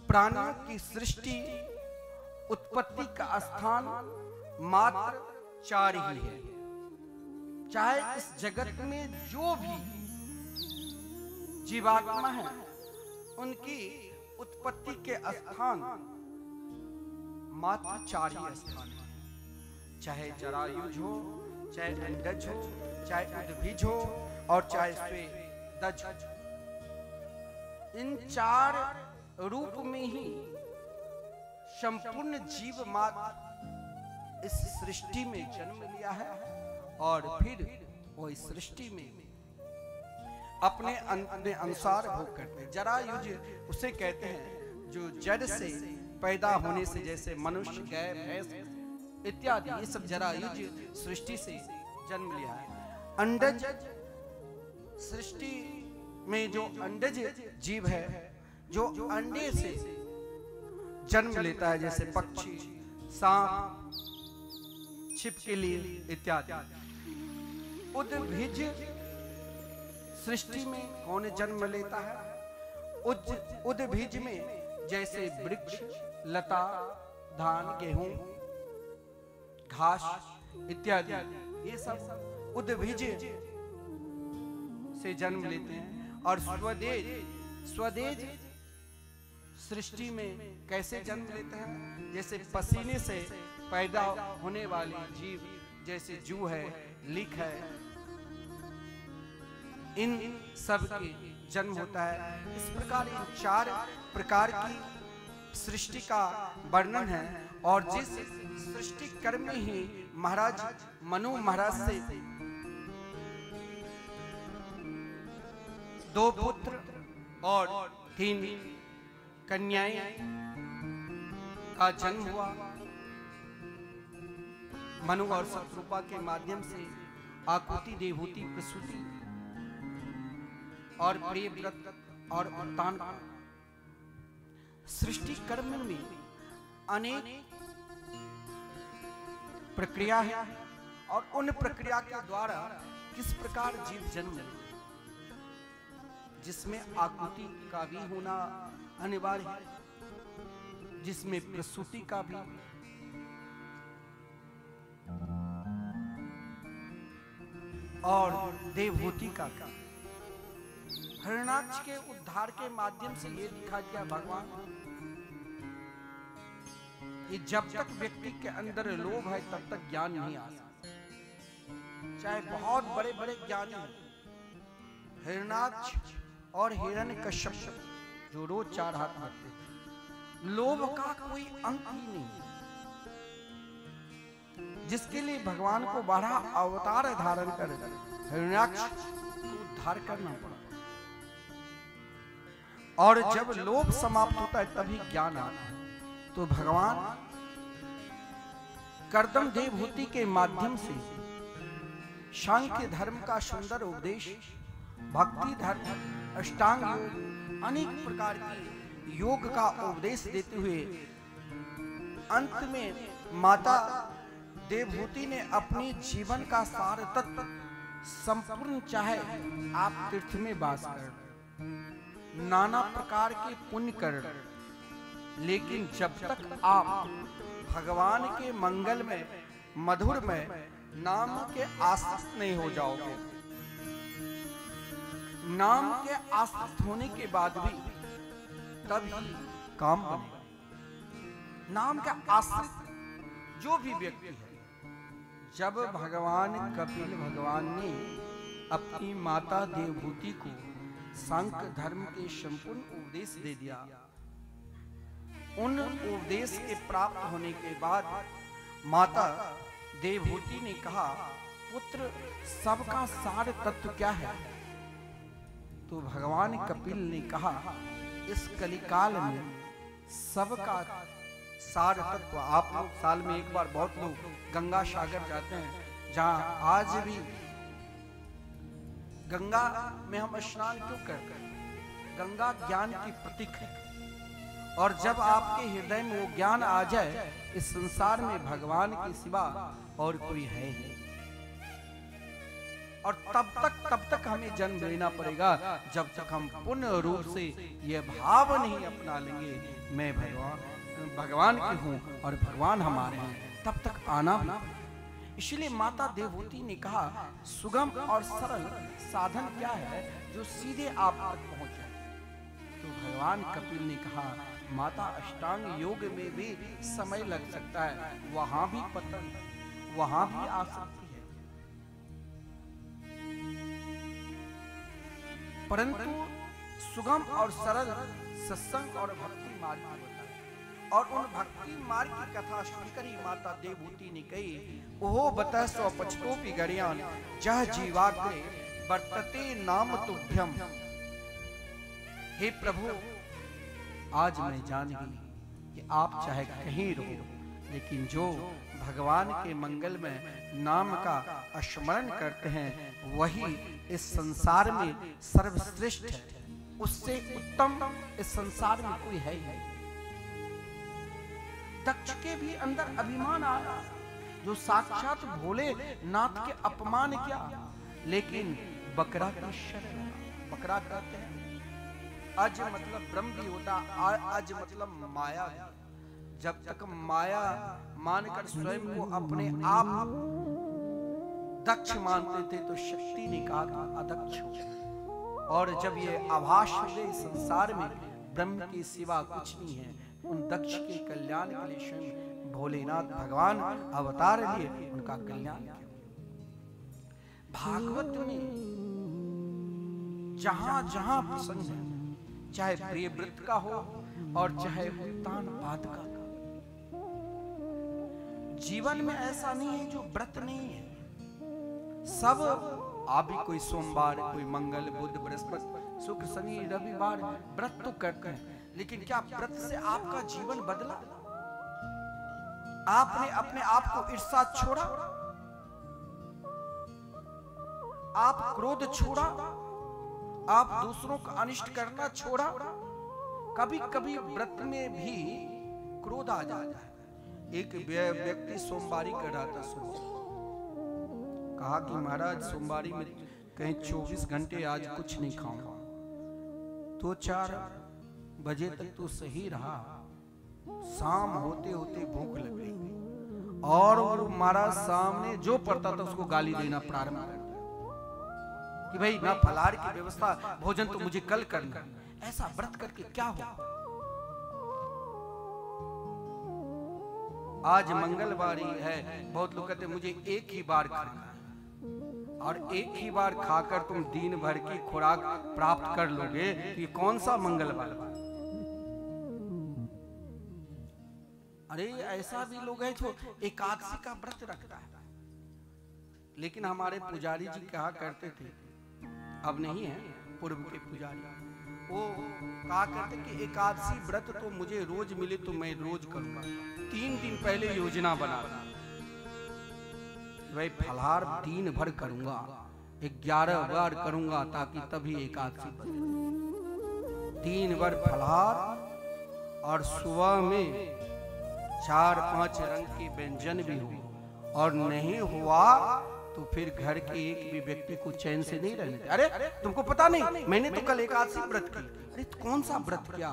प्राणियों की सृष्टि उत्पत्ति का स्थान मात्र 4 ही है। चाहे इस जगत में जो भी जीवात्मा हैं, उनकी उत्पत्ति के स्थान मात्र 4 ही स्थान हैं। चाहे जरायुज हो, चाहे अंडज हो, चाहे उद्भिज हो और चाहे स्वेदज हो। इन 4 रूप में ही संपूर्ण जीव मात्र इस सृष्टि में जन्म लिया है और फिर वो इस सृष्टि में अपने अनुसार भोग करते हैं। जरायुज उसे कहते हैं जो जड़ से पैदा होने से, जैसे मनुष्य, गाय, भैंस इत्यादि, ये सब जरायुज सृष्टि से जन्म लिया है। अंडज सृष्टि में जो अंडज जीव है, जो अंडे से जन्म लेता है, जैसे पक्षी, सांप, छिपकली इत्यादि। उद्भिज सृष्टि में कौन जन्म लेता है? उद्भिज में जैसे वृक्ष, लता, धान, गेहूं, घास इत्यादि, ये सब उद्भिज से जन्म लेते हैं। और स्वदेज सृष्टि में कैसे जन्म लेते हैं? जैसे पसीने से पैदा होने वाली जीव, जैसे जू है, लीख है, इन सब के जन्म होता है। इस प्रकार इन 4 प्रकार की सृष्टि का वर्णन है। और जिस सृष्टि कर्म में ही महाराज मनु महाराज से 2 पुत्र और 3 कन्याएं का जन्म हुआ। मनु और शत्रुपा के माध्यम से आकुति, देवहूति, प्रसूति और प्रियव्रत और उत्तान। सृष्टि कर्म में अनेक प्रक्रिया है और उन प्रक्रिया के द्वारा किस प्रकार जीव जन्म ले, जिसमें आकुति का भी होना अनिवार्य है, जिसमें प्रसूति का भी, और देवहूति का। हिरण्याक्ष के उद्धार के माध्यम से ये दिखा गया भगवान, ये जब तक व्यक्ति के अंदर लोभ है तब तक ज्ञान नहीं आ सकता। चाहे बहुत बड़े बड़े ज्ञानी हो, हिरण्याक्ष और हिरण्यकश्यप जो रोज 4 हाथ मारते थे, लोभ का कोई अंत ही नहीं, जिसके लिए भगवान को 12 अवतार धारण कर हिरण्याक्ष को उद्धार करना पड़ा। और जब लोभ समाप्त होता है तभी ज्ञान आता है। तो भगवान कर्दम देवहूति के माध्यम से सांख्य धर्म का सुंदर उपदेश, भक्ति धर्म, अष्टांग योग, अनेक प्रकार के योग का उपदेश देते हुए अंत में माता देवहूति ने अपने जीवन का सार तत्व संपूर्ण, चाहे आप तीर्थ में वास कर, नाना प्रकार के पुण्य कर, लेकिन जब तक आप भगवान के मंगल में, मधुर में नाम के आसक्त नहीं हो जाओगे, नाम के आसक्त होने के बाद भी तभी काम बनेगा। नाम का आश्रित जो भी व्यक्ति है, जब भगवान कपिल भगवान ने अपनी माता देवहूति को सांख्य धर्म के संपूर्ण उपदेश दे दिया, उन उपदेश के प्राप्त होने के बाद माता देवहूति ने कहा, पुत्र सबका सार तत्व क्या है? तो भगवान कपिल ने कहा, इस कलिकाल में सबका सार तत्व, आप लोग साल में एक बार बहुत लोग गंगा सागर जाते हैं, जहां आज भी गंगा में हम स्नान क्यों करते हैं? गंगा ज्ञान की प्रतीक है। और जब आपके हृदय में वो ज्ञान आ जाए, इस संसार में भगवान के सिवा और कोई है ही। और तब तक हमें जन्म लेना पड़ेगा, जब तक हम पूर्ण रूप से यह भाव नहीं अपना लेंगे, मैं भगवान की हूँ और भगवान हमारे हैं, तब तक आना भी। इसलिए माता देवहूति ने कहा, सुगम और सरल साधन क्या है जो सीधे आप तक पहुंच भगवान कपिल ने कहा, माता अष्टांग योग में भी समय लग सकता है, वहां भी पतन, वहां भी आसक्ति है, परंतु सुगम और सरल सत्संग और भक्ति मार्ग होता है। और उन भक्ति मार्ग की कथा सुनकर ही माता देवभूति ने कही, ओहो बतः सौ पछतोपि गणियान जह जीवाग्रे वर्तते नाम तुभ्यम। हे प्रभु, आज मैं जान गई कि आप चाहे कहीं रहो, लेकिन जो भगवान के मंगल में नाम का स्मरण करते हैं वही इस संसार में सर्वश्रेष्ठ है, उससे उत्तम इस संसार में कोई है ही नहीं। दक्ष के भी अंदर अभिमान आया, जो साक्षात भोलेनाथ के अपमान किया, लेकिन बकरा की शरण, बकरा कहते हैं अज मतलब ब्रह्म भी होता, अज मतलब माया। जब तक माया मानकर स्वयं को अपने आप दक्ष मानते थे तो शक्ति ने कहा था अदक्ष हो। और जब ये आभास हो गई संसार में ब्रह्म के सिवा कुछ नहीं है, उन दक्ष के कल्याण के लिए स्वयं भोलेनाथ भगवान अवतार लिए उनका कल्याण किया। भागवत में जहां जहां प्रसंग है, चाहे प्रिय व्रत का हो और चाहे उत्तान पाद का, जीवन में ऐसा नहीं है जो व्रत नहीं है। सब आप भी कोई सोमवार, कोई मंगल, बुध, बृहस्पति, शुक्र, शनि, रविवार व्रत तो करते हैं, लेकिन क्या व्रत से आपका जीवन बदला? आपने अपने आप को ईर्ष्या छोड़ा, आप क्रोध छोड़ा, आप दूसरों का अनिष्ट करना छोड़ा। कभी कभी व्रत में भी क्रोध आ जाता है। एक व्यक्ति सोमवारी कर रहा था, कहा कि महाराज सोमवारी में कहीं 24 घंटे आज कुछ नहीं खाऊंगा। 2-4 बजे तक तो सही रहा, शाम होते होते भूख लग गई और महाराज सामने जो पड़ता था उसको गाली देना प्रारंभ कर दिया कि भाई ना फलाहार की व्यवस्था, भोजन तो मुझे कल करना। ऐसा व्रत करके क्या हो? आज मंगलवारी है, बहुत लोग कहते मुझे एक ही बार खाना है, और एक ही बार खाकर तुम दिन भर की खुराक प्राप्त कर लोगे, ये कौन सा मंगलवार? अरे ऐसा भी लोग हैं जो एकादशी का व्रत रखता है, लेकिन हमारे पुजारी जी कहा करते थे, अब नहीं है, पूर्व के पुजारी, वो कहा करते कि एकादशी व्रत तो मुझे रोज मिले तो मैं रोज करूंगा। 3 दिन पहले योजना बना, भाई फलाहार दिन भर करूंगा, 11 बार करूंगा ताकि तभी एकादशी बने। 3 बार फलाहार और सुबह में 4-5 रंग के व्यंजन भी हो, और नहीं हुआ तो फिर घर के एक भी व्यक्ति को चैन से नहीं रहने। अरे तुमको पता नहीं, मैंने तो कल एकादशी व्रत की। अरे कौन सा व्रत किया?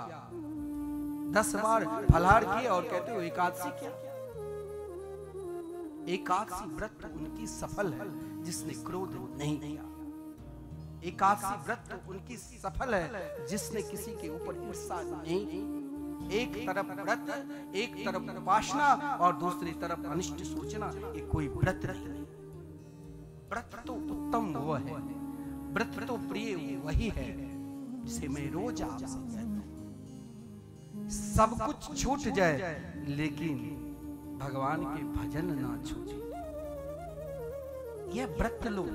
10 बार फलाहार किया और कहते हो एकादशी किया। एकादशी व्रत उनकी सफल है जिसने क्रोध नहीं किया। एकादशी व्रत उनकी सफल है जिसने किसी के ऊपर ईर्ष्या नहीं की। एक तरफ व्रत, एक तरफ उपासना और दूसरी तरफ अनिष्ट सोचना, ये कोई व्रत नहीं। व्रत तो उत्तम वो है, व्रत तो प्रिय वही है जिसे मैं रोज आपसे कहता हूं। सब कुछ छूट जाए लेकिन भगवान के भजन ना छूटे, यह व्रत लो।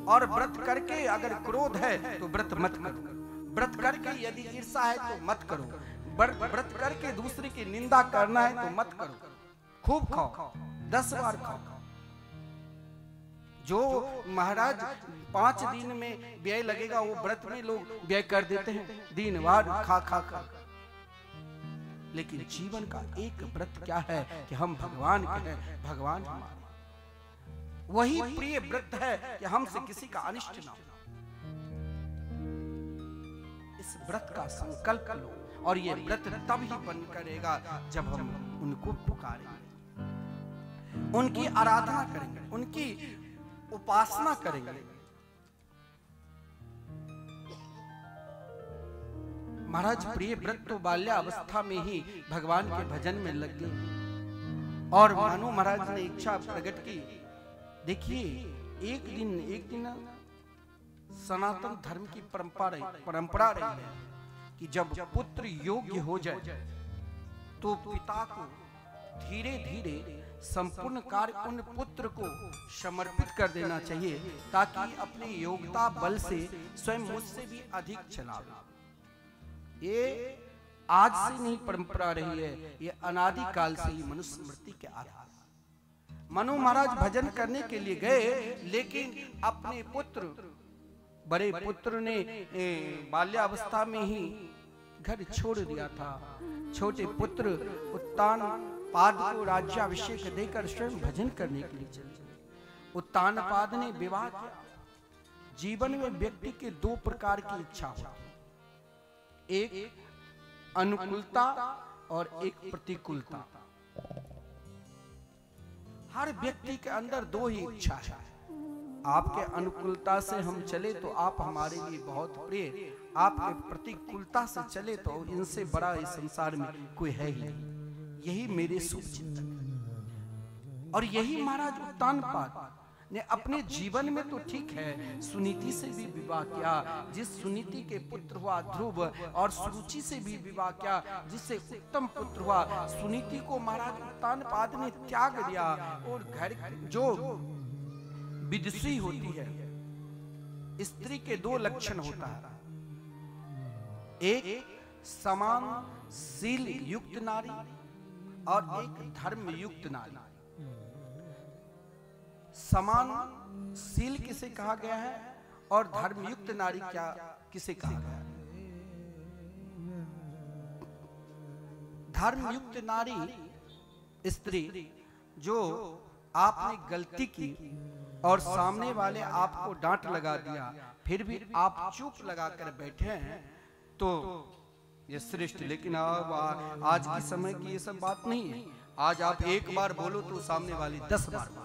और व्रत करके अगर क्रोध है तो व्रत मत करो। व्रत करके यदि ईर्ष्या है तो मत करो। व्रत करके दूसरे की निंदा करना है तो मत करो। खूब खाओ, 10 बार खाओ। जो महाराज 5 दिन में व्यय लगेगा वो व्रत में लोग व्यय कर देते हैं, दिन भर खा खा कर। लेकिन जीवन का एक व्रत क्या है कि हम भगवान के हैं, भगवान हमारे। वही प्रिय व्रत है कि हमसे किसी का अनिष्ट ना हो। इस व्रत का संकल्प लो, और ये व्रत तब ही बन करेगा जब हम उनको पुकारेंगे, उनकी आराधना करेंगे, उनकी उपासना करेंगे। महाराज प्रियव्रत तो बाल्यावस्था में ही भगवान के भजन में लग गए और मनु महाराज ने इच्छा प्रकट की। देखिए एक दिन सनातन धर्म की परंपरा रही है कि जब पुत्र योग्य हो जाए तो पिता को धीरे धीरे संपूर्ण कार्य उन पुत्र को समर्पित कर देना चाहिए ताकि अपने योग्यता बल से स्वयं मुझसे भी अधिक चलावे। ये आज से नहीं परंपरा रही है, ये अनादि काल से ही मनुष्य स्मृति के आधार। मनु महाराज भजन करने के लिए गए, लेकिन अपने पुत्र बड़े पुत्र ने बाल्यावस्था में ही घर छोड़ दिया था। छोटे पुत्र उत्तान पाद को राज्याभिषेक देकर स्वयं भजन करने के लिए चले। उत्तान पाद ने विवाह किया। जीवन में व्यक्ति के दो प्रकार की इच्छा होती है, एक अनुकूलता और एक प्रतिकूलता। हर व्यक्ति के अंदर दो ही इच्छा है। आपके अनुकूलता से हम चले तो आप हमारे लिए बहुत प्रिय, आपके प्रतिकूलता से चले तो इनसे बड़ा इस संसार में कोई है ही नहीं। यही मेरे शुभ चिंतन। और यही महाराज उत्तानपाद ने अपने जीवन में तो ठीक है सुनीति से भी विवाह किया, जिस सुनीति के पुत्र हुआ ध्रुव, और सुरुचि से भी विवाह किया जिससे उत्तम पुत्र हुआ। सुनीति को महाराज उत्तानपाद ने त्याग दिया। और घर जो विदुषी होती है, स्त्री के दो लक्षण होता है, एक समान शील युक्त नारी और एक धर्म युक्त नारी। समान शील किसे कहा गया है और धर्मयुक्त नारी क्या किसे कहा गया है? धर्मयुक्त नारी स्त्री जो आपने गलती की और सामने वाले आपको डांट लगा दिया, फिर भी आप चुप लगाकर बैठे हैं, तो ये श्रेष्ठ। लेकिन आज के समय की ये सब बात नहीं है। आज आप एक बार बोलो तो सामने वाली 10 बार बोलो,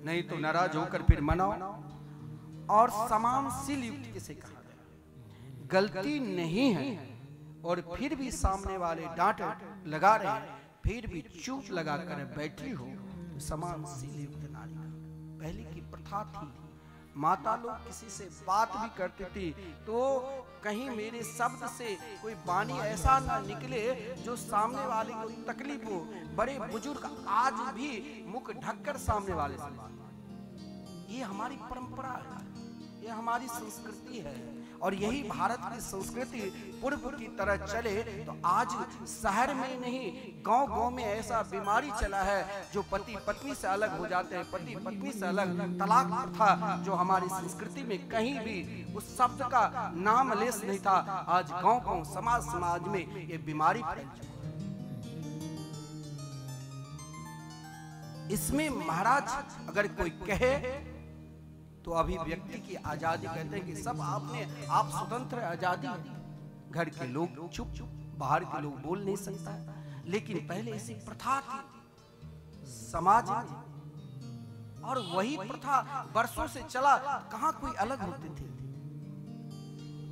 नहीं तो नाराज होकर फिर मनाओ। और समानशील युक्त किसे कहा गया? गलती नहीं है और फिर भी सामने वाले डांट लगा रहे हैं, फिर भी चुप लगाकर बैठी हो, तो समानशील युक्त नारी का। पहले की प्रथा थी, माता लोग किसी से बात भी करती थी तो कहीं मेरे शब्द से कोई वाणी ऐसा ना निकले जो सामने वाले को तकलीफ हो। बड़े बुजुर्ग आज भी मुख ढककर सामने वाले से बात। ये हमारी परंपरा है, ये हमारी संस्कृति है। और यही भारत की संस्कृति पूर्व की तरह चले तो आज शहर में नहीं गांव-गांव में ऐसा बीमारी चला है जो पति पत्नी से अलग हो जाते हैं, पति पत्नी से अलग। तलाक प्रथा जो हमारी संस्कृति में कहीं भी उस शब्द का नाम लेस नहीं था, आज गांव-गांव समाज में ये बीमारी फैल चुकी है। इसमें महाराज अगर कोई कहे तो अभिव्यक्ति की आजादी कहते हैं कि सब आप स्वतंत्र आजादी। घर के लोग चुप, बाहर के लोग बोल नहीं सकता। लेकिन पहले ऐसी प्रथा थी समाज में, और वही प्रथा वर्षों से चला। कहां कोई अलग होते थे?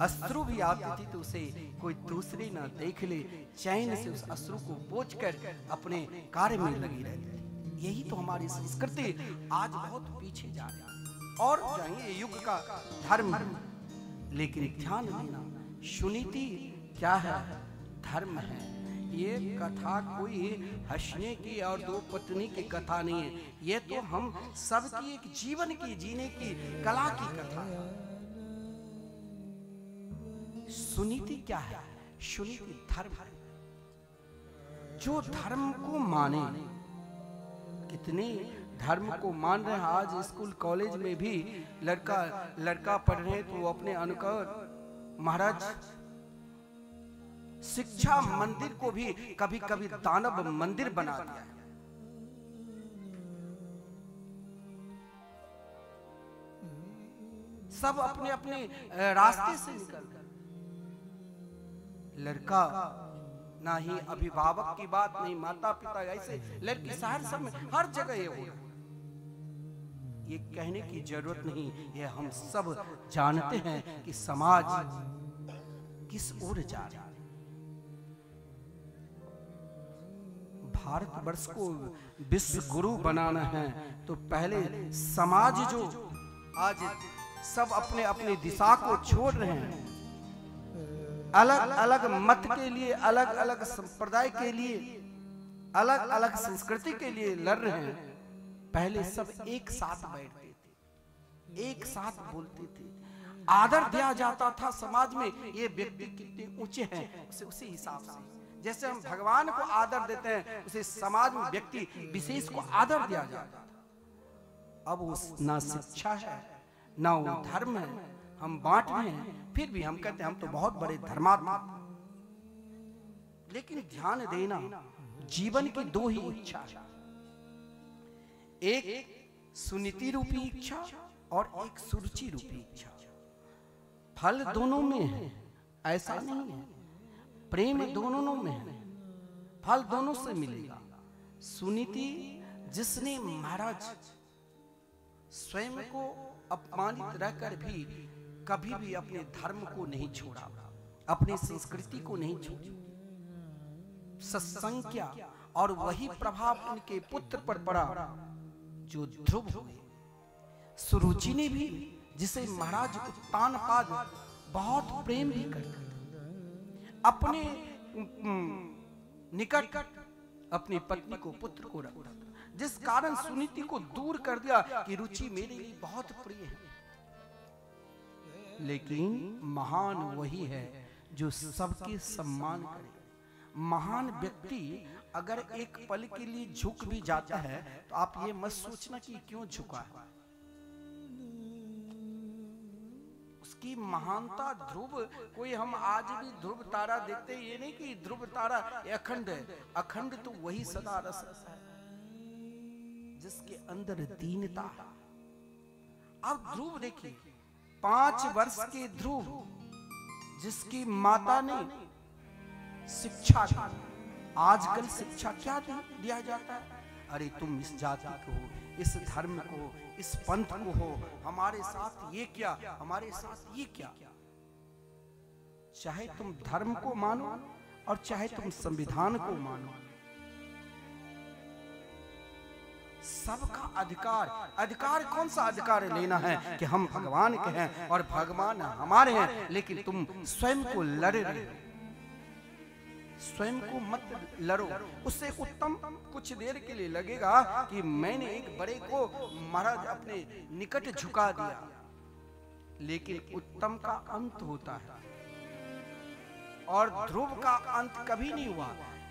अश्रु भी आती थी तो उसे कोई दूसरे ना देख ले, चैन से उस अश्रु को पोंछकर अपने कार्य में लगी रहती थी। यही तो हमारी संस्कृति आज बहुत पीछे जा रही है और जाएंगे युग का धर्म। लेकिन ध्यान देना, सुनीति क्या है? धर्म है। ये कथा कोई हंसने की और दो पत्नी की कथा नहीं है, ये तो हम सबकी एक जीवन की जीने की कला की कथा है। सुनीति क्या है? सुनीति धर्म है। जो धर्म को माने, कितने धर्म को मान रहे हैं। आज स्कूल कॉलेज में भी लड़का पढ़ रहे हैं तो वो अपने अनुकूल महाराज शिक्षा मंदिर को भी कभी कभी दानव मंदिर बना दिया है। सब अपने अपने रास्ते से निकल कर, लड़का ना ही अभिभावक की बात, नहीं माता पिता, ऐसे लड़की शहर सब में हर जगह ये हो रहा है। ये कहने की जरूरत नहीं, ये हम सब जानते हैं कि समाज किस ओर जा रहे हैं। भारतवर्ष को विश्व गुरु बनाना है तो पहले समाज जो आज सब अपने अपने दिशा को छोड़ रहे हैं, अलग अलग मत के लिए, अलग अलग संप्रदाय के लिए, अलग अलग संस्कृति के लिए लड़ रहे हैं, पहले सब एक साथ बैठते थे, एक साथ बोलते थे, आदर दिया जाता था समाज में। ये व्यक्ति कितने ऊंचे हैं उसी हिसाब से, जैसे हम भगवान को आदर देते हैं उसे समाज में व्यक्ति विशेष को आदर दिया जाता था। अब उस ना शिक्षा है ना वो धर्म है, हम बांट रहे हैं, फिर भी हम कहते हैं हम तो बहुत बड़े धर्मात्मा। लेकिन ध्यान देना, जीवन की दो ही इच्छा है, एक सुनीति रूपी इच्छा और एक सुरुचि रूपी इच्छा। फल दोनों में है, ऐसा नहीं है, प्रेम दोनों में है, फल दोनों से मिलेगा। सुनीति, जिसने महाराज स्वयं को अपमानित रहकर भी कभी भी अपने धर्म को नहीं छोड़ा, अपनी संस्कृति को नहीं छोड़ा, सत्संग किया और वही प्रभाव उनके पुत्र पर पड़ा जो ध्रुव हुए। सुरुचि ने भी, जिसे महाराज उत्तानपाद बहुत प्रेम भी करते थे, अपने निकट अपनी पत्नी को, पुत्र को रखता था, जिस कारण सुनीति को दूर कर दिया कि रुचि मेरे लिए बहुत प्रिय है। लेकिन महान वही है जो सबके सम्मान करे। महान व्यक्ति अगर एक पल के लिए झुक भी जाता है तो आप ये मत सोचना कि क्यों झुका है। उसकी महानता ध्रुव, कोई हम आज भी ध्रुव तारा देखते हैं, ये नहीं कि ध्रुव तारा अखंड है। अखंड तो वही सदा रस है जिसके अंदर दीनता। अब ध्रुव देखिए, 5 वर्ष के ध्रुव, जिसकी माता ने शिक्षा दी। आजकल शिक्षा क्या दिया जाता है? अरे तुम इस जाति को हो, इस धर्म को, इस पंथ को हो, हमारे साथ ये क्या, हमारे साथ ये क्या। चाहे तुम धर्म को मानो और चाहे तुम संविधान को मानो, सबका अधिकार। अधिकार कौन सा अधिकार लेना है कि हम भगवान के हैं और भगवान हमारे हैं, लेकिन तुम स्वयं को लड़ रहे हो। स्वयं को मत लड़ो। उससे उत्तम कुछ देर के लिए लगेगा कि मैंने एक बड़े को महाराज अपने निकट झुका दिया, लेकिन उत्तम का अंत होता है और ध्रुव का अंत कभी नहीं हुआ।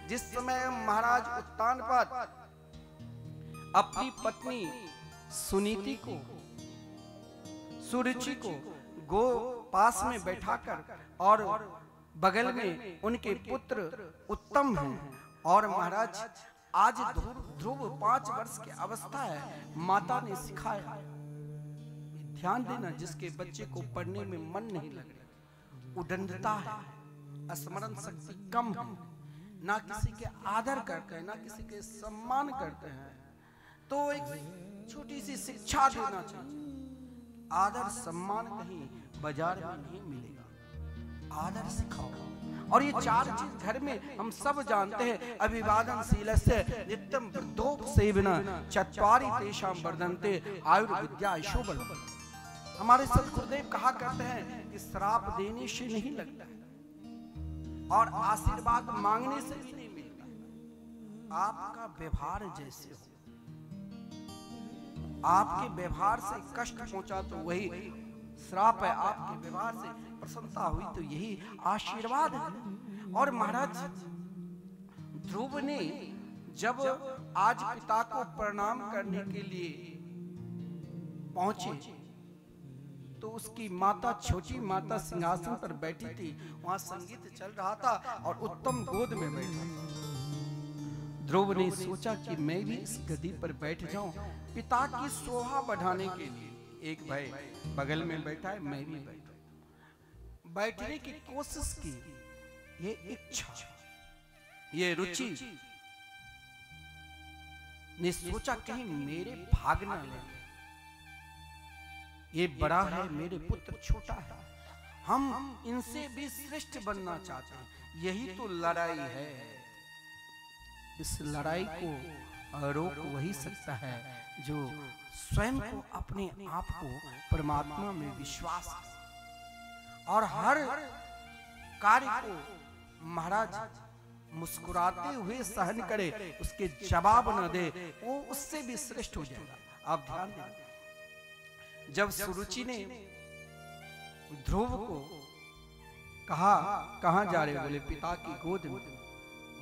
जिस समय महाराज उत्तानपाद अपनी पत्नी सुनीति को, सुरुचि को गो पास में बैठाकर और बगल में उनके पुत्र उत्तम हैं, और महाराज आज ध्रुव 5 वर्ष की अवस्था है, माता ने सिखाया। ध्यान देना, जिसके बच्चे को पढ़ने में मन नहीं लग रहा, उदंडता है, स्मरण शक्ति कम है, ना किसी के आदर करते हैं, ना किसी के सम्मान करते हैं, तो एक छोटी सी शिक्षा देना चाहिए। आदर सम्मान कहीं बाजार में नहीं मिलेगा, आदर सिखाओ। और ये 4 चीज घर में हम सब जानते हैं। अभिवादनशीलस्य नित्यं वृद्धोपसेवना चत्वारि तेषां वर्धन्ते आयुर्विद्या यशोबलम्। हमारे सद्गुरुदेव कहा करते हैं कि श्राप देने से नहीं लगता है और आशीर्वाद मांगने से नहीं मिलता है। आपका व्यवहार जैसे हो, आपके व्यवहार से कष्ट पहुंचा तो वही श्राप है, आपके व्यवहार से प्रसन्नता हुई तो यही आशीर्वाद है। और महाराज ध्रुव ने जब आज पिता को प्रणाम करने के लिए पहुंचे तो उसकी माता, छोटी माता सिंहासन पर बैठी थी, वहां संगीत चल रहा था और उत्तम गोद में बैठा था। ध्रुव ने सोचा कि मैं भी इस गद्दी पर बैठ जाऊं, पिता की शोभा बढ़ाने के लिए। एक भाई बगल में बैठा है, मैं भी बैठा, बैठने की कोशिश की। ये इच्छा, ये रुचि ने सोचा कहीं मेरे भाग न लगे, ये बड़ा है, मेरे पुत्र छोटा है, हम इनसे भी श्रेष्ठ बनना चाहते हैं। यही तो लड़ाई है। इस लड़ाई को रोक वही सकता है जो स्वयं को, अपने आप को परमात्मा में विश्वास है और हर कार्य को महाराज मुस्कुराते हुए सहन करे, उसके जवाब न दे, वो उससे भी श्रेष्ठ हो जाएगा। आप ध्यान दें, जब सुरुचि ने ध्रुव को कहा कहां जा रहे हो, बोले पिता की गोद में।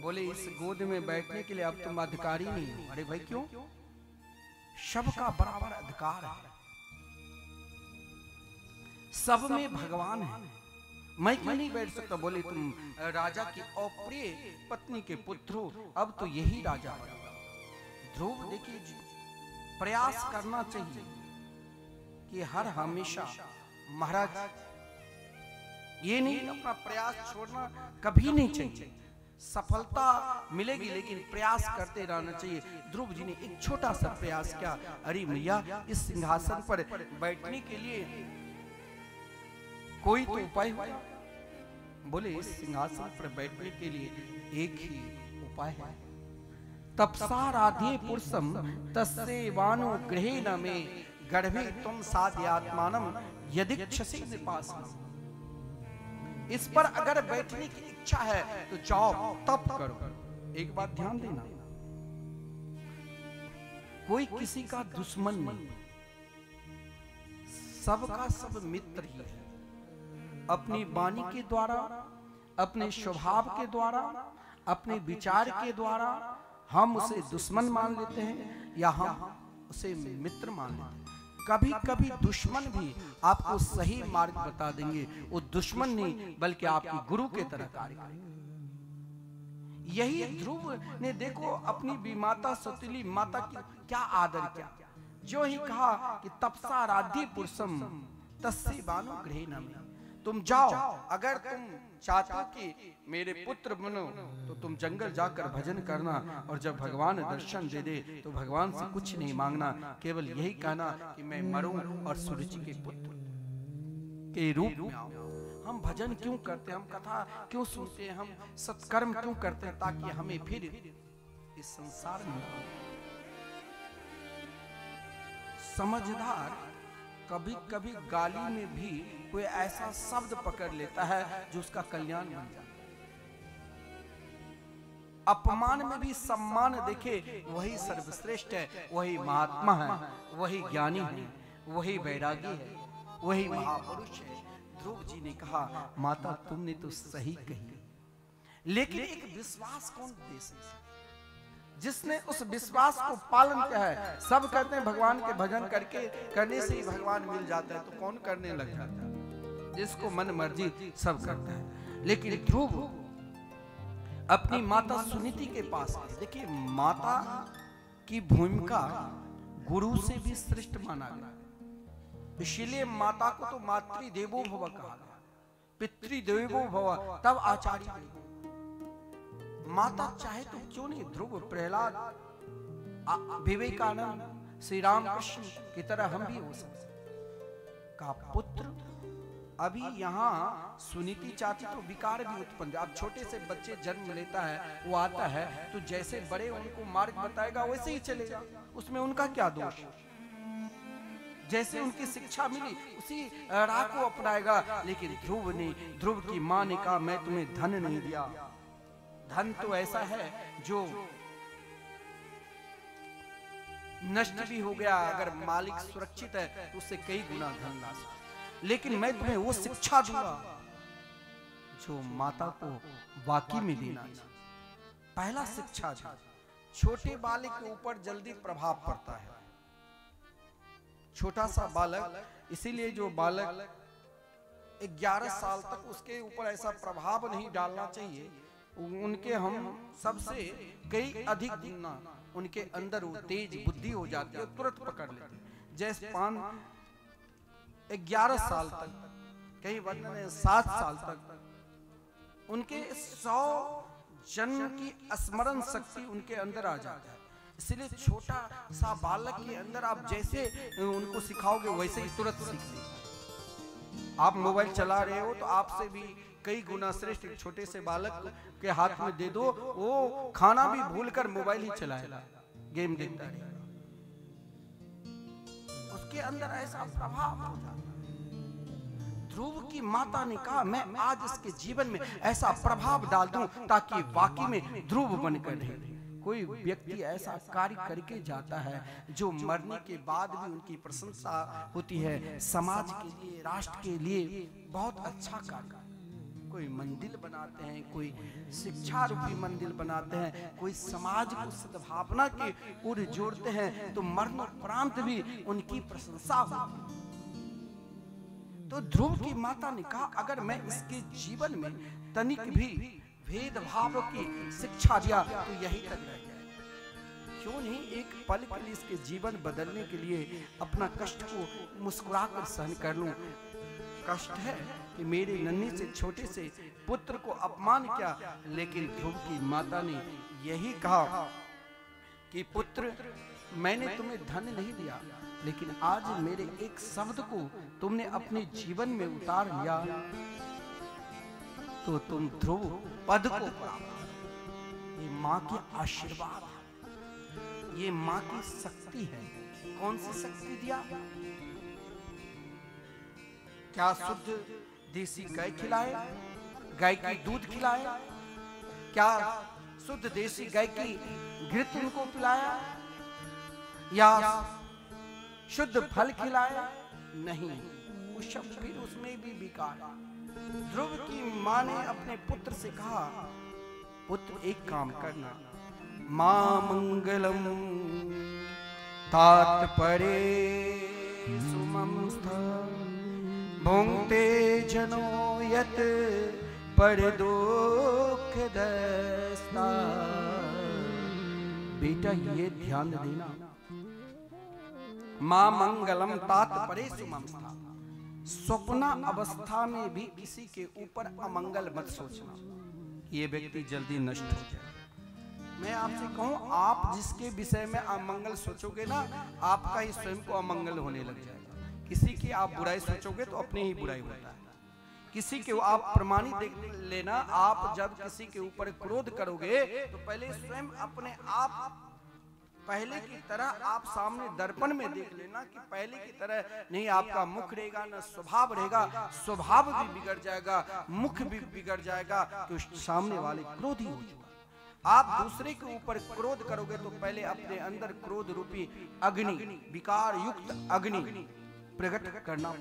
बोले इस गोद में बैठने के लिए अब तुम अधिकारी नहीं हो। अरे भाई क्यों? सबका बराबर अधिकार है, सब में भगवान है, मैं क्यों नहीं बैठ सकता? बोले तुम राजा की अप्रिय पत्नी के पुत्र हो, अब तो यही राजा बनेगा। ध्रुव देखिए, प्रयास करना चाहिए कि हर हमेशा महाराज ये नहीं अपना प्रयास छोड़ना कभी नहीं चाहिए। सफलता मिलेगी लेकिन प्रयास करते रहना चाहिए। ध्रुव जी ने एक छोटा सा प्रयास किया। अरे मैया, इस सिंहासन पर बैठने के लिए कोई तो उपाय हो। बोले इस सिंहासन पर बैठने के लिए एक ही उपाय है। तपसा राधे पुरुषम तस्से वानो गृहेण मे गर्भे तुम साध्यात्मानम यदिच्छसि निपासनम। इस पर अगर बैठने की इच्छा है तो जाओ तप करो। एक बात ध्यान देना, कोई किसी का दुश्मन नहीं, सबका सब मित्र ही है। अपनी वाणी के द्वारा, अपने स्वभाव के द्वारा, अपने विचार के द्वारा हम उसे दुश्मन मान लेते हैं या हम उसे मित्र मान लेते हैं। कभी कभी दुश्मन भी आपको सही मार्ग बता देंगे। वो दुश्मन नहीं बल्कि आपकी गुरु के तरह कार्य करेंगे। यही ध्रुव ने देखो अपनी विमाता सौतेली माता की क्या आदर किया। जो ही कहा कि तपसा राधे पुरुषम तस्से बानो गृहेण मे। तुम जाओ, अगर तुम चाहते हो कि मेरे पुत्र बनो तो तुम जंगल जाकर भजन करना, और जब भगवान दर्शन दे दे तो भगवान से कुछ नहीं मांगना, केवल यही कहना कि मैं मरूं और सुरुचि के पुत्र के रूप में आऊं। हम भजन क्यों करते हैं, हम कथा क्यों सुनते हैं, हम सत्कर्म क्यों करते हैं? ताकि हमें फिर इस संसार में समझदार कभी कभी गाली में भी कोई ऐसा शब्द पकड़ लेता है जो उसका कल्याण बन जाता है। अपमान में भी सम्मान देखे, वही सर्वश्रेष्ठ है, वही महात्मा है, वही ज्ञानी है, वही वैरागी है, वही महापुरुष है। ध्रुव जी ने कहा माता तुमने तो सही कही, लेकिन एक विश्वास कौन दे सकता? जिसने उस विश्वास को पालन किया है। सब कहते हैं भगवान के भजन करने से ही भगवान मिल जाता है, तो कौन करने लग जाता है? जिसको मन मर्जी सब करता है। लेकिन ध्रुव अपनी माता सुनीति के पास, देखिए माता की भूमिका गुरु से भी श्रेष्ठ माना गया। इसीलिए माता को तो मातृदेवो भव कहा गया, पितृदेवो भव, तब आचार्य देवो। माता चाहे तो क्यों नहीं, ध्रुव, प्रहलाद, विवेकानंद, श्री रामकृष्ण की तरह हम भी हो सकते का पुत्र। अभी यहाँ सुनीति चाहती तो विकार भी उत्पन्न। अब छोटे से बच्चे जन्म लेता है, वो आता है तो जैसे बड़े उनको मार्ग बताएगा वैसे ही चलेगा, उसमें उनका क्या दोष? जैसे उनकी शिक्षा मिली उसी राह को अपनाएगा। लेकिन ध्रुव की माँ ने कहा मैं तुम्हें धन नहीं दिया। धन तो ऐसा है जो नष्ट भी हो गया, अगर मालिक सुरक्षित है तो उससे कई गुना धन ला सकता, लेकिन मैं तुम्हें वो शिक्षा दूंगा जो माता को वाकई में देना चाहिए। पहला शिक्षा था, छोटे बालक के ऊपर जल्दी प्रभाव पड़ता है। छोटा सा बालक, इसीलिए जो बालक 11 साल तक उसके ऊपर ऐसा प्रभाव नहीं डालना चाहिए। उनके हम सबसे कई अधिक गुना उनके अंदर वो तेज बुद्धि हो जाती है, तुरंत पकड़ लेते हैं। जैसे 11 साल तक, कई वर्णन है 7 साल तक उनके 100 जन्म की स्मरण शक्ति उनके अंदर आ जाता है। इसलिए छोटा सा बालक के अंदर आप जैसे उनको सिखाओगे वैसे ही तुरंत सीख लेगा। आप मोबाइल चला रहे हो तो आपसे भी कई गुना श्रेष्ठ एक छोटे से बालक के हाथ में दे दो, वो खाना भी भूलकर मोबाइल ही चलाएगा, गेम देखता रहेगा। उसके अंदर ऐसा प्रभाव हो जाता है। ध्रुव की माता ने कहा मैं आज इसके जीवन में ऐसा प्रभाव डाल दूं ताकि वाकई में ध्रुव बनकर रहे। कोई व्यक्ति ऐसा कार्य करके जाता है जो मरने के बाद भी उनकी प्रशंसा होती है, समाज के लिए, राष्ट्र के लिए बहुत अच्छा कार्य। कोई मंदिर बनाते हैं, कोई शिक्षा रूपी मंदिर बनाते हैं, कोई समाज को सद्भावना के ओर जोड़ते हैं, तो मरणोपरांत भी उनकी प्रशंसा होती है। तो ध्रुव की माता ने कहा अगर मैं इसके जीवन में तनिक भी भेदभाव की शिक्षा दिया तो यही तक रह जाए। क्यों नहीं एक पल के लिए इसके जीवन बदलने के लिए अपना कष्ट को मुस्कुराकर सहन कर लूं। कष्ट है कि मेरे नन्हे से छोटे से पुत्र को अपमान किया, लेकिन ध्रुव की माता ने यही कहा कि पुत्र मैंने तुम्हें धन नहीं दिया, लेकिन आज मेरे एक शब्द को तुमने अपने जीवन में उतार लिया तो तुम ध्रुव पद को प्राप्त। ये माँ के आशीर्वाद है, ये माँ की शक्ति है। कौन सी शक्ति दिया? क्या शुद्ध देसी गाय खिलाए, गाय की दूध खिलाए? क्या शुद्ध देसी गाय की घृत उनको पिलाया या शुद्ध फल खिलाया? नहीं, वो शब्द फिर उसमें भी बेकार। ध्रुव की मां ने अपने पुत्र से कहा पुत्र एक काम करना, मां मंगलम तात परे सुमंस्थ भुंक्ते जनो यत पर दुख दस्ता। बेटा ये ध्यान देना, मां मंगलम तात परे सुमंस्था, स्वप्न अवस्था में भी किसी के ऊपर अमंगल मत सोचना, ये व्यक्ति जल्दी नष्ट हो जाए। मैं आपसे कहूं, आप जिसके विषय में अमंगल सोचोगे ना, आपका ही स्वयं को अमंगल होने लग जाएगा। किसी की आप बुराई सोचोगे तो अपनी ही बुराई होता है। किसी के आप प्रमाणित देख लेना, आप जब किसी के ऊपर क्रोध करोगे तो पहले स्वयं अपने आप पहले की तरह आप सामने दर्पण में देख लेना कि पहले की तरह नहीं आपका मुख रहेगा, ना स्वभाव रहेगा। स्वभाव भी बिगड़ जाएगा, मुख भी बिगड़ जाएगा, तो सामने वाले क्रोधी हो जाएगा। आप दूसरे के ऊपर क्रोध करोगे तो पहले अपने अंदर क्रोध रूपी अग्नि, विकार युक्त अग्नि प्रकट करना।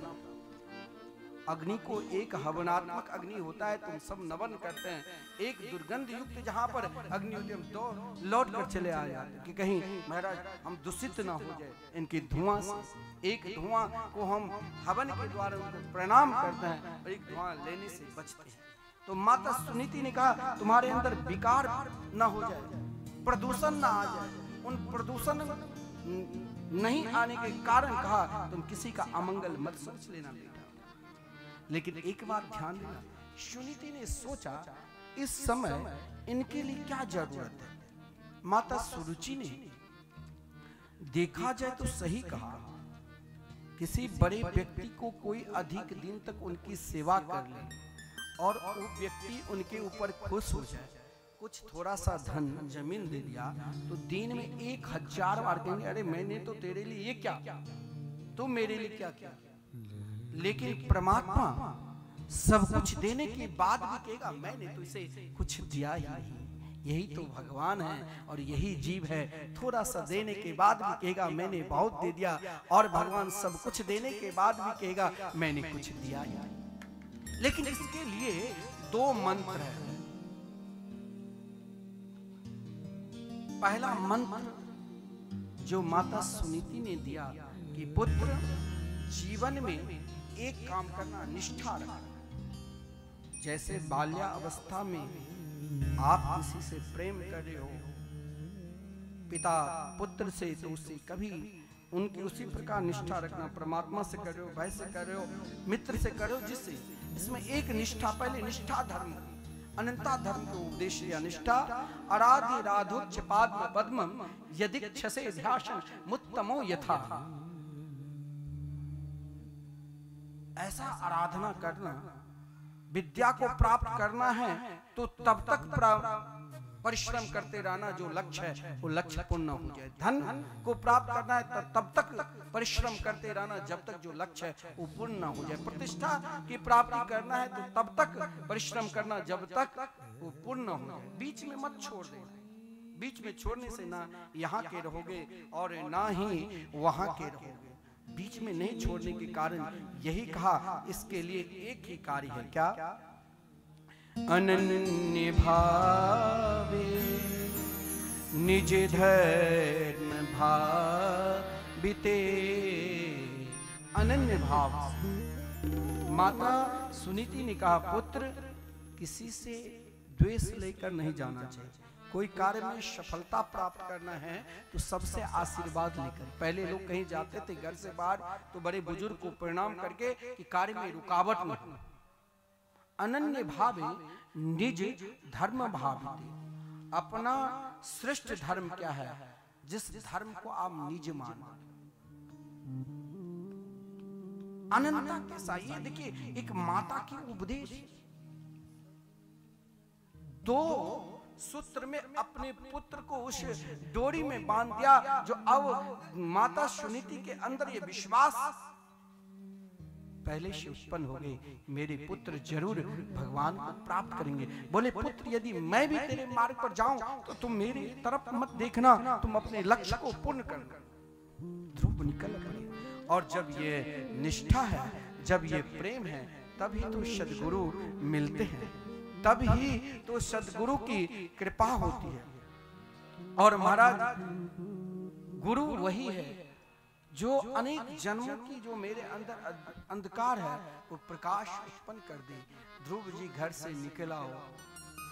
अग्नि को एक हवनात्मक अग्नि होता है, तुम सब नवन करते हैं। एक दुर्गंध युक्त जहां पर अग्नि होती है, हम तो लौट कर चले आए कि कहीं महाराज हम दूषित ना हो जाए इनके धुआं से। एक धुआं को हम हवन के द्वारा उनको प्रणाम करते हैं और एक धुआं लेने से बचते हैं। तो माता सुनीति ने कहा तुम्हारे अंदर विकार ना हो जाए, प्रदूषण ना आ जाए। उन प्रदूषण नहीं आने के कारण कहा तुम किसी का अमंगल मत सोच लेना बेटा। लेकिन एक बात ध्यान देना, सुनीति ने सोचा इस समय इनके लिए क्या जरूरत है। माता सुरुचि ने देखा जाए तो सही कहा, किसी बड़े व्यक्ति को कोई अधिक दिन तक उनकी सेवा कर ले और वो व्यक्ति उनके ऊपर खुश हो जाए, कुछ थोड़ा सा धन जमीन दे दिया तो दिन में 1000 बार कहेंगे अरे मैंने तो तेरे लिए ये क्या, तुम मेरे लिए क्या किया। लेकिन परमात्मा सब कुछ देने के बाद भी कहेगा मैंने तो इसे कुछ दिया ही नहीं। यही तो भगवान है और यही जीव है, थोड़ा सा देने के बाद भी कहेगा मैंने बहुत दे दिया, और भगवान सब कुछ देने के बाद भी कहेगा मैंने कुछ दिया ही नहीं। लेकिन इसके लिए 2 मंत्र है। पहला मंत्र जो माता सुनीति ने दिया कि पुत्र जीवन में एक काम करना, निष्ठा रखना। जैसे बाल्यावस्था में आप किसी से प्रेम कर रहे हो, पिता पुत्र से, तो उससे कभी उनकी उसी प्रकार निष्ठा रखना। परमात्मा से कर रहे हो, भाई से कर रहे हो, मित्र से कर रहे हो, जिससे इसमें एक निष्ठा, पहले निष्ठा धर्म, अनंता धर्म को उपदेश या निष्ठा। आराध्य राधोच्च पाद्म पद्मम यदिक्षसे ध्यासन मुत्तमो यथा। ऐसा आराधना करना, विद्या को प्राप्त करना है तो तब तक परिश्रम करते रहना जो लक्ष्य है वो लक्ष्य पूर्ण हो जाए। धन को प्राप्त करना है तो तब तक परिश्रम करते रहना जब तक जो लक्ष्य है वो पूर्ण हो जाए। प्रतिष्ठा की प्राप्ति करना है तो तब तक परिश्रम करना जब तक वो पूर्ण हो जाए। बीच में मत छोड़ देना। बीच में छोड़ने से ना यहाँ के रहोगे और ना ही वहां के रहोगे। बीच में नहीं छोड़ने के कारण यही कहा, इसके लिए एक ही कार्य है, क्या? अनन्य भावे निज धर्म भाविते। अनन्य भाव। माता सुनीति ने कहा, पुत्र किसी से द्वेष लेकर नहीं जाना चाहिए। कोई कार्य में सफलता प्राप्त करना है तो सबसे आशीर्वाद लेकर। पहले लोग कहीं जाते थे घर से बाहर तो बड़े बुजुर्ग को प्रणाम करके कि कार्य में रुकावट न हो। अनन्य भावे निज धर्म भाविते। अपना श्रेष्ठ धर्म क्या है? जिस धर्म को आप निज मानो। अनंता कैसा? ये देखिए, एक माता की उपदेश। 2 सूत्र में अपने पुत्र को उस डोरी में बांध दिया जो अब माता सुनीति के अंदर ये विश्वास पहले से उत्पन्न हो गए, मेरे पुत्र जरूर भगवान को प्राप्त करेंगे। बोले, पुत्र यदि मैं भी तेरे मार्ग पर जाऊं तो तुम मेरी तरफ मत देखना, तुम अपने लक्ष्य को पूर्ण करना। ध्रुव निकल पड़े। और जब ये निष्ठा है, जब ये प्रेम है, तभी तो सद्गुरु मिलते हैं, तभी तो सद्गुरु की कृपा होती है। और महाराज गुरु वही है जो अनेक जन्मों की जो मेरे अंदर अंधकार है वो प्रकाश उत्पन्न कर दे। ध्रुव जी घर से निकला हो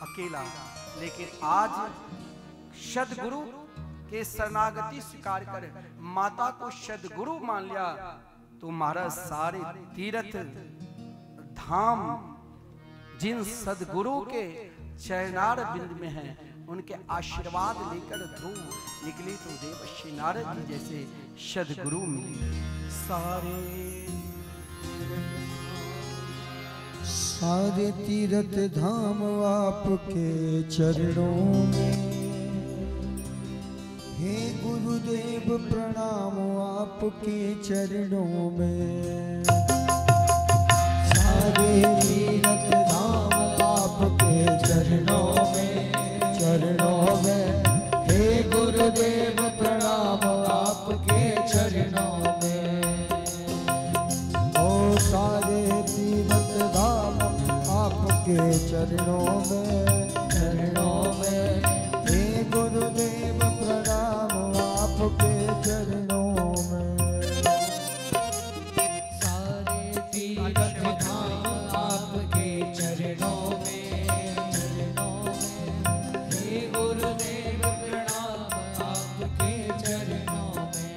अकेला, लेकिन आज सद्गुरु के शरणागति स्वीकार कर माता को सद्गुरु मान लिया तो महाराज सारे तीर्थ धाम जिन सद्गुरु के चरणार बिंद में हैं उनके आशीर्वाद लेकर ध्रुव निकले तो देवर्षि नारद जी जैसे सद्गुरु मिले। सारे तीर्थ धाम आपके चरणों में, हे गुरुदेव प्रणाम आपके चरणों में। सारे तीर्थ धाम आपके चरणों में, चरणों में, हे गुरुदेव प्रणाम आपके चरणों में। ओ सारे तीर्थ धाम आपके चरणों में, चरणों में, हे गुरुदेव प्रणाम आपके चरणों में। सारे तीर्थ धाम आपके चरणों में, चरणों में, हे गुरुदेव प्रणाम आपके चरणों में।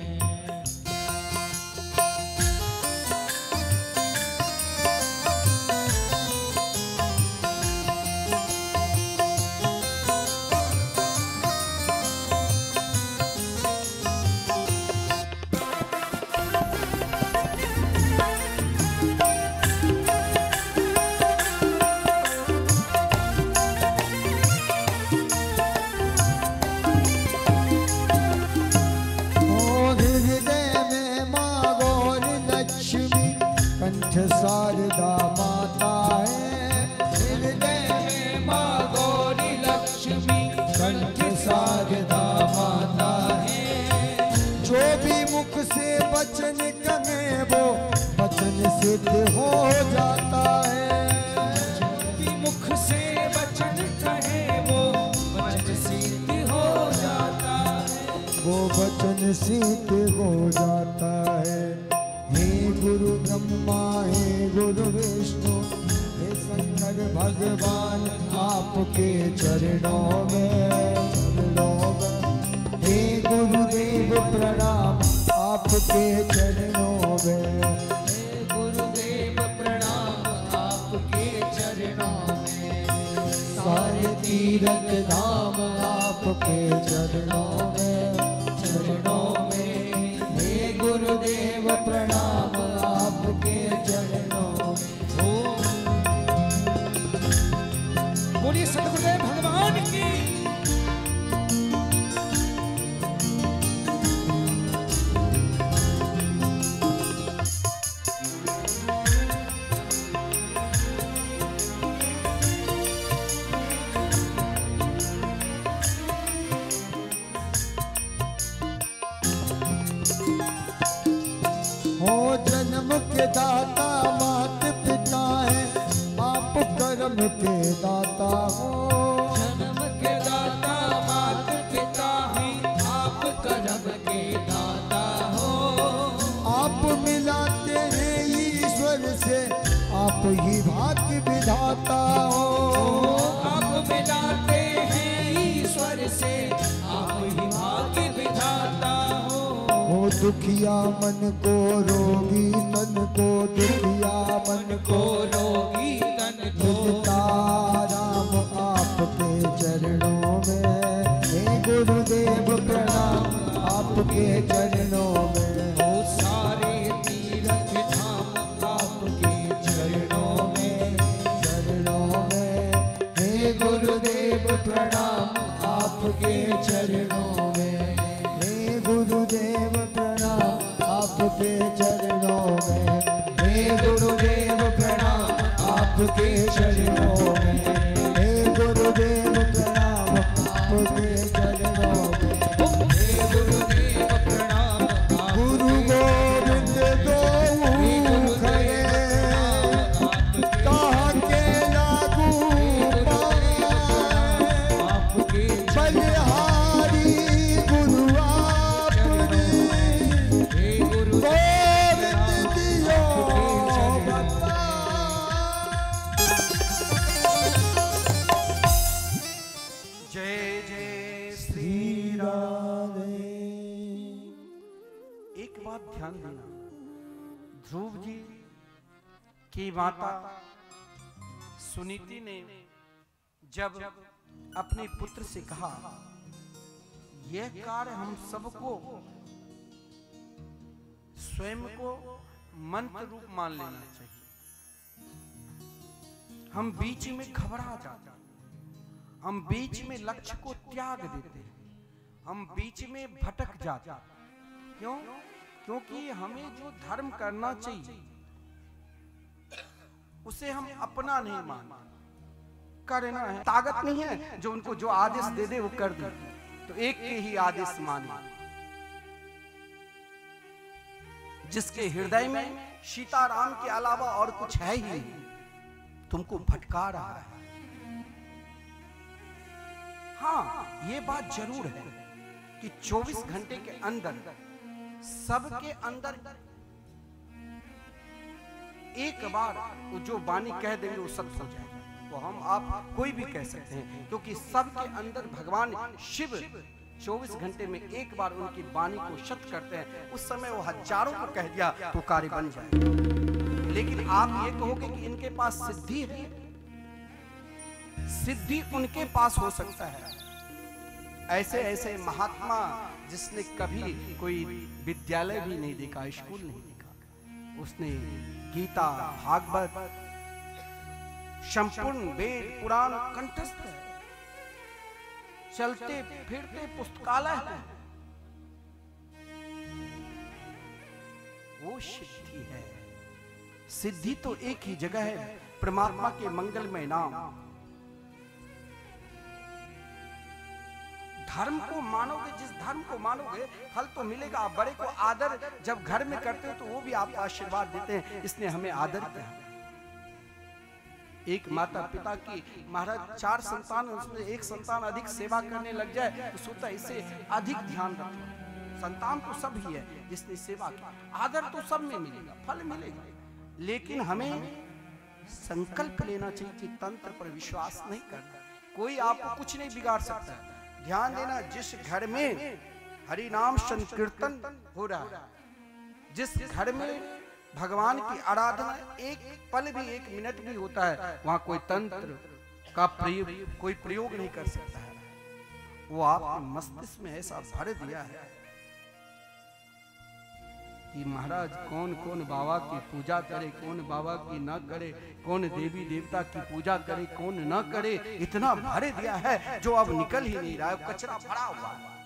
शारदा माता है, हृदय में माँ गौरी लक्ष्मी कंठ शारदा माता है। जो भी मुख से वचन कहे वो वचन सिद्ध हो जाता है। जो भी मुख से वचन कहे वो वचन सिद्ध हो जाता है, वो वचन सिद्ध हो जाता है। हे गुरु ब्रह्मा हे गुरु विष्णु हे शंकर भगवान आपके चरणों में, चरणों में, हे गुरुदेव प्रणाम आपके चरणों में, हे गुरुदेव प्रणाम आपके चरणों में। सारे तीर्थ धाम आपके चरणों में, चरणों में, हे गुरुदेव प्रणाम आपके चरणों हो जन्म के दाता मात पिता है, आप कर्म के दाता हो। जन्म के दाता मात पिता हैं, आप कर्म के दाता हो। आप मिलाते हैं ईश्वर से, आप ही भाग्य विधाता हो। आप मिलाते हैं ईश्वर से, आप ही भाग्य विधाता हो। हो दुखिया मन को रोगी तन को, दुखिया मन को रोगी तन को मिलता राम आपके चरणों में। हे गुरुदेव प्रणाम आपके चरणों में। हो सारे तीर्थ धाम आपके चरणों में, चरणों में हे गुरुदेव प्रणाम आपके चरणों में। हे गुरुदेव प्रणाम आपके चरणों में। हे गुरुदेव प्रणाम आपके चरणों में। हे गुरुदेव प्रणाम आपके चरणों में। हे गुरुदेव प्रणाम गुरु गोविंद दो खड़े, कहाँ के लागू पाए। आपके बलिहारी गुरु आपने, हे गुरु गोविंद दियो बता। जय जय श्री श्री राम। राधे। एक बात ध्यान देना, ध्रुव जी की माता सुनीति ने जब अपने पुत्र से कहा, यह कार्य हम सबको स्वयं को मंत्र रूप मान लेना चाहिए। हम बीच में घबरा जाते हैं, हम बीच में लक्ष्य को त्याग देते हैं, हम बीच में भटक जाते हैं। क्यों? क्योंकि हमें जो धर्म करना चाहिए उसे हम अपना नहीं मानते, करना है। ताकत नहीं है जो उनको जो आदेश दे दे वो कर दे, तो एक के ही आदेश माने। जिसके हृदय में सीताराम के अलावा और कुछ है ही नहीं, तुमको भटका रहा है। हाँ, ये बात जरूर है कि 24 घंटे के अंदर सबके अंदर एक बार वो जो वाणी कह देंगे वो सत्य हो जाएगा। वो हम आप कोई भी कह सकते हैं, क्योंकि सबके अंदर भगवान शिव 24 घंटे में एक बार उनकी वाणी को सत्य करते हैं। उस समय वो हजारों को कह दिया तो कार्य बन जाए। लेकिन आप ये कहोगे कि इनके पास सिद्धि है, सिद्धि उनके पास हो सकता है। ऐसे ऐसे महात्मा जिसने कभी कोई विद्यालय भी नहीं देखा, स्कूल नहीं देखा, उसने गीता भागवत संपूर्ण वेद पुराण कंठस्थ है, चलते फिरते पुस्तकालय है। वो सिद्धि है। सिद्धि तो एक ही जगह है, परमात्मा के मंगलमय नाम। धर्म को मानोगे, जिस धर्म को मानोगे फल तो मिलेगा। आप बड़े को आदर जब घर में करते हो तो वो भी आपको आशीर्वाद देते हैं, इसने हमें आदर किया। एक माता पिता की महाराज 4 संतान, उसमें एक संतान अधिक सेवा करने लग जाए तो सोचता है इससे अधिक ध्यान रखो। संतान तो सब ही है, जिसने सेवा की आदर तो सब में मिलेगा, फल मिलेगा। लेकिन हमें संकल्प लेना चाहिए कि तंत्र पर विश्वास नहीं करना। कोई आपको कुछ नहीं बिगाड़ सकता है। ध्यान देना, जिस घर में हरि नाम संकीर्तन हो रहा है, जिस घर में भगवान की आराधना एक पल भी, एक मिनट भी होता है, वहां कोई तंत्र का कोई प्रयोग नहीं कर सकता है। वो आपके मस्तिष्क में ऐसा भर दिया है कि महाराज कौन कौन बाबा की पूजा करे, कौन बाबा की ना करे, कौन देवी देवता की पूजा करे, कौन ना करे, इतना भर दिया है जो अब निकल ही नहीं रहा है, कचरा भरा हुआ है।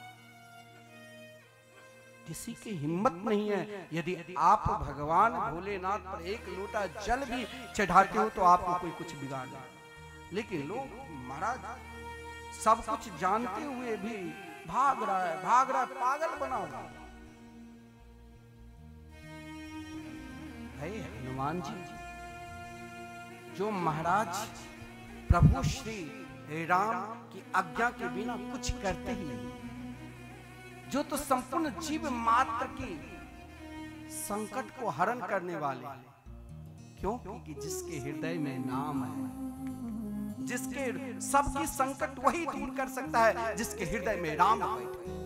किसी की हिम्मत नहीं है। यदि आप भगवान भोलेनाथ पर एक लोटा जल भी चढ़ाते हो तो आपको कोई कुछ बिगाड़ नहीं। लेकिन लोग महाराज सब कुछ जानते हुए भी भाग रहा है, पागल बना हुआ। है हनुमान जी, जो महाराज प्रभु श्री राम की आज्ञा के बिना कुछ करते ही नहीं, जो तो संपूर्ण जीव मात्र की संकट को हरण करने वाले। क्यों? क्योंकि जिसके हृदय में नाम है, जिसके सबकी संकट वही दूर कर सकता है जिसके हृदय में राम बैठे,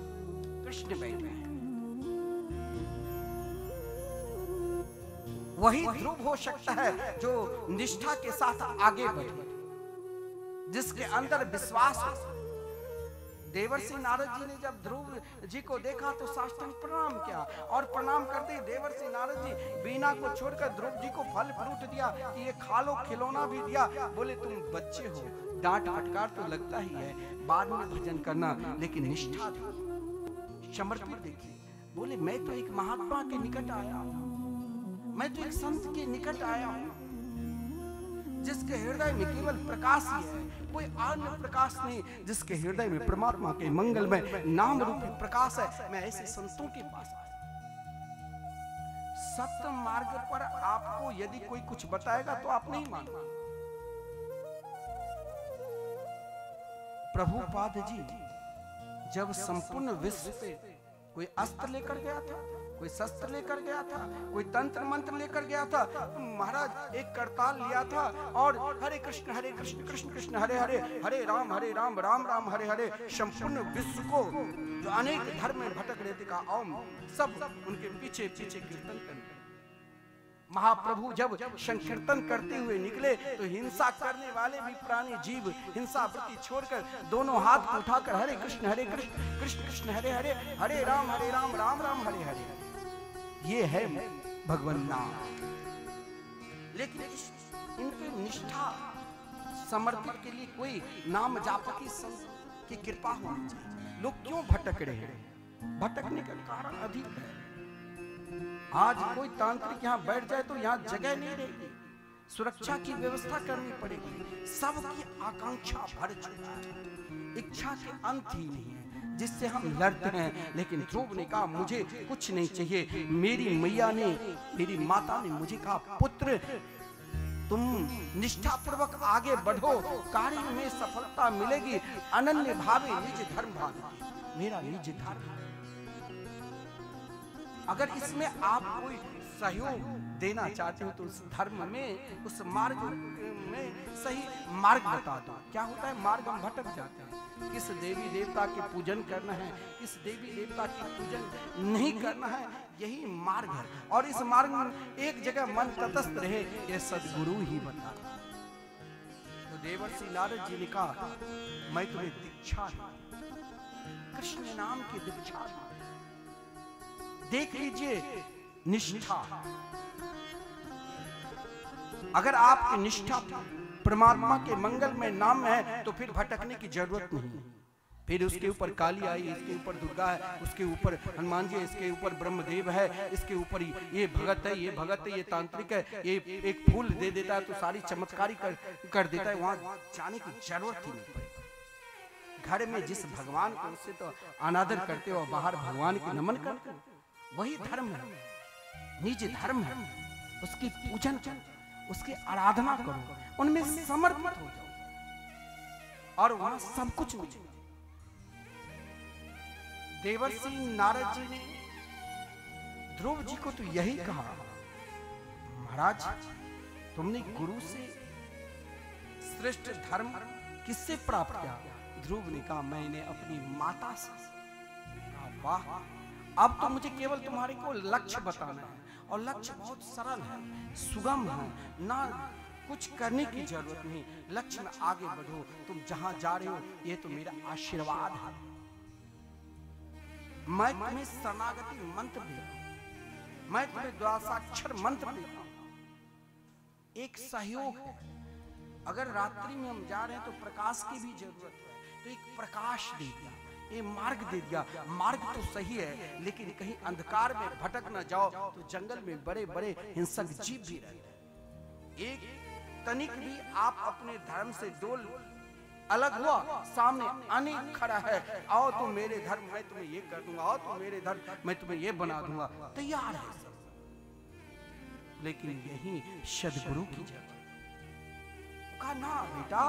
कृष्ण बैठे हैं। वही ध्रुव हो सकता है जो निष्ठा के साथ आगे बढ़े, जिसके अंदर विश्वास हो। देवर्षि नारद जी ने जब ध्रुव जी को देखा तो साष्टांग प्रणाम किया, और प्रणाम करते ही देवर्षि नारद जी वीणा को छोड़कर ध्रुव जी को फल फ्रूट दिया कि ये खा लो, खिलौना भी दिया। बोले तुम बच्चे हो, डांट फटकार तो लगता ही है, बाद में भजन करना, लेकिन निष्ठा देखिए, समर्पण देखिए। बोले मैं तो एक महात्मा के निकट आया हूं, मैं तो एक संत के निकट आया हूं, जिसके हृदय में केवल प्रकाश ही है, कोई अन्य प्रकाश नहीं, जिसके हृदय में परमात्मा के मंगल में नाम रूपी प्रकाश है। मैं ऐसे संतों के पास आया। सत्य मार्ग पर आपको यदि कोई कुछ बताएगा तो आप नहीं मानोगे। प्रभुपाद जी जब संपूर्ण विश्व पे कोई अस्त्र लेकर गया था, कोई शस्त्र लेकर गया था, कोई तंत्र मंत्र लेकर गया था, तो महाराज एक करताल लिया था और हरे कृष्ण कृष्ण कृष्ण हरे हरे, हरे राम राम राम हरे हरे, संपूर्ण विश्व को जो अनेक धर्म में भटक रहे थे का ओम, सब उनके पीछे पीछे कीर्तन करने। महाप्रभु जब संकीर्तन करते हुए निकले तो हिंसा करने वाले भी प्राणी जीव हिंसा वृत्ति छोड़कर दोनों हाथ को उठाकर हरे कृष्ण कृष्ण कृष्ण हरे हरे, हरे राम राम राम हरे हरे, ये है भगवान नाम। लेकिन इनके निष्ठा समर्पण के लिए कोई नाम जापकी संत की कृपा होनी चाहिए। लोग क्यों भटक रहे हैं? भटकने का कारण अधिक है। आज कोई तांत्रिक यहाँ बैठ जाए तो यहाँ जगह नहीं रहेगी, सुरक्षा की व्यवस्था करनी पड़ेगी। सबकी आकांक्षा भर चुका है, इच्छा के अंत ही नहीं है, जिससे हम लड़ते हैं। लेकिन ध्रुव ने कहा मुझे कुछ नहीं चाहिए। मेरी मैया ने, मेरी माता ने मुझे कहा पुत्र तुम निष्ठापूर्वक आगे बढ़ो, कार्य में सफलता मिलेगी। अनन्य भावे निज धर्म भावे, मेरा निज धर्म। अगर इसमें आप कोई सहयोग देना चाहते हो तो उस धर्म में, उस मार्ग में सही मार्ग बता दो। क्या होता है, मार्ग हम भटक जाते हैं। किस देवी देवता के पूजन करना है, किस देवी देवता की पूजन नहीं करना है, यही मार्ग है। और इस मार्ग में एक जगह मन तटस्थ रहे, ये सदगुरु ही बता। तो देवर्षि नारद जी ने कहा मैं तुम्हें दीक्षा कृष्ण नाम की दीक्षा। देख लीजिए निष्ठा, अगर आपकी निष्ठा परमात्मा के मंगल में नाम है तो फिर भटकने की जरूरत नहीं। फिर उसके ऊपर काली आई, इसके ऊपर दुर्गा है, उसके ऊपर हनुमान जी है, इसके ऊपर ब्रह्मदेव है, इसके ऊपर ये भगत है, ये भगत है, ये तांत्रिक है, ये एक फूल दे देता है तो सारी चमत्कारी कर देता है। वहां जाने की जरूरत ही नहीं पड़ेगी। घर में जिस भगवान को उससे तो अनादर करते हो, बाहर भगवान की नमन करते हो, वही धर्म है, निज धर्म है। उसकी पूजन करो, उसकी आराधना करो, उनमें समर्पित हो जाओ और वहां सब कुछ मिले। देवर्षि नारद जी ने ध्रुव जी को तो यही कहा, महाराज तुमने गुरु से श्रेष्ठ धर्म किससे प्राप्त किया? ध्रुव ने कहा मैंने अपनी माता से। वाह, अब तो मुझे केवल तुम्हारे को लक्ष्य बताना है, और लक्ष्य बहुत सरल है, सुगम है, ना कुछ करने की जरूरत नहीं। लक्ष्य में आगे बढ़ो, तुम जहां जा रहे हो ये तो मेरा आशीर्वाद है। मैं तुम्हें शरणागति मंत्र देता हूं, मैं तुम्हें द्वादशाक्षर मंत्र देता हूं। एक सहयोग है, अगर रात्रि में हम जा रहे हैं तो प्रकाश की भी जरूरत है, तो एक प्रकाश दे दिया, ये मार्ग दे दिया। मार्ग तो सही है, लेकिन कहीं अंधकार में भटक न जाओ। तो जंगल में बड़े बड़े हिंसक जीव भी रहते हैं। एक तनिक भी आप अपने धर्म से डोल अलग हुआ, सामने अनेक खड़ा है, आओ तुम मेरे धर्म मैं तुम्हें ये कर दूंगा, आओ तुम मेरे धर्म मैं तुम्हें ये बना दूंगा, तैयार है सब। लेकिन यही सदगुरु की जगह। कहा ना बेटा,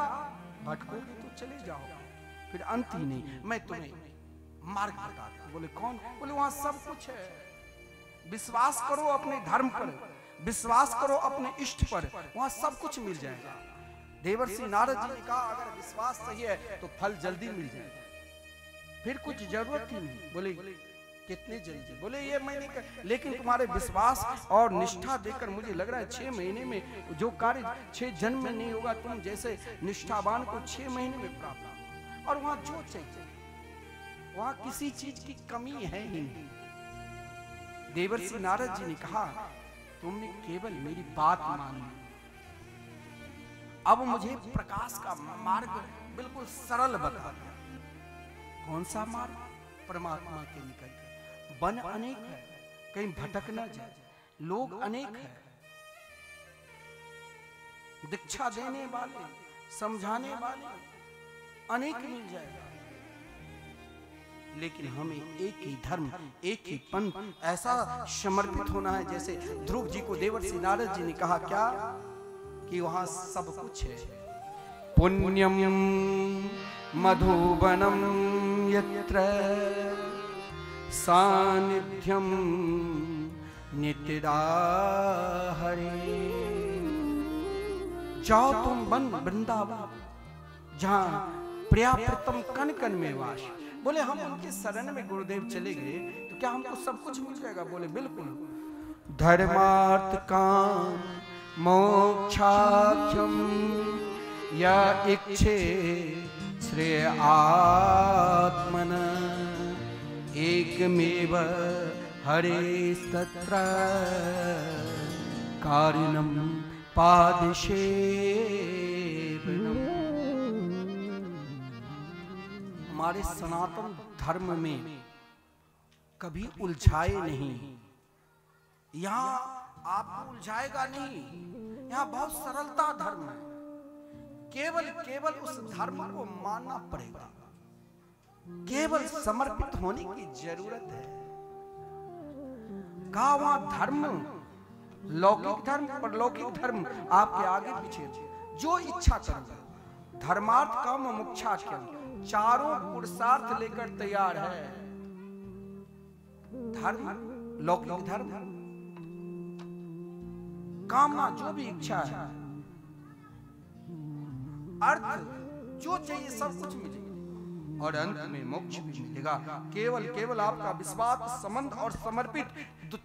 भटकोगे तो चले जाओ, फिर अंत ही नहीं, मैं तुम्हें मार्ग बताता हूं। बोले कौन? बोले वहां सब कुछ है, विश्वास करो अपने धर्म पर, विश्वास करो अपने इष्ट पर, वहां सब कुछ मिल जाएगा। देवर्षि नारद जी ने कहा अगर विश्वास सही है तो फल जल्दी मिल जाएगा, फिर कुछ जरूरत ही नहीं। बोले कितने जल्दी? बोले ये महीने का, लेकिन तुम्हारे विश्वास और निष्ठा देखकर मुझे लग रहा है 6 महीने में जो कार्य 6 जन्म में नहीं होगा, तुम जैसे निष्ठावान को 6 महीने में प्राप्त होगा। और वहां जो चाहिए, वहां किसी चीज की कमी है ही नहीं। देवर्षि नारद जी ने कहा तुमने केवल मेरी बात मानी, अब मुझे प्रकाश का मार्ग बिल्कुल सरल बता दो। कौन सा मार्ग? परमात्मा के निकट। वन अनेक है, कहीं भटक ना जाए, लोग अनेक है, दीक्षा देने वाले, समझाने वाले अनेक मिल जाएगा, लेकिन हमें एक ही धर्म, एक ही पंथ ऐसा समर्पित होना है। जैसे ध्रुव जी को देवर्षि नारद जी ने कहा क्या कि वहां सब कुछ है। पुण्यम मधुबनम यत्र सानिध्यम नित्यदा हरे। जाओ तुम वन वृंदावन, जहां प्रिया प्रीतम कण कण में वास। बोले हम उनके शरण में गुरुदेव चले गए तो क्या हमको सब कुछ मिल जाएगा? बोले बिल्कुल। धर्मार्थ काम मोक्षाख्यम या इच्छे श्रेय आत्मन एकमेव हरे तत्र कारिणम पादशेवनम। हमारे सनातन धर्म में कभी उलझाए नहीं, यहाँ आपको उलझाएगा नहीं, यहाँ बहुत सरलता धर्म है। केवल उस धर्म को मानना पड़ेगा, केवल समर्पित होने की जरूरत है। कहा वहां धर्म, लौकिक धर्म परलौकिक धर्म आपके आगे पीछे, जो इच्छा करो। धर्मार्थ काम मोक्षाख्यम, चारों पुरुषार्थ लेकर तैयार है। धर्म, लौकिक धर्म, कामना जो भी इच्छा है, अर्थ जो चाहिए सब कुछ मिलेगा, और अंत में मोक्ष भी मिलेगा। केवल आपका विश्वास, संबंध और समर्पित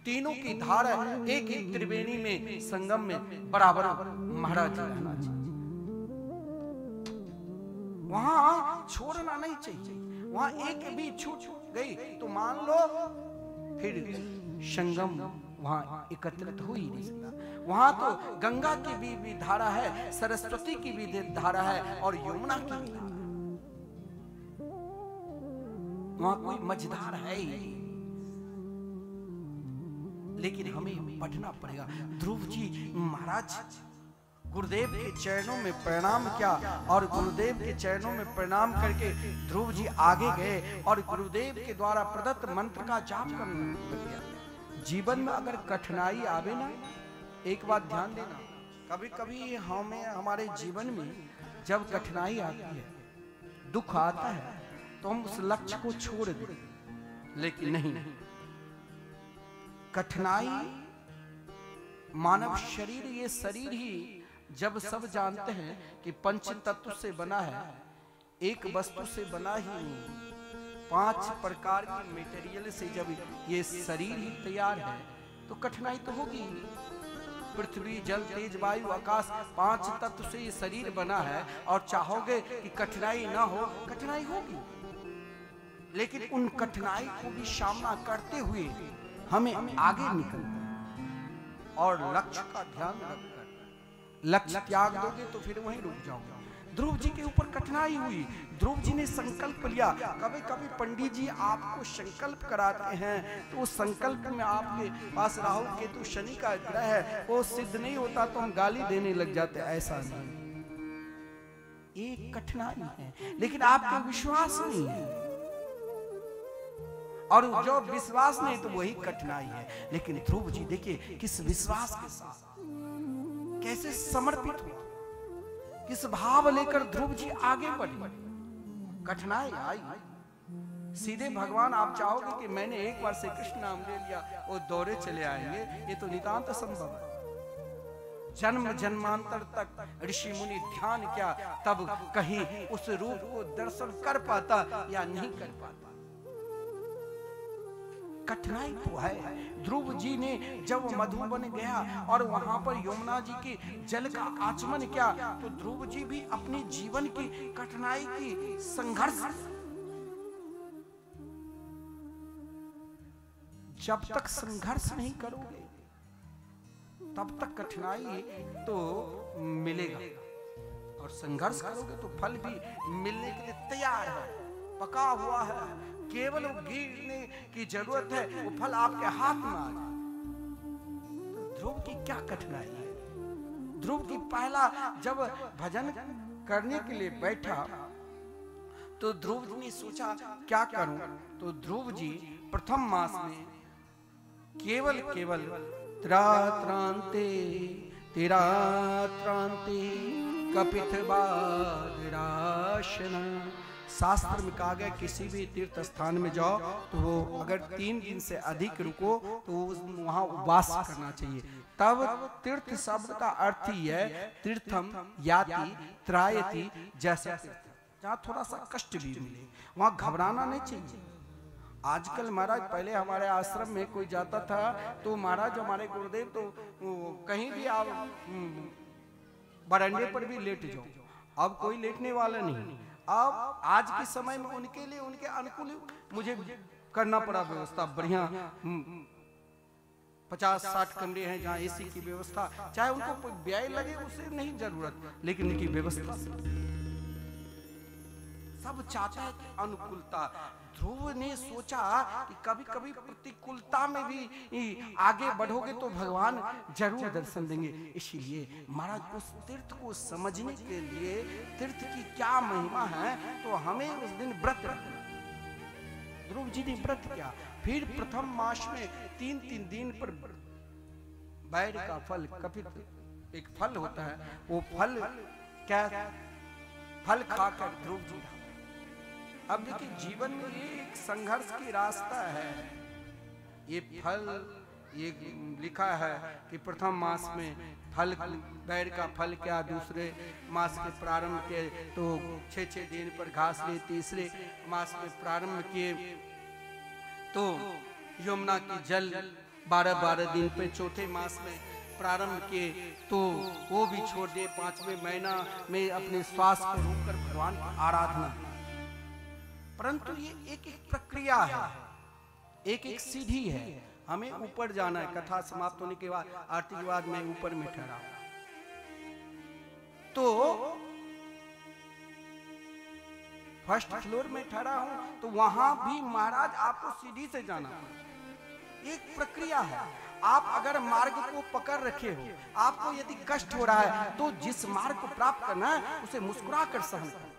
तीनों की धारा एक ही त्रिवेणी में, संगम में बराबर महाराज जी रहना चाहिए। वहां छोड़ना नहीं चाहिए। वहां एक भी छूट गई तो मान लो फिर संगम वहां एकत्रित हो ही नहीं सकता। वहां तो गंगा की भी धारा है, सरस्वती की भी धारा है और यमुना की भी धारा। वहां कोई मझधार है ही नहीं, लेकिन हमें पढ़ना पड़ेगा। ध्रुव जी महाराज गुरुदेव के चरणों में प्रणाम किया और गुरुदेव के चरणों में प्रणाम करके ध्रुव जी आगे गए और गुरुदेव के द्वारा प्रदत्त मंत्र का जाप करने लगे। जीवन में अगर कठिनाई आवे ना, एक बात ध्यान देना, कभी कभी हमें हमारे जीवन में जब कठिनाई आती है, दुख आता है, तो हम उस लक्ष्य को छोड़ दें, लेकिन नहीं। कठिनाई, मानव शरीर, ये शरीर ही जब सब जानते हैं कि पंच तत्व से बना है, एक वस्तु से बना ही नहीं, 5 प्रकार के मटेरियल से जब ये शरीर ही तैयार है तो कठिनाई तो होगी। पृथ्वी, जल, तेज, वायु, आकाश, 5 तत्व से ये शरीर बना है और चाहोगे कि कठिनाई ना हो, कठिनाई होगी। लेकिन उन कठिनाई को भी सामना करते हुए हमें आगे निकलना और लक्ष्य का ध्यान रखकर, लक्ष्य त्याग दोगे तो फिर वहीं रुक जाओगे। ध्रुव जी के ऊपर कठिनाई हुई, ध्रुव जी ने संकल्प लिया। कभी कभी पंडित जी आपको संकल्प कराते हैं तो उस संकल्प में आपके पास राहु केतु शनि का ग्रह है, वो सिद्ध नहीं होता तो हम गाली देने लग जाते। ऐसा नहीं, एक कठिनाई है लेकिन आपका विश्वास नहीं है और जो विश्वास नहीं तो वही कठिनाई है। लेकिन ध्रुव जी देखिए किस विश्वास के साथ, कैसे समर्पित हुआ, किस भाव लेकर ध्रुव जी आगे बढ़े। कठिनाई आई, सीधे भगवान आप चाहोगे कि मैंने एक बार श्री कृष्ण नाम ले लिया वो दौड़े चले आएंगे, ये तो नितांत असंभव है। जन्म जन्मांतर तक ऋषि मुनि ध्यान क्या तब कहीं उस रूप को दर्शन कर पाता या नहीं कर पाता। कठिनाई तो है। ध्रुव जी ने जब मधुबन गया और वहां पर यमुना जी के जल का आचमन किया तो ध्रुव जी भी अपने जीवन की कठिनाई की संघर्ष, जब तक संघर्ष नहीं करोगे तब तक कठिनाई तो मिलेगा, और संघर्ष करोगे तो फल भी मिलने के लिए तैयार है, पका हुआ है। केवल गिरने की जरूरत है, वो फल आपके हाथ में आ जाए। तो ध्रुव की क्या कठिनाई है? ध्रुव की पहला जब भजन करने के लिए बैठा तो ध्रुव जी ने सोचा क्या करूं, तो ध्रुव जी प्रथम मास में केवल त्रांते कपित बादराशन। शास्त्र में कहा गया किसी भी तीर्थ स्थान में जाओ तो वो अगर 3 दिन से अधिक रुको तो वहां उपवास करना चाहिए। तब तीर्थ शब्द का अर्थ ही है तीर्थम याति त्रायति, जैसा जहाँ थोड़ा सा कष्ट भी मिले वहां घबराना नहीं चाहिए। आजकल महाराज, पहले हमारे आश्रम में कोई जाता था तो महाराज हमारे गुरुदेव तो कहीं भी आप बरामदे पर भी लेट जाओ, अब कोई लेटने वाला नहीं। अब आज के समय में उनके लिए उनके अनुकूल मुझे करना पड़ा व्यवस्था बढ़िया। 50-60 कमरे हैं जहाँ एसी की व्यवस्था, चाहे उनको व्यय लगे उससे नहीं जरूरत, लेकिन उनकी व्यवस्था सब चाहता है कि अनुकूलता। ध्रुव ने सोचा कि कभी कभी प्रतिकूलता में भी आगे बढ़ोगे तो भगवान जरूर दर्शन देंगे। इसीलिए महाराज उस तीर्थ को समझने के लिए तीर्थ की क्या महिमा है तो हमें उस दिन व्रत रखना। ध्रुव जी ने व्रत किया। फिर प्रथम मास में 3 दिन पर बैर का फल, कपित एक फल होता है, वो फल खाकर ध्रुव जी। अब देखिए जीवन में ये एक संघर्ष की रास्ता है। ये फल ये लिखा है कि प्रथम मास में फल बैर का फल क्या, दूसरे मास के प्रारंभ के तो 6 दिन पर घास ले, तीसरे मास में प्रारंभ किए तो यमुना की जल 12 दिन पे, चौथे मास में प्रारंभ किए तो वो भी छोड़ दिए, 5वें महीना में अपने श्वास को रोककर भगवान की आराधना। परंतु ये एक प्रक्रिया है, एक सीढ़ी है, हमें ऊपर जाना है। कथा समाप्त होने के बाद आरती के बाद मैं ऊपर में ठहरा तो फर्स्ट फ्लोर में ठहरा हूं तो वहां भी महाराज आपको सीढ़ी से जाना है। एक प्रक्रिया है। आप अगर मार्ग को पकड़ रखे हो, आपको यदि कष्ट हो रहा है तो जिस मार्ग को प्राप्त करना है उसे मुस्कुरा कर सहन करो।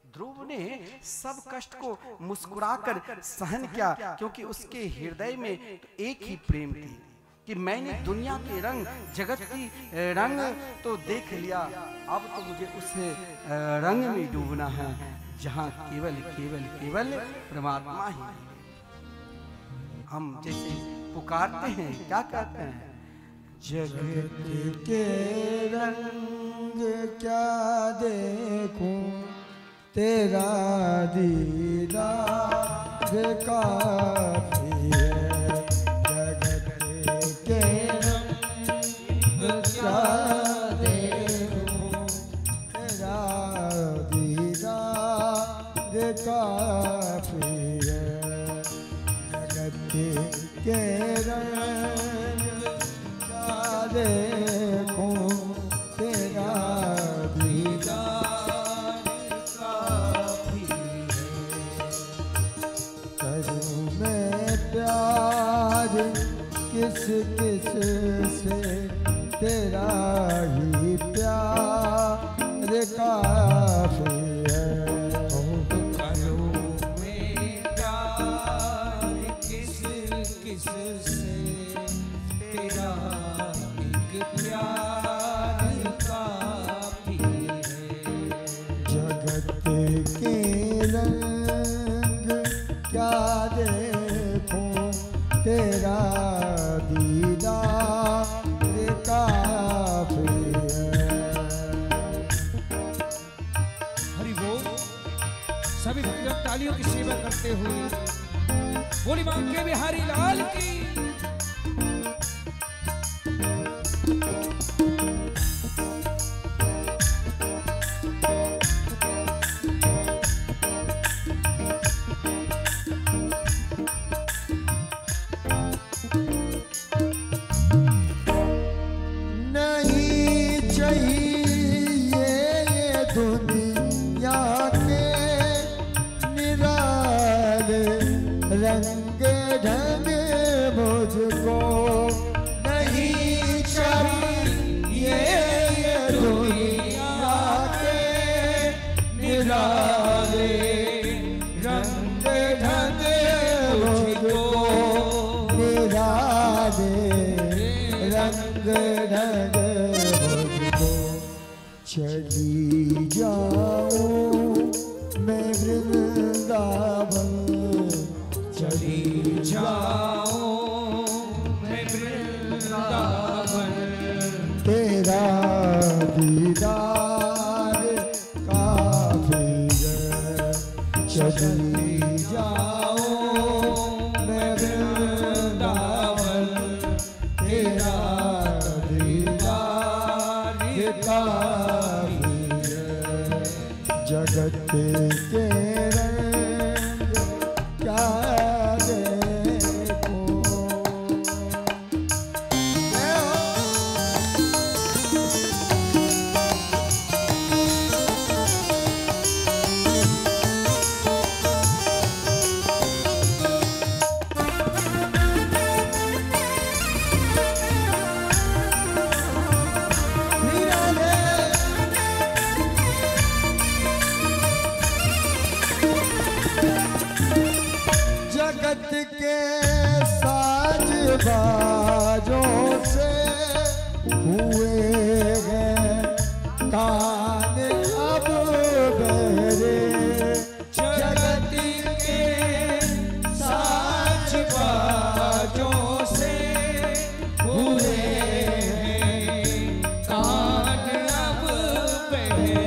ध्रुव ने सब कष्ट को मुस्कुराकर सहन किया क्योंकि उसके हृदय में तो एक ही प्रेम थी कि मैंने दुनिया के रंग, जगत की रंग तो देख लिया, अब तो मुझे उस रंग में डूबना है जहां केवल परमात्मा ही। हम जैसे पुकारते हैं, क्या कहते हैं, जगत के रंग क्या देखूं, तेरा दीदार काफी है। जगत के रंग क्या देखूं, तेरा दीदार काफी है। जगत के रंग क्या देखूं, तेरा दीदार काफी है। करूं मैं प्यार किस किस से, तेरा ही प्यार काफी है। करूं मैं तालियों की सेवा करते हुए बोली बांके बिहारी लाल की। चली जाऊं मैं वृंदावन, चली जाऊं मैं वृंदावन, तेरा दीदार काफी है। चली जाऊं मैं वृंदावन, तेरा दीदार काफी है। जगत के रंग क्या देखो। जगत के साज बाजों से हुए हैं कान अब बहरे। जगत के साज बाजों से हुए हैं कान अब बहरे।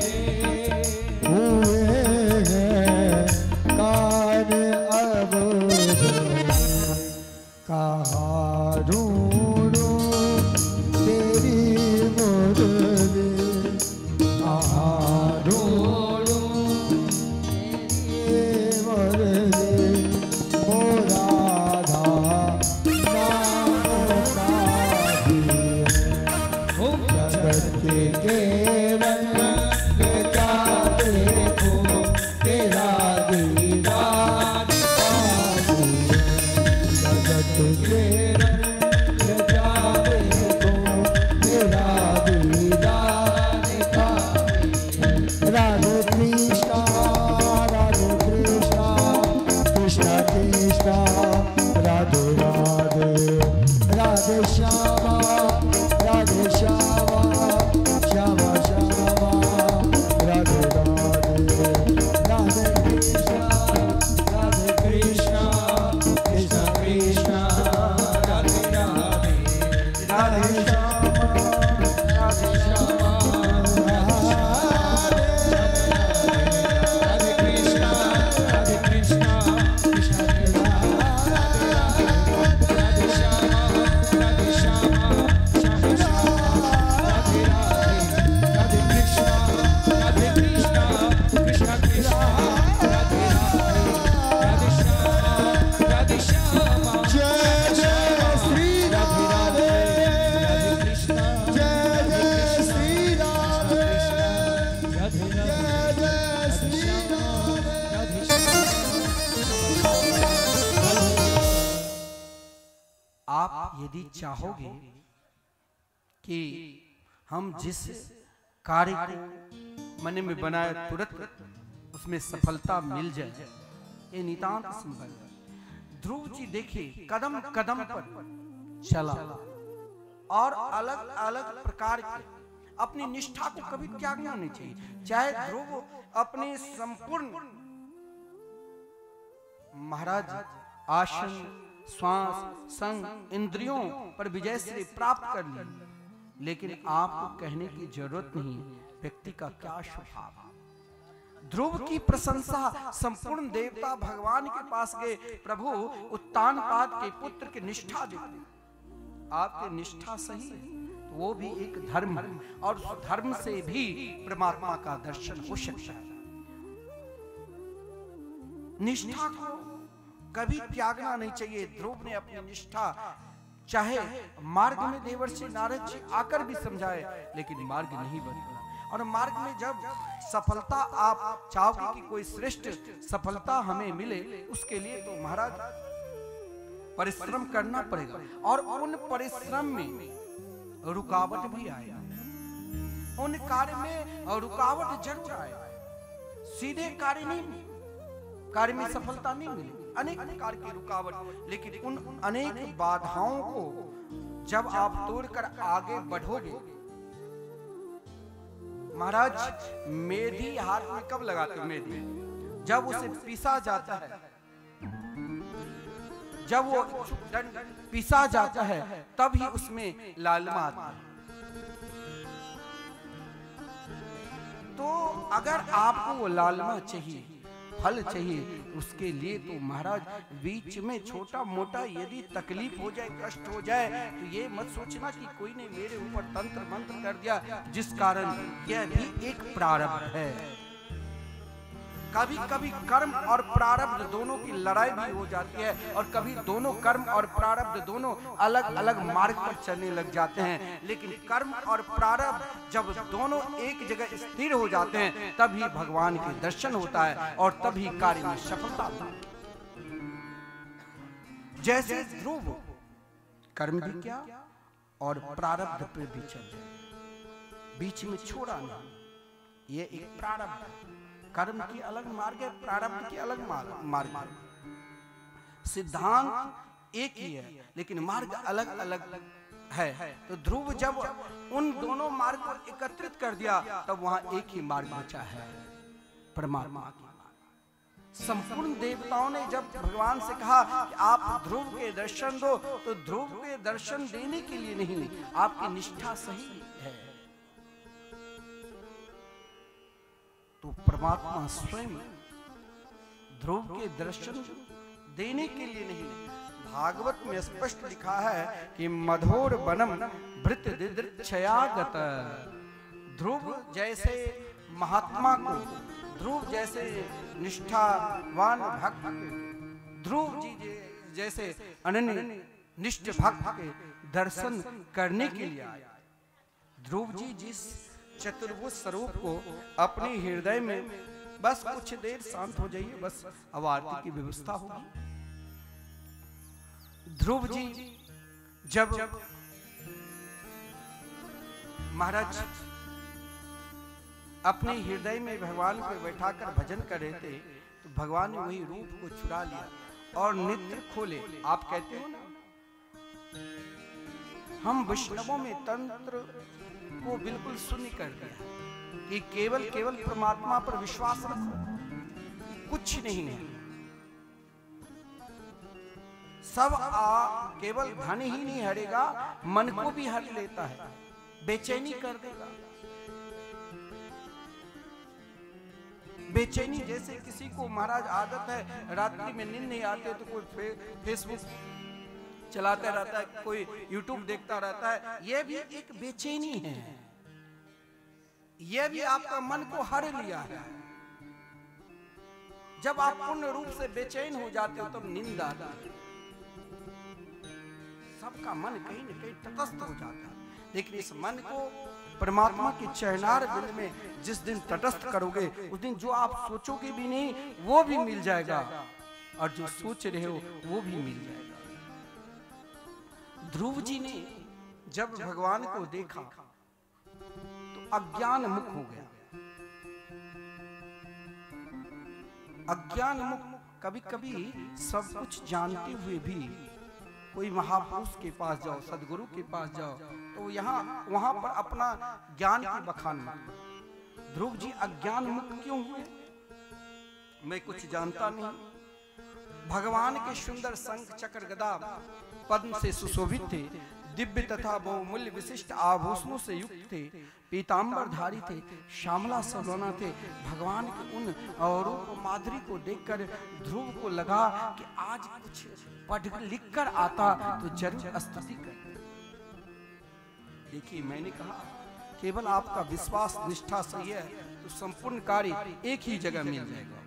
हुए हैं कान अब कहाँ ढूंढूं तेरी मुरली, कहाँ ढूंढूं तेरी मुरली। ओ राधा नाम काफी है। जगत के रंग क्या देखो, तेरा दीदार काफी है। जगत के रंग क्या देखो, तेरा दीदार काफी है। राधे कृष्णा कृष्णा कृष्णा राधे राधे, राधे श्यामा श्यामा श्यामा राधे राधे, राधे कृष्णा कृष्णा कृष्णा राधे राधे, राधे श्यामा राधे कृष्णा कृष्णा राधे श्यामा राधे श्यामा श्यामा श्यामा राधे राधे, राधे कृष्णा कृष्णा कृष्णा राधे राधे, राधे श्यामा जय जय श्री राधे, राधे कृष्णा जय जय श्री राधे, राधे जय जय श्री राधे। आप यदि चाहोगे कि हम जिस कार्य को मन में बनाए तुरंत उसमें सफलता मिल जाए, ये नितांत संभव है। ध्रुव जी देखिए कदम कदम पर चला और अलग अलग प्रकार के अपनी निष्ठा को कभी त्यागना नहीं चाहिए। चाहे ध्रुव अपने संपूर्ण महाराज आसन श्वास संग इंद्रियों पर विजय श्री प्राप्त कर ली, लेकिन आपको कहने की जरूरत नहीं व्यक्ति का क्या स्वभाव। ध्रुव की प्रशंसा संपूर्ण देवता भगवान के पास गए, प्रभु उत्तानपाद के पुत्र की निष्ठा देखो, आपकी निष्ठा सही है तो वो भी एक धर्म है और उस धर्म से भी परमात्मा का दर्शन हो सकता है। निष्ठा को कभी त्यागना नहीं चाहिए। ध्रुव ने अपनी निष्ठा, चाहे मार्ग में देवर्षि नारद जी आकर भी समझाए, लेकिन मार्ग नहीं बदला। और मार्ग में जब सफलता आप चाहोगे कि कोई श्रेष्ठ सफलता हमें मिले, उसके लिए तो महाराज परिश्रम करना पड़ेगा और उन परिश्रम में रुकावट भी आएगा, उन कार्य में रुकावट जरूर आएगा। सीधे कार्य नहीं, कार्य में सफलता नहीं मिलेगी, अनेक प्रकार की रुकावट। लेकिन उन अनेक बाधाओं को जब आप तोड़कर आगे बढ़ोगे, महाराज मेधी हाथ में कब लगाते हो? मेधी जब उसे पीसा जाता है, जब वो पीसा जाता है तब ही उसमें लालिमा आता है। तो अगर आपको वो लालिमा चाहिए, फल चाहिए, उसके लिए तो महाराज बीच में छोटा मोटा यदि तकलीफ हो जाए, कष्ट हो जाए, तो ये मत सोचना कि कोई ने मेरे ऊपर तंत्र मंत्र कर दिया, जिस कारण यह भी एक प्रारब्ध है। कभी कभी कर्म और प्रारब्ध दोनों की लड़ाई भी हो जाती है और कभी दोनों कर्म और प्रारब्ध दोनों अलग अलग मार्ग पर चलने लग जाते हैं। लेकिन कर्म और प्रारब्ध जब दोनों एक जगह स्थिर हो जाते हैं, तभी भगवान के दर्शन होता है और तभी कार्य में सफलता होती है। जैसे ध्रुव कर्म भी किया और प्रारब्ध पर भी चल गया, बीच में छोड़ा नहीं। ये एक प्रारब्ध है, कर्म की अलग मार्ग है, प्रारब्ध की अलग मार्ग है। सिद्धांत एक ही है लेकिन मार्ग अलग अलग है। तो ध्रुव जब उन दोनों मार्ग को एकत्रित कर दिया, तब वहां एक ही मार्ग बचा है, परमात्मा की मार्ग। संपूर्ण देवताओं ने जब भगवान से कहा कि आप ध्रुव के दर्शन दो, तो ध्रुव के दर्शन देने के लिए नहीं, आपकी निष्ठा सही है, तो परमात्मा स्वयं ध्रुव के दर्शन देने के लिए नहीं। भागवत में स्पष्ट लिखा है कि मधुर वनम भृत दिदृक्षयागत। ध्रुव जैसे महात्मा को, ध्रुव जैसे निष्ठावान भक्त, ध्रुव जी जैसे अनन्य निष्ठ भक्त के दर्शन करने के लिए आया। ध्रुव जी जिस चतुर्भुज स्वरूप को अपने हृदय में, बस कुछ देर शांत हो जाइए, बस अब आरती की व्यवस्था होगी। ध्रुव जी जब महाराज अपने हृदय में भगवान को बैठाकर भजन कर रहे थे, तो भगवान ने वही रूप को चुरा लिया और नेत्र खोले। आप कहते हो ना, हम वैष्णवों में तंत्र को बिल्कुल शून्य कर दिया कि केवल परमात्मा पर विश्वास रखो, कुछ नहीं है। सब केवल धन ही नहीं हरेगा, मन को भी हर लेता है, बेचैनी कर देगा। बेचैनी जैसे किसी को महाराज आदत है, रात्रि में नींद नहीं आते तो कोई फेसबुक चलाता रहता है, कोई यूट्यूब देखता रहता है, यह भी एक बेचैनी है, यह भी आपका मन को हर लिया है। जब आप पूर्ण रूप से बेचैन हो जाते हो तब नींद आता है, सबका मन कहीं न कहीं तटस्थ हो जाता है। लेकिन इस मन को परमात्मा की चरणार बिंद में जिस दिन तटस्थ करोगे, उस दिन जो आप सोचोगे भी नहीं वो भी मिल जाएगा, और जो सोच रहे हो वो भी मिल जाएगा। ध्रुव जी ने जब भगवान को देखा तो अज्ञान मुक्त हो गया। अज्ञान मुक्त, कभी कभी सब कुछ जानते हुए भी कोई महापुरुष के पास जाओ, सदगुरु के पास जाओ, तो वहां पर अपना ज्ञान की बखान मत। ध्रुव जी अज्ञान मुक्त क्यों हुए? मैं कुछ जानता नहीं। भगवान के सुंदर शंख चक्र गदा पद्म से सुशोभित थे, दिव्य तथा बहुमूल्य विशिष्ट आभूषणों से युक्त थे, पीतांबरधारी थे, श्यामला सलोना थे। भगवान के उन औरों को माधुरी को देखकर ध्रुव को लगा कि आज कुछ पढ़ लिख कर आता तो जरूर स्तुति कर। देखिए, मैंने कहा केवल आपका विश्वास निष्ठा सही है तो संपूर्ण कार्य एक ही जगह मिल जाएगा।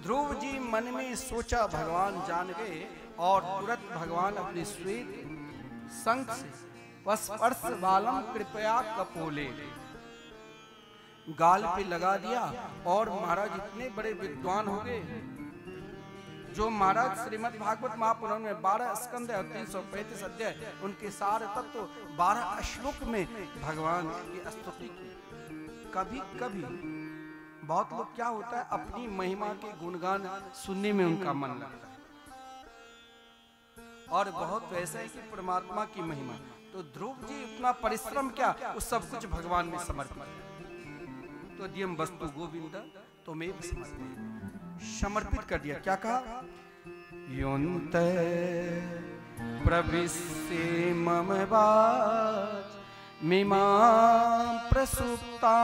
ध्रुव जी मन में सोचा, भगवान जान गए और तुरंत भगवान अपने श्वेत शंख से स्पर्श बालम कृपया कपोले गाल पे लगा दिया। और महाराज इतने बड़े विद्वान हो गए, जो महाराज श्रीमद् भागवत महापुराण में 12 स्कंद और 335 अध्याय, उनके सार तत्व 12 श्लोक में भगवान की स्तुति की। कभी कभी बहुत लोग क्या होता है, अपनी महिमा के गुणगान सुनने में उनका मन लगता है, और बहुत वैसा है कि परमात्मा की महिमा। तो ध्रुव जी उतना परिश्रम क्या, वो सब कुछ भगवान में समर्पित। तो दियम वस्तु गोविंद तुम्हें समर्पित कर दिया। क्या कहा? योन्त प्रविश्य मम वाच मिमां प्रसुप्ता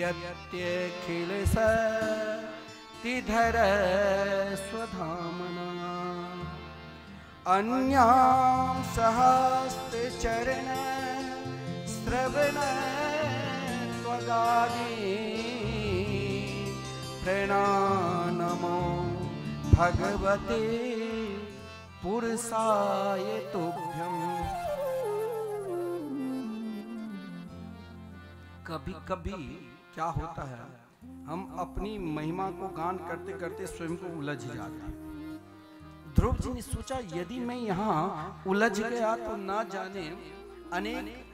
संजीवयत्यखिल शक्तिधर स्वधामना अन्यां सहस्त्रचरण श्रवण त्वगादि प्रणामो भगवते पुरुषाय तुभ्यम्। कभी कभी क्या होता है, हम अपनी महिमा को गान करते करते स्वयं को उलझ जाते हैं। ध्रुव जी ने सोचा, यदि मैं यहाँ उलझ गया तो ना जाने अनेक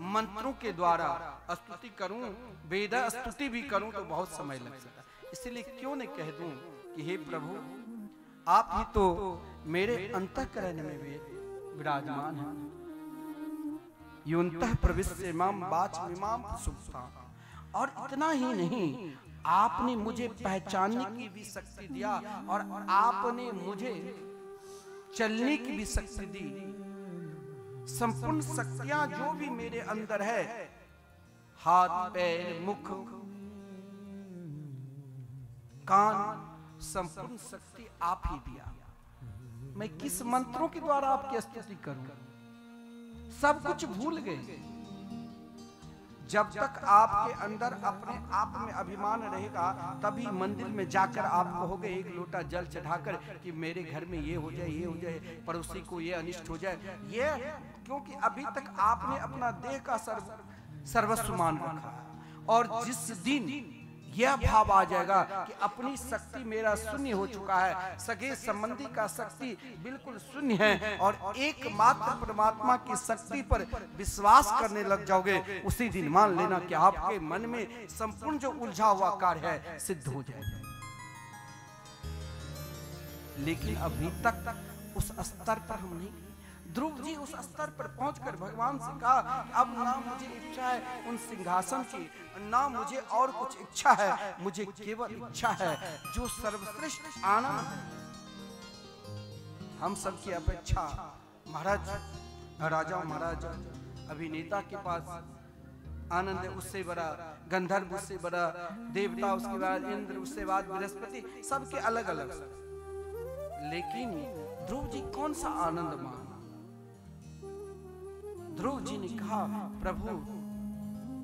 मंत्रों के द्वारा स्तुति करूं, वेद स्तुति भी करूं तो बहुत समय लग सकता है। इसलिए क्यों न कह दूं कि हे प्रभु, आप ही तो मेरे अंतःकरण में भी विराजमान हैं। योन्तः प्रविश्य मां वाच मिमां प्रसुप्ता। और इतना ही नहीं, आपने मुझे पहचानने की भी शक्ति दिया और आपने मुझे चलने की भी शक्ति दी। संपूर्ण शक्तियां जो भी मेरे अंदर है, हाथ पैर मुख कान, संपूर्ण शक्ति आप ही दिया। मैं किस मंत्रों के द्वारा आपकी स्तुति करूं? सब कुछ भूल गए। जब तक आपके अंदर अपने आप में अभिमान रहेगा, तभी मंदिर में जाकर आप कहोगे एक लोटा जल चढ़ाकर कि मेरे घर में ये हो जाए, ये हो जाए, पड़ोसी को ये अनिष्ट हो जाए। ये क्योंकि अभी तक आपने अपना देह का सर्वस्व मान रखा। और जिस दिन यह भाव आ जाएगा कि अपनी शक्ति मेरा शून्य हो चुका है, सगे संबंधी का शक्ति बिल्कुल शून्य है, और एकमात्र परमात्मा की शक्ति पर विश्वास करने लग जाओगे, उसी दिन मान लेना कि आपके मन में संपूर्ण जो उलझा हुआ कार्य है सिद्ध हो जाएगा। लेकिन अभी तक उस स्तर पर हम नहीं। ध्रुव जी उस स्तर पर पहुंचकर भगवान से कहा, अब ना मुझे इच्छा है उन सिंहासन की, ना मुझे और कुछ इच्छा है, मुझे केवल इच्छा है जो सर्वश्रेष्ठ आनंद है। हम सबकी अपेक्षा महाराज, राजा महाराज, अभिनेता के पास आनंद है, उससे बड़ा गंधर्व, उससे बड़ा देवता, उसके बाद इंद्र, उससे बाद बृहस्पति, सबके अलग अलग। लेकिन ध्रुव जी कौन सा आनंद मान? ध्रुव जी ने कहा, प्रभु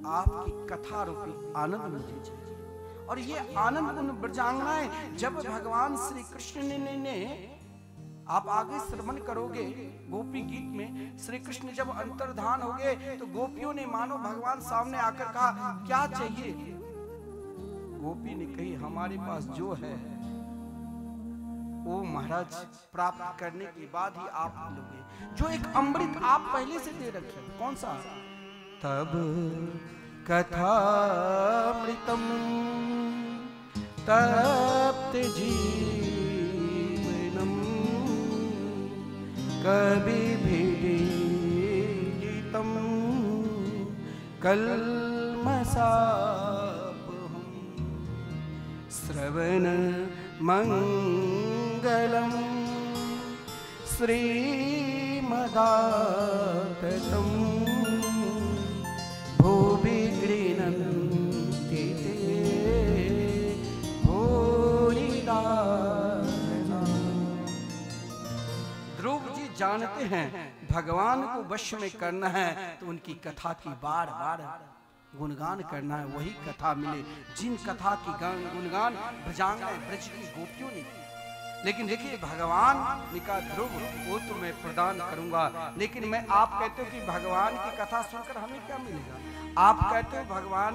आपकी कथा रूपी आनंद मुझे चाहिए। और ये आनंद उन ब्रजांगनाएं, जब भगवान श्री कृष्ण ने आप आगे श्रवण करोगे गोपी गीत में, श्री कृष्ण जब अंतर्धान हो गए तो गोपियों ने मानो भगवान सामने आकर कहा, क्या चाहिए? गोपी ने कही, हमारे पास जो है वो महाराज प्राप्त करने के बाद ही आप लोगे। जो एक अमृत आप पहले से दे रखे। कौन सा? तब कथामृतम तप्त जीवनम कभी भिदितम कल्मषापहम् श्रवण मंगलम मङ्गलं श्रीमदाततं भुवि गृह्णन्ति ते भूरिदा। ध्रुव जी जानते हैं भगवान को वश में करना है तो उनकी कथा की बार बार गुणगान करना है, वही कथा मिले जिन कथा की गुणगान भजांग ब्रज की गोपियों ने की। लेकिन देखिए भगवान ने कहा ध्रुव वो तो मैं प्रदान करूंगा, लेकिन मैं आप कहते हो कि भगवान की कथा सुनकर हमें क्या मिलेगा? आप कहते हो भगवान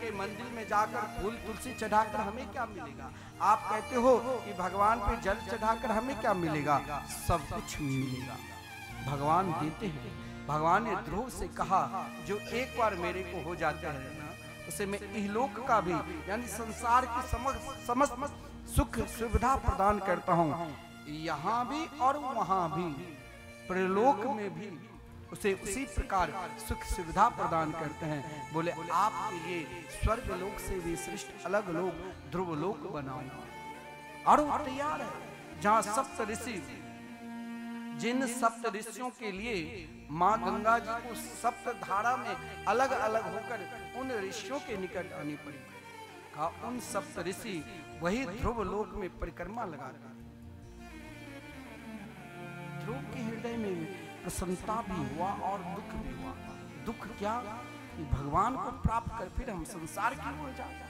के मंदिर में जाकर फूल तुलसी चढ़ाकर हमें क्या मिलेगा? आप कहते हो कि भगवान पे जल चढ़ाकर हमें क्या मिलेगा? सब कुछ मिलेगा, भगवान देते हैं। भगवान ने ध्रुव से कहा जो एक बार मेरे को हो जाता है ना, उसे मैं इहलोक का भी यानी संसार की समस्त सुख सुविधा प्रदान करता हूँ, यहाँ भी और वहाँ भी, प्रलोक में भी उसे उसी प्रकार सुख सुविधा प्रदान करते हैं। बोले आपके लिए स्वर्ग लोक से भी श्रेष्ठ अलग लोक ध्रुव लोक बनाऊंगा। और वो तैयार है, जहाँ सप्त ऋषि, जिन सप्त ऋषियों के लिए माँ गंगा जी को सप्त धारा में अलग अलग होकर उन ऋषियों के निकट आनी पड़ी, कहा उन सप्त ऋषि वही ध्रुव लोक में परिक्रमा लगा रहे। ध्रुव के हृदय में प्रसन्नता भी हुआ और दुख भी हुआ। दुख क्या कि भगवान को प्राप्त कर फिर हम संसार की ओर जाते।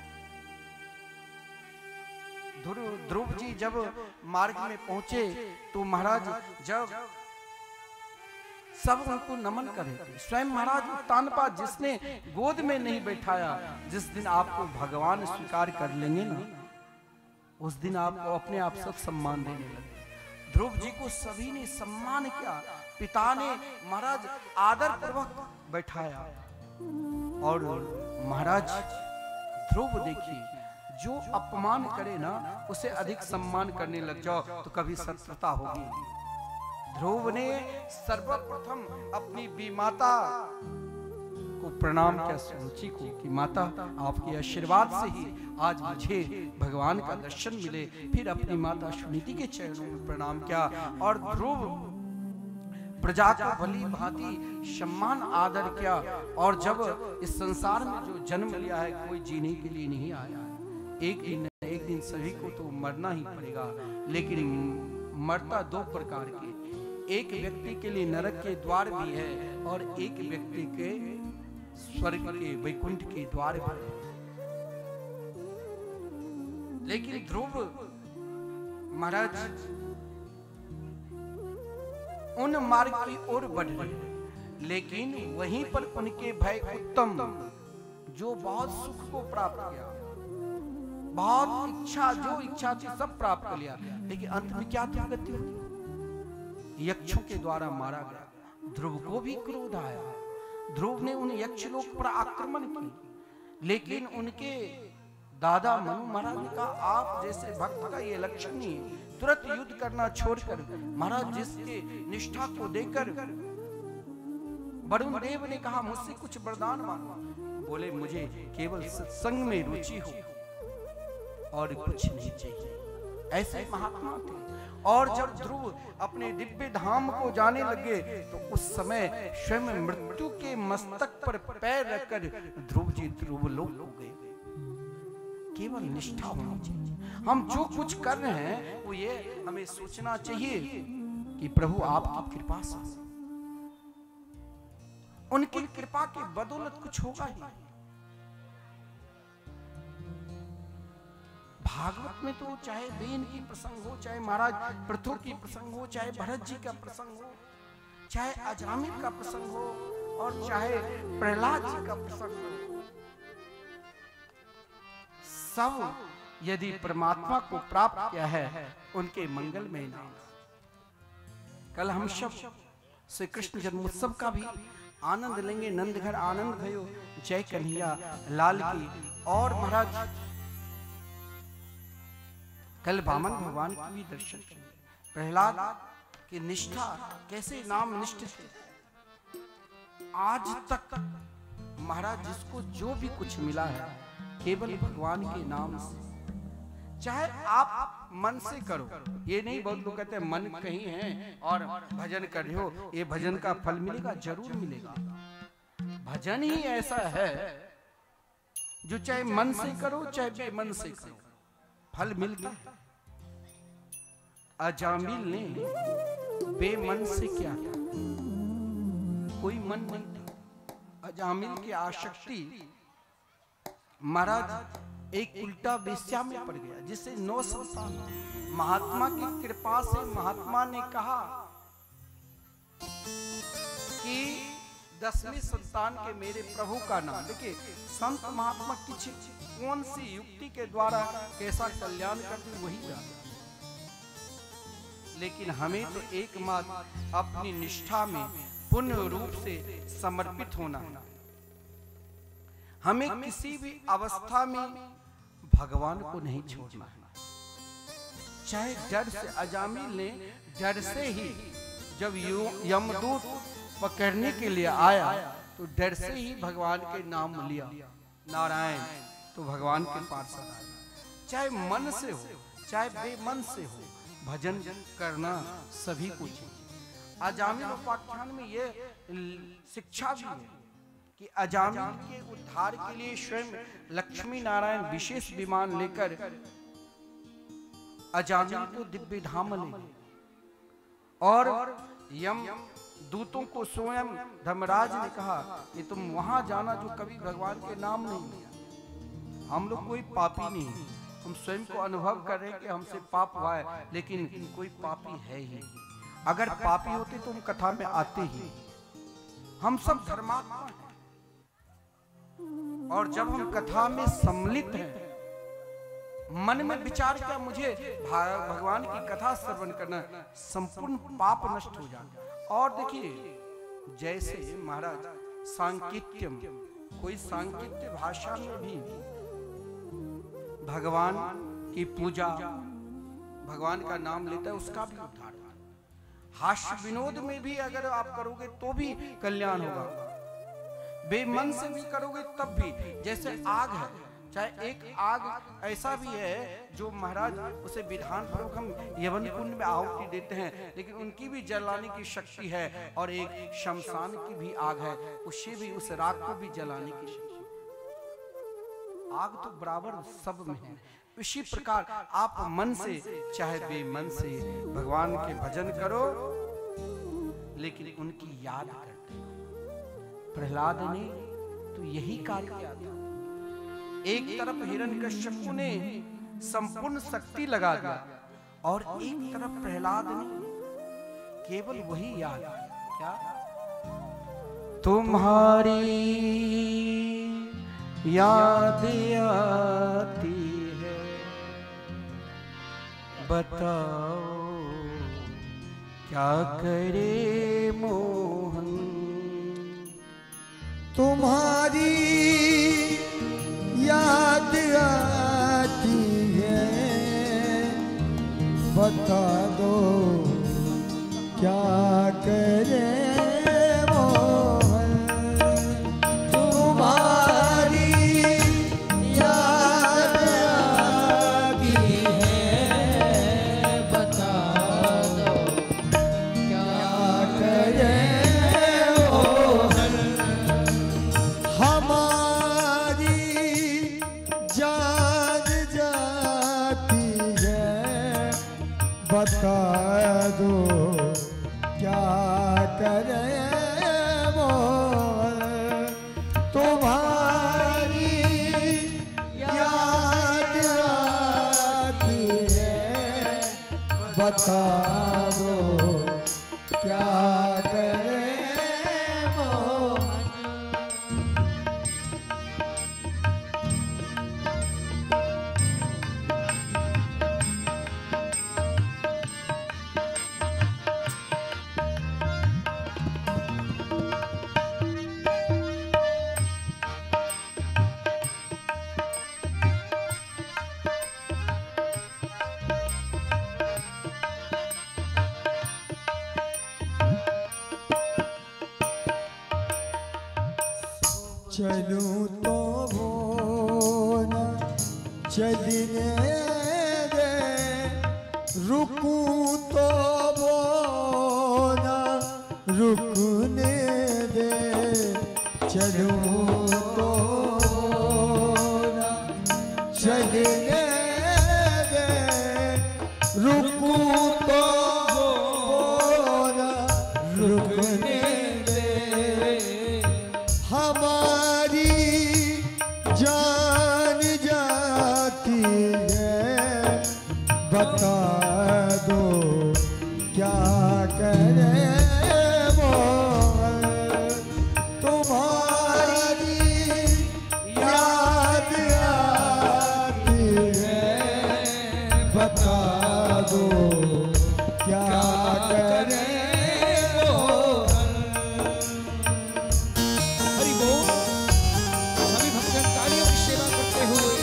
ध्रुव जी जब मार्ग में पहुंचे तो महाराज जब सब उनको नमन करे थे, स्वयं महाराज उत्तानपाद जिसने गोद में नहीं बैठाया, जिस दिन आपको भगवान स्वीकार कर लेंगे ना, उस दिन आपको अपने आप सब सम्मान देने लगे। ध्रुव जी को सभी ने सम्मान किया, पिता ने महाराज आदर पूर्वक बैठाया। और महाराज ध्रुव देखिए, जो अपमान करे ना उसे अधिक सम्मान करने लग जाओ तो कभी शत्रुता होगी। ध्रुव ने सर्वप्रथम अपनी बीमाता को प्रणाम किया, सुरुचि को, कि माता आपके आशीर्वाद से ही आज मुझे भगवान का दर्शन मिले। फिर अपनी माता सुनीति के चरणों में प्रणाम किया और ध्रुव प्रजा को भली भांति सम्मान आदर किया। और जब इस संसार में जो जन्म लिया है कोई जीने के लिए नहीं आया, एक दिन सभी को तो मरना ही पड़ेगा, लेकिन मरता दो प्रकार के, एक व्यक्ति के लिए नरक के द्वार भी है और एक व्यक्ति के स्वर्ग के वैकुंठ के द्वार भी है। लेकिन ध्रुव महाराज उन मार्ग की ओर बढ़ रहे, लेकिन वहीं पर उनके भय उत्तम जो बहुत सुख को प्राप्त किया, बहुत इच्छा, जो इच्छा थी सब प्राप्त कर लिया, लेकिन अंत में क्या दुर्गति हुई? यक्षों के द्वारा मारा गया। ध्रुव को भी क्रोध आया, ध्रुव ने उन यक्ष लोक पर आक्रमण किया, लेकिन उनके दादा मनु महाराज ने कहा आप जैसे भक्त का ये लक्षण नहीं है, तुरंत युद्ध करना छोड़कर महाराज जिसके निष्ठा को देकर वरुण देव ने कहा मुझसे कुछ वरदान मांगो। बोले मुझे केवल सत्संग में रुचि हो और कुछ नहीं चाहिए। ऐसे महात्मा थे। और जब ध्रुव अपने दिव्य धाम को जाने लगे तो उस समय स्वयं मृत्यु के मस्तक पर पैर रखकर ध्रुव जी ध्रुव लोक हो गए। केवल निष्ठा होनी चाहिए। हम जो कुछ कर रहे हैं वो ये हमें सोचना चाहिए कि प्रभु आपकी कृपा से, उनकी कृपा के बदौलत कुछ होगा ही। भागवत में तो चाहे बेन की प्रसंग हो, चाहे महाराज पृथु की प्रसंग हो, चाहे भरत जी का प्रसंग हो, चाहे अजामिल का प्रसंग हो और चाहे प्रहलाद जी का प्रसंग हो, सब यदि परमात्मा को प्राप्त किया है उनके मंगलमय नाम। कल हम सब श्री कृष्ण जन्मोत्सव का भी आनंद लेंगे। नंद घर आनंद भयो जय कन्हैया लाल की। और महाराज कल वामन भगवान की भी दर्शन करेंगे। प्रहलाद की निष्ठा कैसे नाम निष्ठ थे। आज तक महाराज जिसको जो भी कुछ मिला है केवल भगवान के नाम से। चाहे आप मन से करो। ये नहीं, बहुत लोग कहते हैं मन कहीं है और भजन कर रहे हो, ये भजन का फल मिलेगा, जरूर मिलेगा। भजन ही ऐसा है जो चाहे मन से करो चाहे बेमन से करो, फल मिलता है। अजामिल ने बेमन से क्या किया? कोई मन नहीं था। अजामिल की आसक्ति महाराज एक उल्टा वेश्या में पड़ गया, जिससे 9 संतान। महात्मा की कृपा से महात्मा ने कहा कि 10वीं संतान के मेरे प्रभु का नाम। देखिए संत महात्मा की कौन सी युक्ति के द्वारा कैसा कल्याण करते वही जाने, लेकिन हमें तो एकमात्र अपनी निष्ठा में पूर्ण रूप से समर्पित होना है। हमें किसी भी अवस्था में भगवान को नहीं छोड़ना है। चाहे डर से, अजामिल ने डर से ही जब यमदूत पकड़ने के लिए आया तो डर से ही भगवान के नाम लिया, नारायण, तो भगवान के पास आया। चाहे मन से हो चाहे बेमन से हो, भजन करना सभी को चाहिए। अजामिल उपाख्यान में ये शिक्षा भी है कि अजामिल के उद्धार के लिए स्वयं लक्ष्मी नारायण विशेष विमान लेकर अजामिल को दिव्य धाम ले गए और यम दूतों को स्वयं धर्मराज ने कहा कि तुम वहां जाना जो कभी भगवान के नाम नहीं लिया। हम लोग कोई पापी नहीं, हम स्वयं को अनुभव कर रहे हैं कि हमसे पाप हुआ है, लेकिन कोई पापी है ही नहीं। अगर पापी होते तो हम कथा में आते ही। हम सब धर्मात्मा हैं और जब हम कथा में सम्मिलित हैं, मन में विचार किया मुझे भगवान की कथा श्रवण करना, संपूर्ण पाप नष्ट हो जाता। और देखिए जैसे महाराज सांकेत्यम, कोई सांकेत्य भाषा में भी भगवान की पूजा, भगवान का नाम लेता है, उसका भी उद्धार होगा। हास्य विनोद में भी अगर आप करोगे तो भी कल्याण होगा, बेमन से भी करोगे तब भी। जैसे आग है, चाहे एक आग ऐसा भी है जो महाराज उसे विधान पूर्वक हम यवन कुंड में आहुति देते हैं, लेकिन उनकी भी जलाने की शक्ति है। और एक शमशान की भी आग है, उसे भी, उस राख को भी जलाने की शक्ति। आग तो बराबर सब में है। इसी प्रकार आप मन से चाहे बेमन से भगवान के भजन करो, लेकिन उनकी याद करते हो। प्रहलाद ने तो यही कार्य किया था। एक तरफ हिरण्यकश्यप ने संपूर्ण शक्ति लगा दिया और एक तरफ प्रहलाद ने केवल वही याद किया, क्या तुम्हारी याद आती है, बताओ क्या करे मोहन। तुम्हारी याद आती है, बता दो क्या करे मोहन। तुम्हारी याद आती है, बता दो क्या करे मोहन। हमारी जान जाती है, बता दो क्या करे मोहन। तुम्हारी याद आती है, बता दो क्या करे मोहन। चलूं तो वो न चलने दे, रुकूं तो वो ना रुकने दे, चलूं तो ना चलने दे, रुकूं तो वो ना रुकने दे, हमारी जान जाती है, बता दो क्या करे वो, तुम्हारी याद आती है, बता दो क्या करे वो। हरि बोल। सभी भक्तजन तालियों की सेवा करते हुए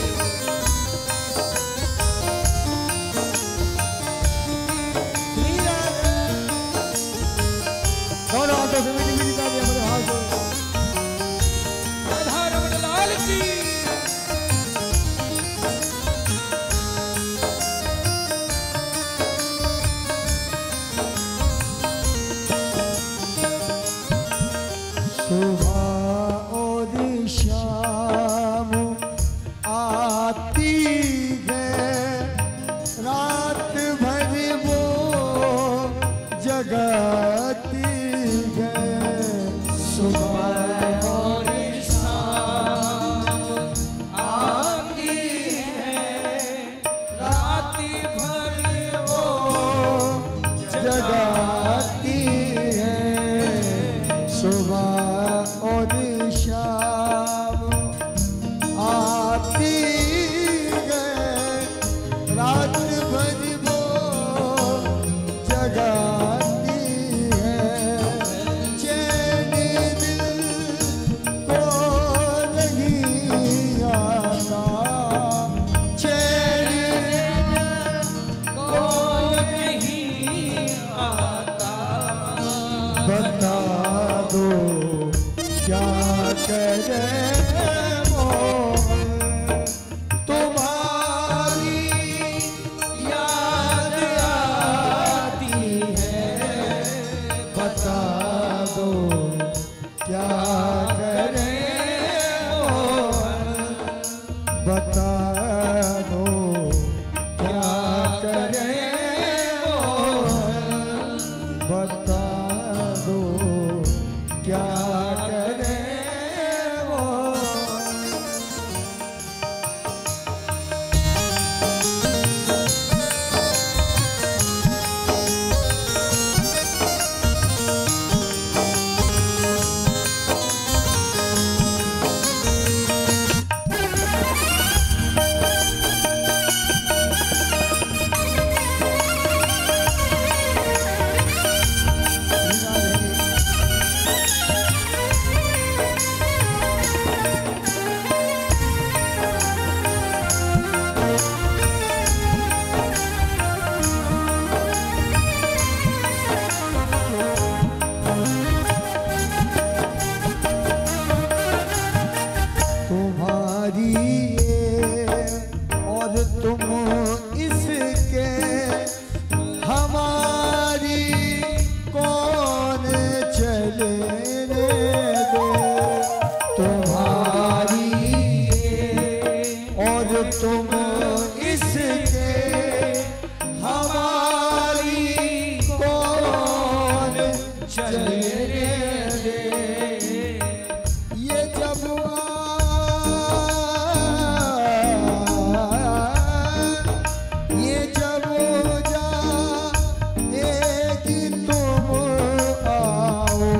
दोनों हाथों से मीठी मीठी तालियां मेरे हाथ में। राधा रमण लाल की। सुबह और शाम आती है, रात भर वो जगाती है, सुबह और शाम आती है, रात भर वो जगाती है, सुबह और शाम आती है, रात भर वो जगाती है, चैन दिल को नहीं आता, चैन को नहीं आता, बता दो क्या करे वो, तुम्हारी याद आती है, बता दो क्या करे वो, बता दो क्या करे वो, बता दो क्या करे वो। तुम्हारी ये और तुम इसके, हमारी कौन चले दे, तुम्हारी ये और तुम इसके, हमारी कौन चले दे, ये जब ये जब जाएगी तुम आओ,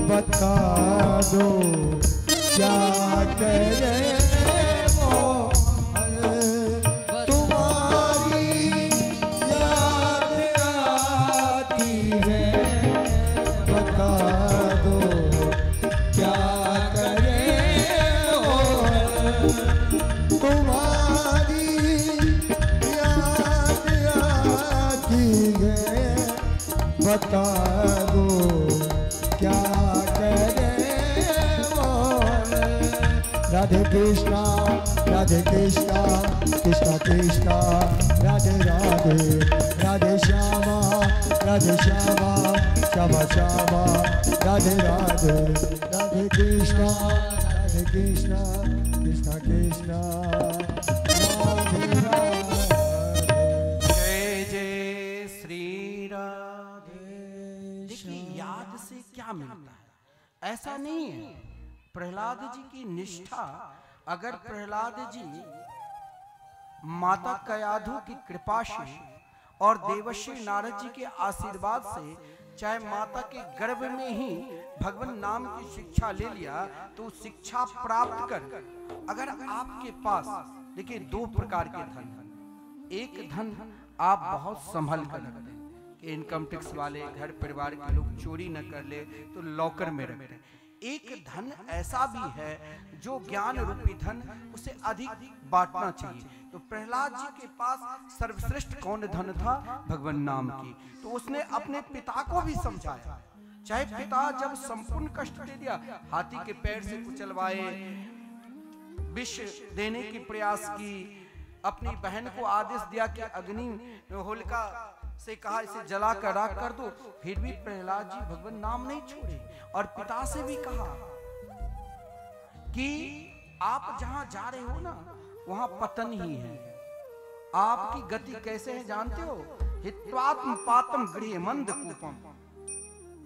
बता दो क्या करे वो, तुम्हारी याद आती है, बता दो क्या करे वो, तुम्हारी याद आती है, बता दो क्या करे वो। राधे कृष्णा राधे कृष्णा कृष्णा कृष्णा राधे राधे राधे श्यामा श्यामा श्यामा श्यामा राधे राधे राधे कृष्णा कृष्णा कृष्णा राधे राधे। जय जय श्री राधे। देखिए याद से क्या मिलता है, ऐसा नहीं है। प्रहलाद जी की निष्ठा, अगर प्रहलाद जी माता कयाधु की कृपा से और देवर्षि नारद जी के आशीर्वाद से, चाहे माता के गर्भ में ही भगवान नाम की शिक्षा ले लिया, तो शिक्षा प्राप्त कर अगर आपके पास, देखिए दो प्रकार के धन, एक धन आप बहुत संभल कर रखते हैं कि इनकम टैक्स वाले घर परिवार के लोग चोरी न कर ले तो लॉकर में रखते हैं। एक धन ऐसा भी है जो ज्ञान रूपी धन, उसे अधिक बांटना चाहिए। तो प्रहलाद जी के पास सर्वश्रेष्ठ कौन धन था? भगवान नाम की। तो उसने अपने पिता को भी समझाया, चाहे पिता जब संपूर्ण कष्ट दे दिया, हाथी के पैर से कुचलवाए, विष देने की प्रयास की, अपनी बहन को आदेश दिया कि अग्नि होलिका से कहा इसे जला कर राख कर दो, फिर भी प्रहलाद जी भगवान नाम नहीं छोड़े। और पिता से भी कहा कि आप जहां जा रहे हो ना, वहां पतन ही है। आपकी गति कैसे है जानते हो? हित्वात्म पातम गृह मंद कूपम।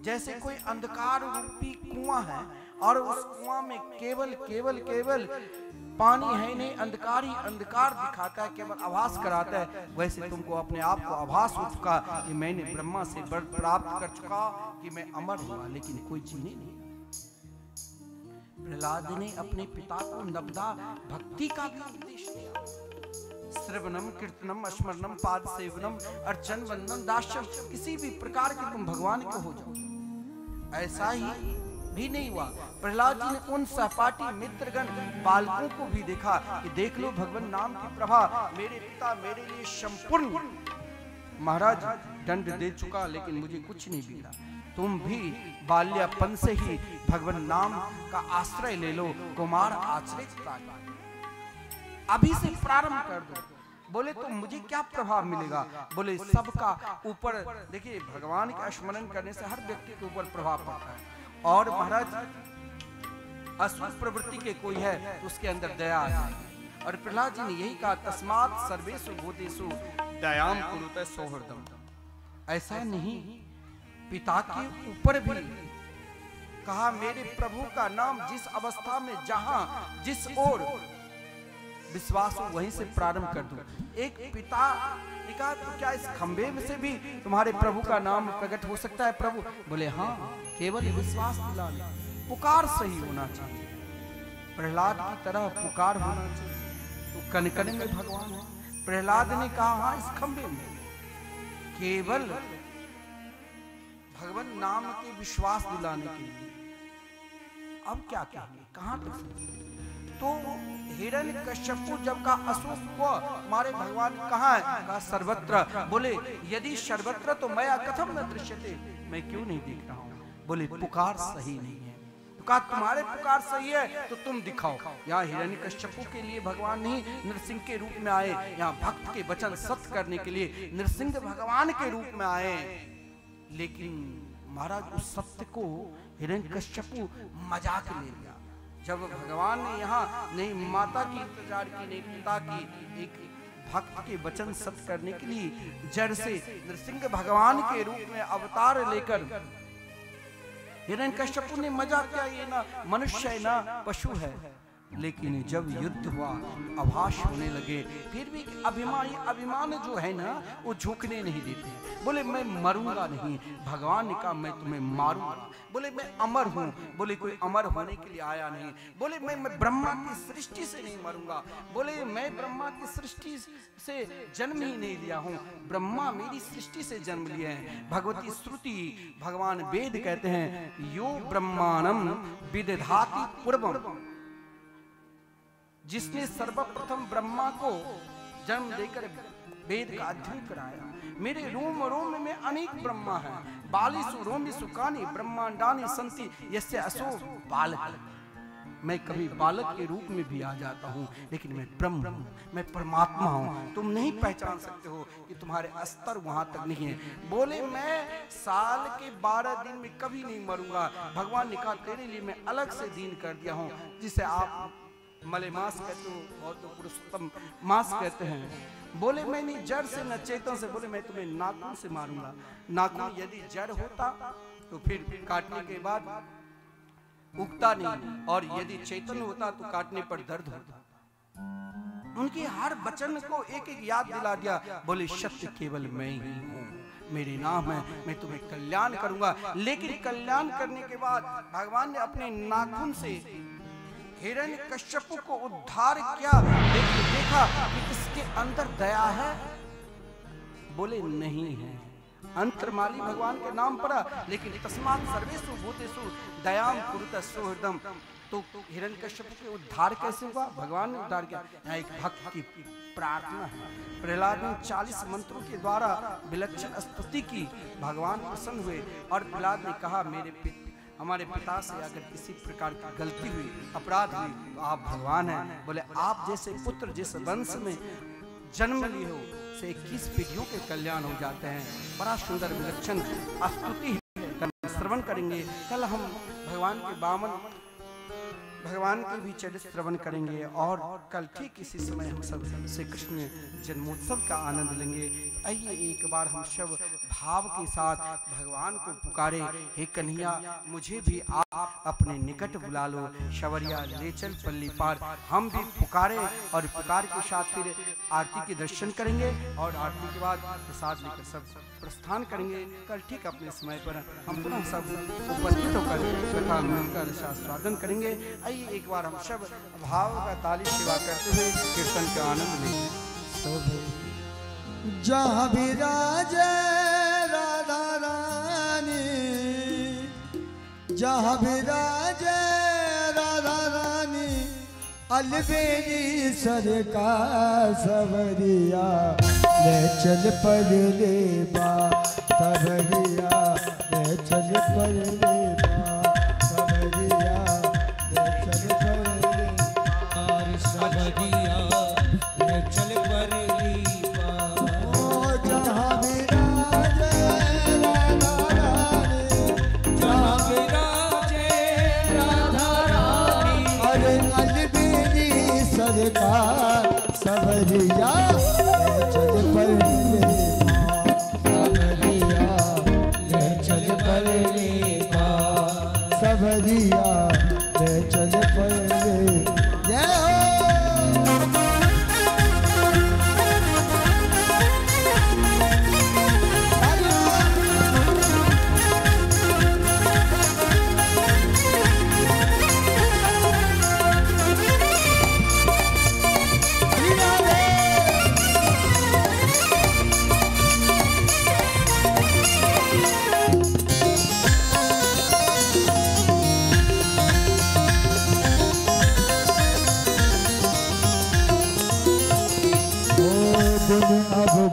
जैसे कोई अंधकार रूपी कुआं है और उस कुआं में केवल केवल केवल पानी है नहीं, अंधकार ही अंधकार दिखाता है, केवल आभास कराता है। वैसे तुमको अपने आप को आभास हो चुका कि मैंने ब्रह्मा से वर प्राप्त कर चुका कि मैं अमर हुआ, लेकिन कोई जीने नहीं। प्रहलाद ने अपने पिता को नवदा भक्ति का भी उपदेश दिया। श्रवणम कीर्तनम स्मरणम पाद सेवनम अर्चन वंदन दास्यम, किसी भी प्रकार के तुम भगवान के हो जाओ। ऐसा ही भी नहीं हुआ। प्रहलाद जी ने उन सहपाठी मित्रगण बालकों को भी देखा कि देख लो भगवान नाम की प्रभा, मेरे पिता मेरे लिए संपूर्ण महाराज दंड दे चुका, लेकिन मुझे कुछ नहीं बिगड़ा। तुम भी बाल्यापन से ही भगवान नाम का आश्रय ले लो, कुमार आश्रय अभी से प्रारंभ कर दो। बोले तो मुझे क्या प्रभाव मिलेगा? बोले सबका ऊपर, देखिए भगवान का स्मरण करने से हर व्यक्ति के ऊपर प्रभाव पड़ता है। और महाराज असुर प्रवृत्ति के कोई है तो उसके अंदर दया आ जाएगी। और प्रहलाद जी ने यही कहा, तस्मात् सर्वेषु भूतेषु दयाम कुरुते सौहृदम। ऐसा नहीं, पिता के ऊपर भी कहा मेरे प्रभु का नाम जिस अवस्था में जहां जिस ओर विश्वास हो वहीं से प्रारंभ कर दो। एक पिता ने कहा तो क्या इस खंबे में से भी तुम्हारे प्रभु का नाम प्रकट हो सकता है प्रभु? बोले हाँ, केवल विश्वास दिला ले, पुकार सही होना चाहिए। प्रहलाद की तरह पुकार होना चाहिए। तो कण कण में भगवान है। प्रहलाद ने कहा हाँ, इस खंबे में केवल भगवान नाम के विश्वास दिलाने के लिए। अब क्या कहेंगे, कहां तक? तो हिरण्यकश्यपु जब का अशोक को हमारे भगवान कहाँ है? कहा सर्वत्र। बोले यदि सर्वत्र तो मैं कथम न दृश्यते, मैं क्यों नहीं देख रहा हूँ? बोले पुकार सही नहीं है। तो कहा तुम्हारे पुकार सही है तो तुम दिखाओ। यहाँ हिरण्यकश्यपु के लिए भगवान नहीं नरसिंह के रूप में आए, यहाँ भक्त के वचन सत्य करने के लिए नरसिंह भगवान के रूप में आए। लेकिन महाराज उस सत्य को हिरण्यकश्यपु मजाक ले लिया। जब भगवान ने यहाँ नहीं माता की इंतजार की, नहीं पिता की, एक भक्त के वचन सत्य करने के लिए जड़ से नरसिंह भगवान के रूप में अवतार लेकर हिरण्यकश्यपु ने मजाक किया, ये ना मनुष्य है ना पशु है। लेकिन जब युद्ध हुआ, आभास होने लगे, फिर भी अभिमान जो है ना वो झुकने नहीं देते। बोले मैं मरूंगा नहीं। भगवान ने कहा मैं तुम्हें मारूंगा। बोले मैं अमर हूं। बोले कोई अमर होने के लिए आया नहीं। बोले मैं ब्रह्मा की सृष्टि से नहीं मरूंगा। बोले मैं ब्रह्मा की सृष्टि से जन्म ही नहीं लिया हूं, ब्रह्मा मेरी सृष्टि से जन्म लिए हैं। भगवती श्रुति भगवान वेद कहते हैं यो ब्रह्माणम विदधाति पूर्वम, जिसने सर्वप्रथम ब्रह्मा को जन्म देकर वेद का अध्ययन कराया। मेरे रोम रोम में अनेक ब्रह्मा हैं। बालिसु रोमिसु कानि ब्रह्मांडानि संति यस्य असो बालक। मैं कभी बालक के रूप में भी आ जाता हूँ, लेकिन मैं ब्रह्म हूँ, मैं परमात्मा हूँ। तुम नहीं पहचान सकते हो कि तुम्हारे स्तर वहां तक नहीं है। बोले मैं साल के 12 दिन में कभी नहीं मरूंगा। भगवान ने कहा तेरे लिए मैं अलग से दिन कर दिया हूँ, जिसे आप मलेमास कहते हो और तो पुरुषोत्तम मास कहते हैं। बोले मैं नहीं जड़ से न चेतन से। बोले मैं तुम्हें नाखून से मारूंगा। नाखून यदि जड़ होता तो फिर काटने के बाद उगता नहीं, और यदि चैतन्य होता तो काटने पर दर्द होता। उनके हर वचन को एक एक याद दिला दिया। बोले सत्य केवल मैं ही हूँ, मेरे नाम है, मैं तुम्हें कल्याण करूंगा। लेकिन कल्याण करने के बाद भगवान ने अपने नाखून से हिरण्यकश्यप को उद्धार किया, लेकिन देखा कि इसके अंदर दया है। बोले नहीं है। अंतर्माली भगवान के नाम पड़ा, लेकिन तस्मात् सर्वेषु भूतेषु दयाम कुरुत सुहृदम। तो हिरण्यकश्यप के उद्धार कैसे हुआ? भगवान ने उद्धार किया। यहाँ एक भक्त की प्रार्थना है। प्रहलाद ने 40 मंत्रों के द्वारा विलक्षण स्तुति की। भगवान प्रसन्न हुए और प्रहलाद ने कहा हमारे पिता से अगर किसी प्रकार की गलती हुई, अपराध हुई, तो आप भगवान हैं। बोले आप जैसे पुत्र जिस वंश में जन्म लिए हो से 21 पीढ़ियों के कल्याण हो जाते हैं। बड़ा सुंदर विलक्षण स्तुति श्रवण करेंगे। कल हम भगवान के 52 भगवान के भी चरित्र श्रवण करेंगे, और कल ठीक इसी समय हम सब श्री कृष्ण जन्मोत्सव का आनंद लेंगे। आइए एक बार हम सब भाव के साथ भगवान को पुकारे, हे कन्हैया मुझे भी आप अपने निकट बुला लो, शवरिया ले चल पल्ली पार। हम भी पुकारे और पुकार के साथ फिर आरती के दर्शन करेंगे, और आरती के बाद प्रसाद लेकर सब प्रस्थान करेंगे। कल ठीक अपने समय पर हम पुनः सब उपस्थित होकर कथा मिलकर स्वागत करेंगे। आइए एक बार हम सब भाव का ताली सेवा करते हुए कीर्तन का आनंद लेंगे। जहाँ विराजे राधा रानी, जहाँ विराजे राधा रानी, अलबेली सरकार सवरिया ले चल पर ले बा, सवरिया ले चल पर ले बा, सवरिया ले चल पर ले बा, सवरिया ले चल पर ले बा। ओ जहाँ विराजे राधा रानी, जहाँ विराजे राधा रानी, अरे अलबेली सरकार सवरिया ले चल पर ले बा, सवरिया ले चल पर ले बा, सवरिया ले चल पर ले। जय हो।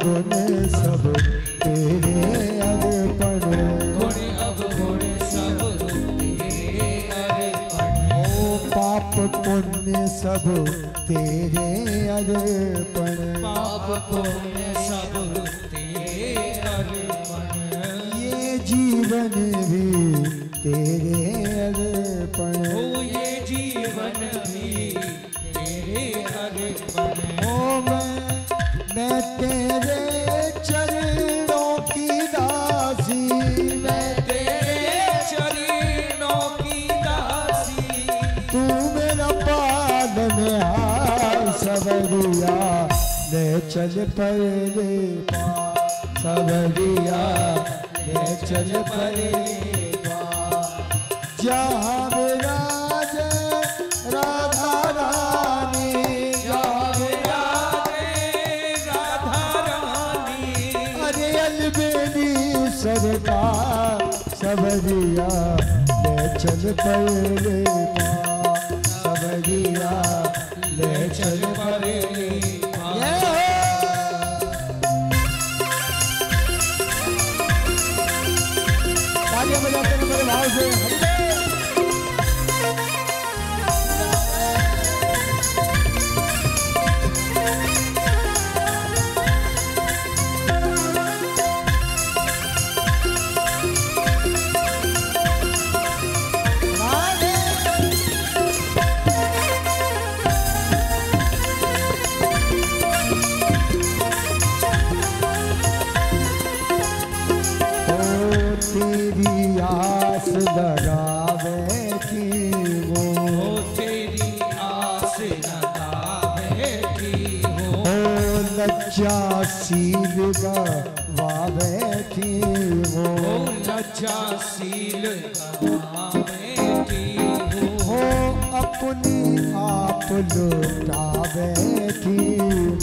गुण सब तेरे अर्पण, गुण अब गुण सब तेरे अर्पण। ओ पाप पुण्य सब तेरे अर्पण, पाप पुण्य सब तेरे अर्पण। ये जीवन भी तेरे अर्पण, ओ ये जीवन भी तेरे अर्पण। ओ मैं तेरे चरणों की दासी, मैं तेरे चरणों की दासी। तू मेरा पालन हार, सवरिया ले चल पर ले बा, सवरिया ले चल पर ले बा। जहाँ विराजे राधा रानी, जहाँ विराजे राधा रानी, अरे अलबेली सरकार सवरिया ले चल पर ले बा, सवरिया ले चल पर ले बा। तालियां बजाते हैं मेरे भाव से। लज्जाशील गवावे थी वो लज्जाशील गवावे थी हो अपनी आप लुटावे थी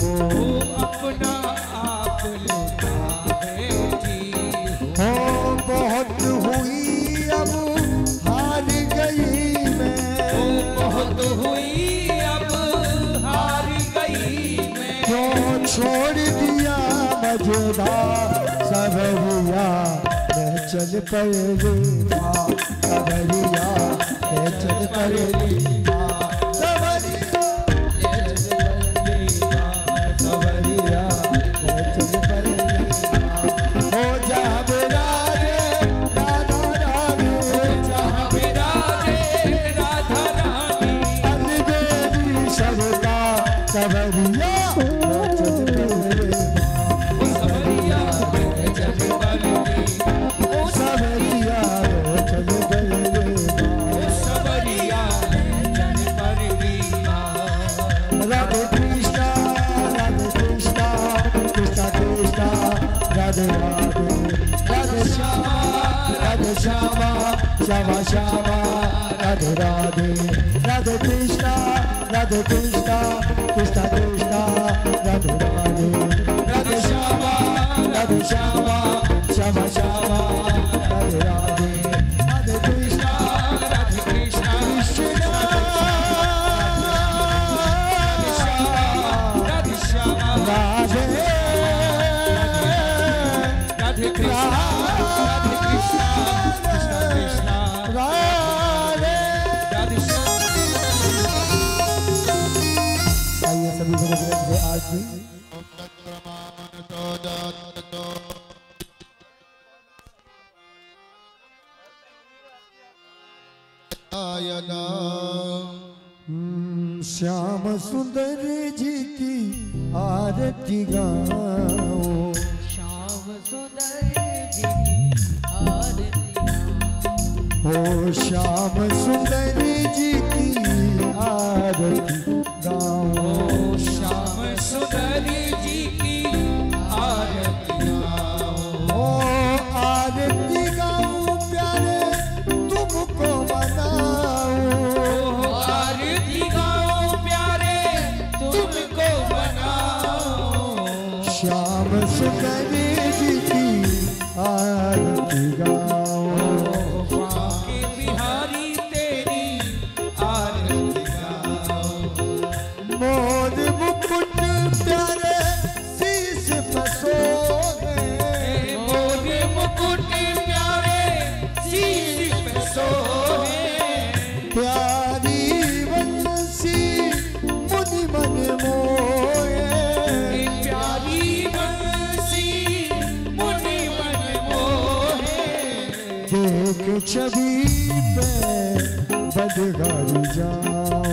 वो अपना आप लुटावे थी हो बहुत हुई अब हार गई मैं बहुत हुई अब हार गई मैं क्यों छोड़ दिया मजेदार सबरिया मैं चल पड़ी सबरिया मैं चल पड़ी सबरिया मैं चल पड़ी हो जा मेरा रे राधा रानी जहाँ विराजे राधा रानी अलबेली सरका सबरिया मैं चल पड़ी सबरिया मैं चल पड़ी सबरिया मैं चल पड़ी सबरिया मैं चल पड़ी Radhe Krishna, Krishna Krishna, Radhe Radhe, Radhe Shama, Shama Shama, Radhe Radhe, Radhe Krishna, Krishna Krishna, Radhe Radhe, Radhe Shama, Shama Shama, Radhe Radhe, Radhe Krishna, Krishna Radhe Radhe Krishna Radhe Krishna Krishna Krishna Radhe Radhe आइए सभी को आज भी श्याम सुंदर जी की आरती गाओ श्याम सुंदर जी की आरती हो श्याम सुंदर जी की आरती गाओ श्याम सुंदर जी की आरती ओ आरती गाओ प्यारे तुमको बनाओ आरती गाओ प्यारे तुमको बनाओ श्याम सुंदर जी की आरती गाओ बांके बिहारी तेरी आरती गाओ मोर मुकुट प्यारे शीश पर सोहे मोरे मुकुट प्यारे शीश पे सोहे प्यारी वंशी मुनि मन मोहे प्यारी बंसी मुनि मन मोहे देख छवि पे बदगारी जाओ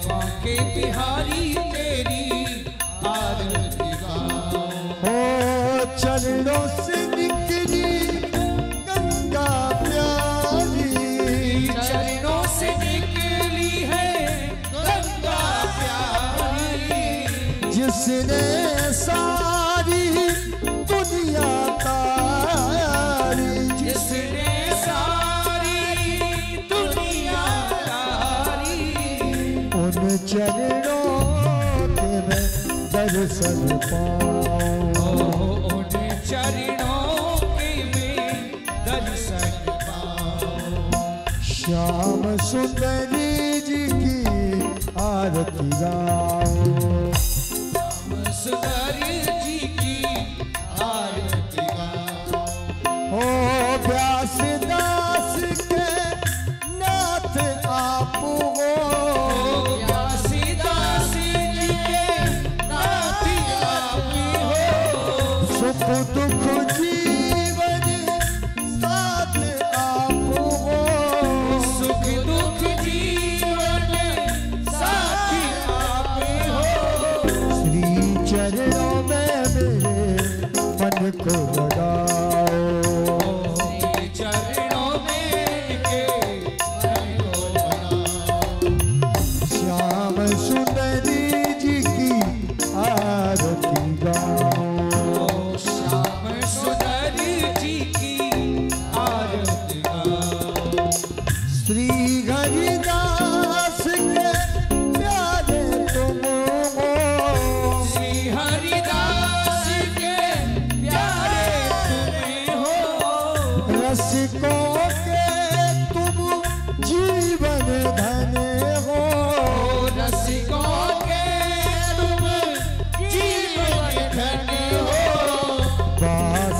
बांके बिहारी तेरी आरती गाओ हो चरणों से निकली गंगा प्यारी चरणों से निकली है गंगा प्यारी जिसने सारी दुनिया तारी जिसने सारी दुनिया तारी उन चरणों के मैं दर्शन पाऊं उन चरणों के में दर्शन पाओ श्याम सुंदरी जी की आरती गाओ सुंदरी जी की आरती गाओ हो व्यास दास के नाथ आप हो व्यासीदास जी के नाथ आप हो सुख दुख जीवन साथ आप हो सुख दुख जीवन साथी आप हो श्री चरणों में मेरे मन को लगाओ श्री चरणों में के मन को बनाओ श्याम सुंदरी जी की आरती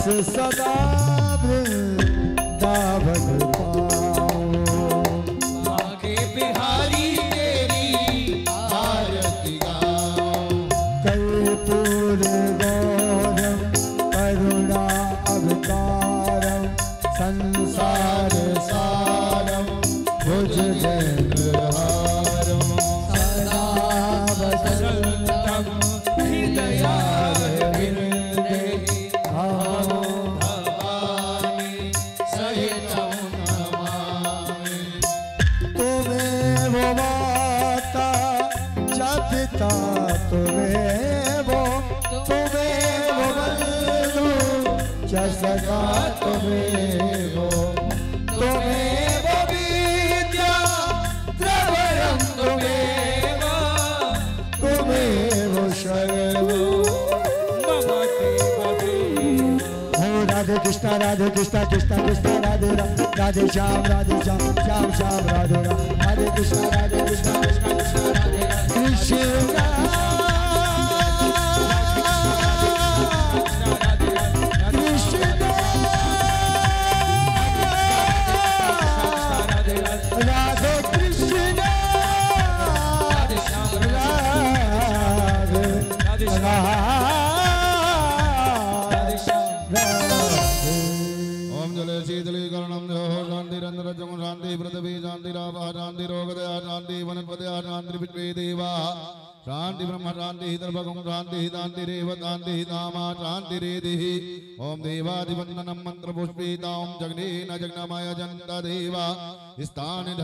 सदा वृंदावन पाओ। आगे बिहारी तेरी आरती गाओ। कर्पूर गौरम करुणा अवतारम संसार सारम भुजगेन्द्रहारम सदा वसंतम हृदयारविंदे भवानी सहितं नमामि। तुम्हें वो माता च पिता तुम्हें वो बंधु च सखा तुम्हें वो विद्या द्रवयम तुम्हें वो शरण हो। राधे कृष्णा कृष्णा कृष्णा राधे राधे श्याम श्याम श्याम राधे राधे कृष्णा कृष्णा कृष्णा राधे कृष्ण राधे कृष्ण ओम जले शीतलीकरणं शांतिरंद्रजं शांति पृथ्वी शांतिरापः शांतिरोगदया शांति वनस्पतयः शांति विश्वे देवाः शांति ब्रह्म शांति दर्भगं शांति शांतिरेव शांति नामा शांतिरेधिः। ओम देवादिवंदनं मंत्रपुष्पितां जग्नेन जग्नमय जन्त देवा स्थाने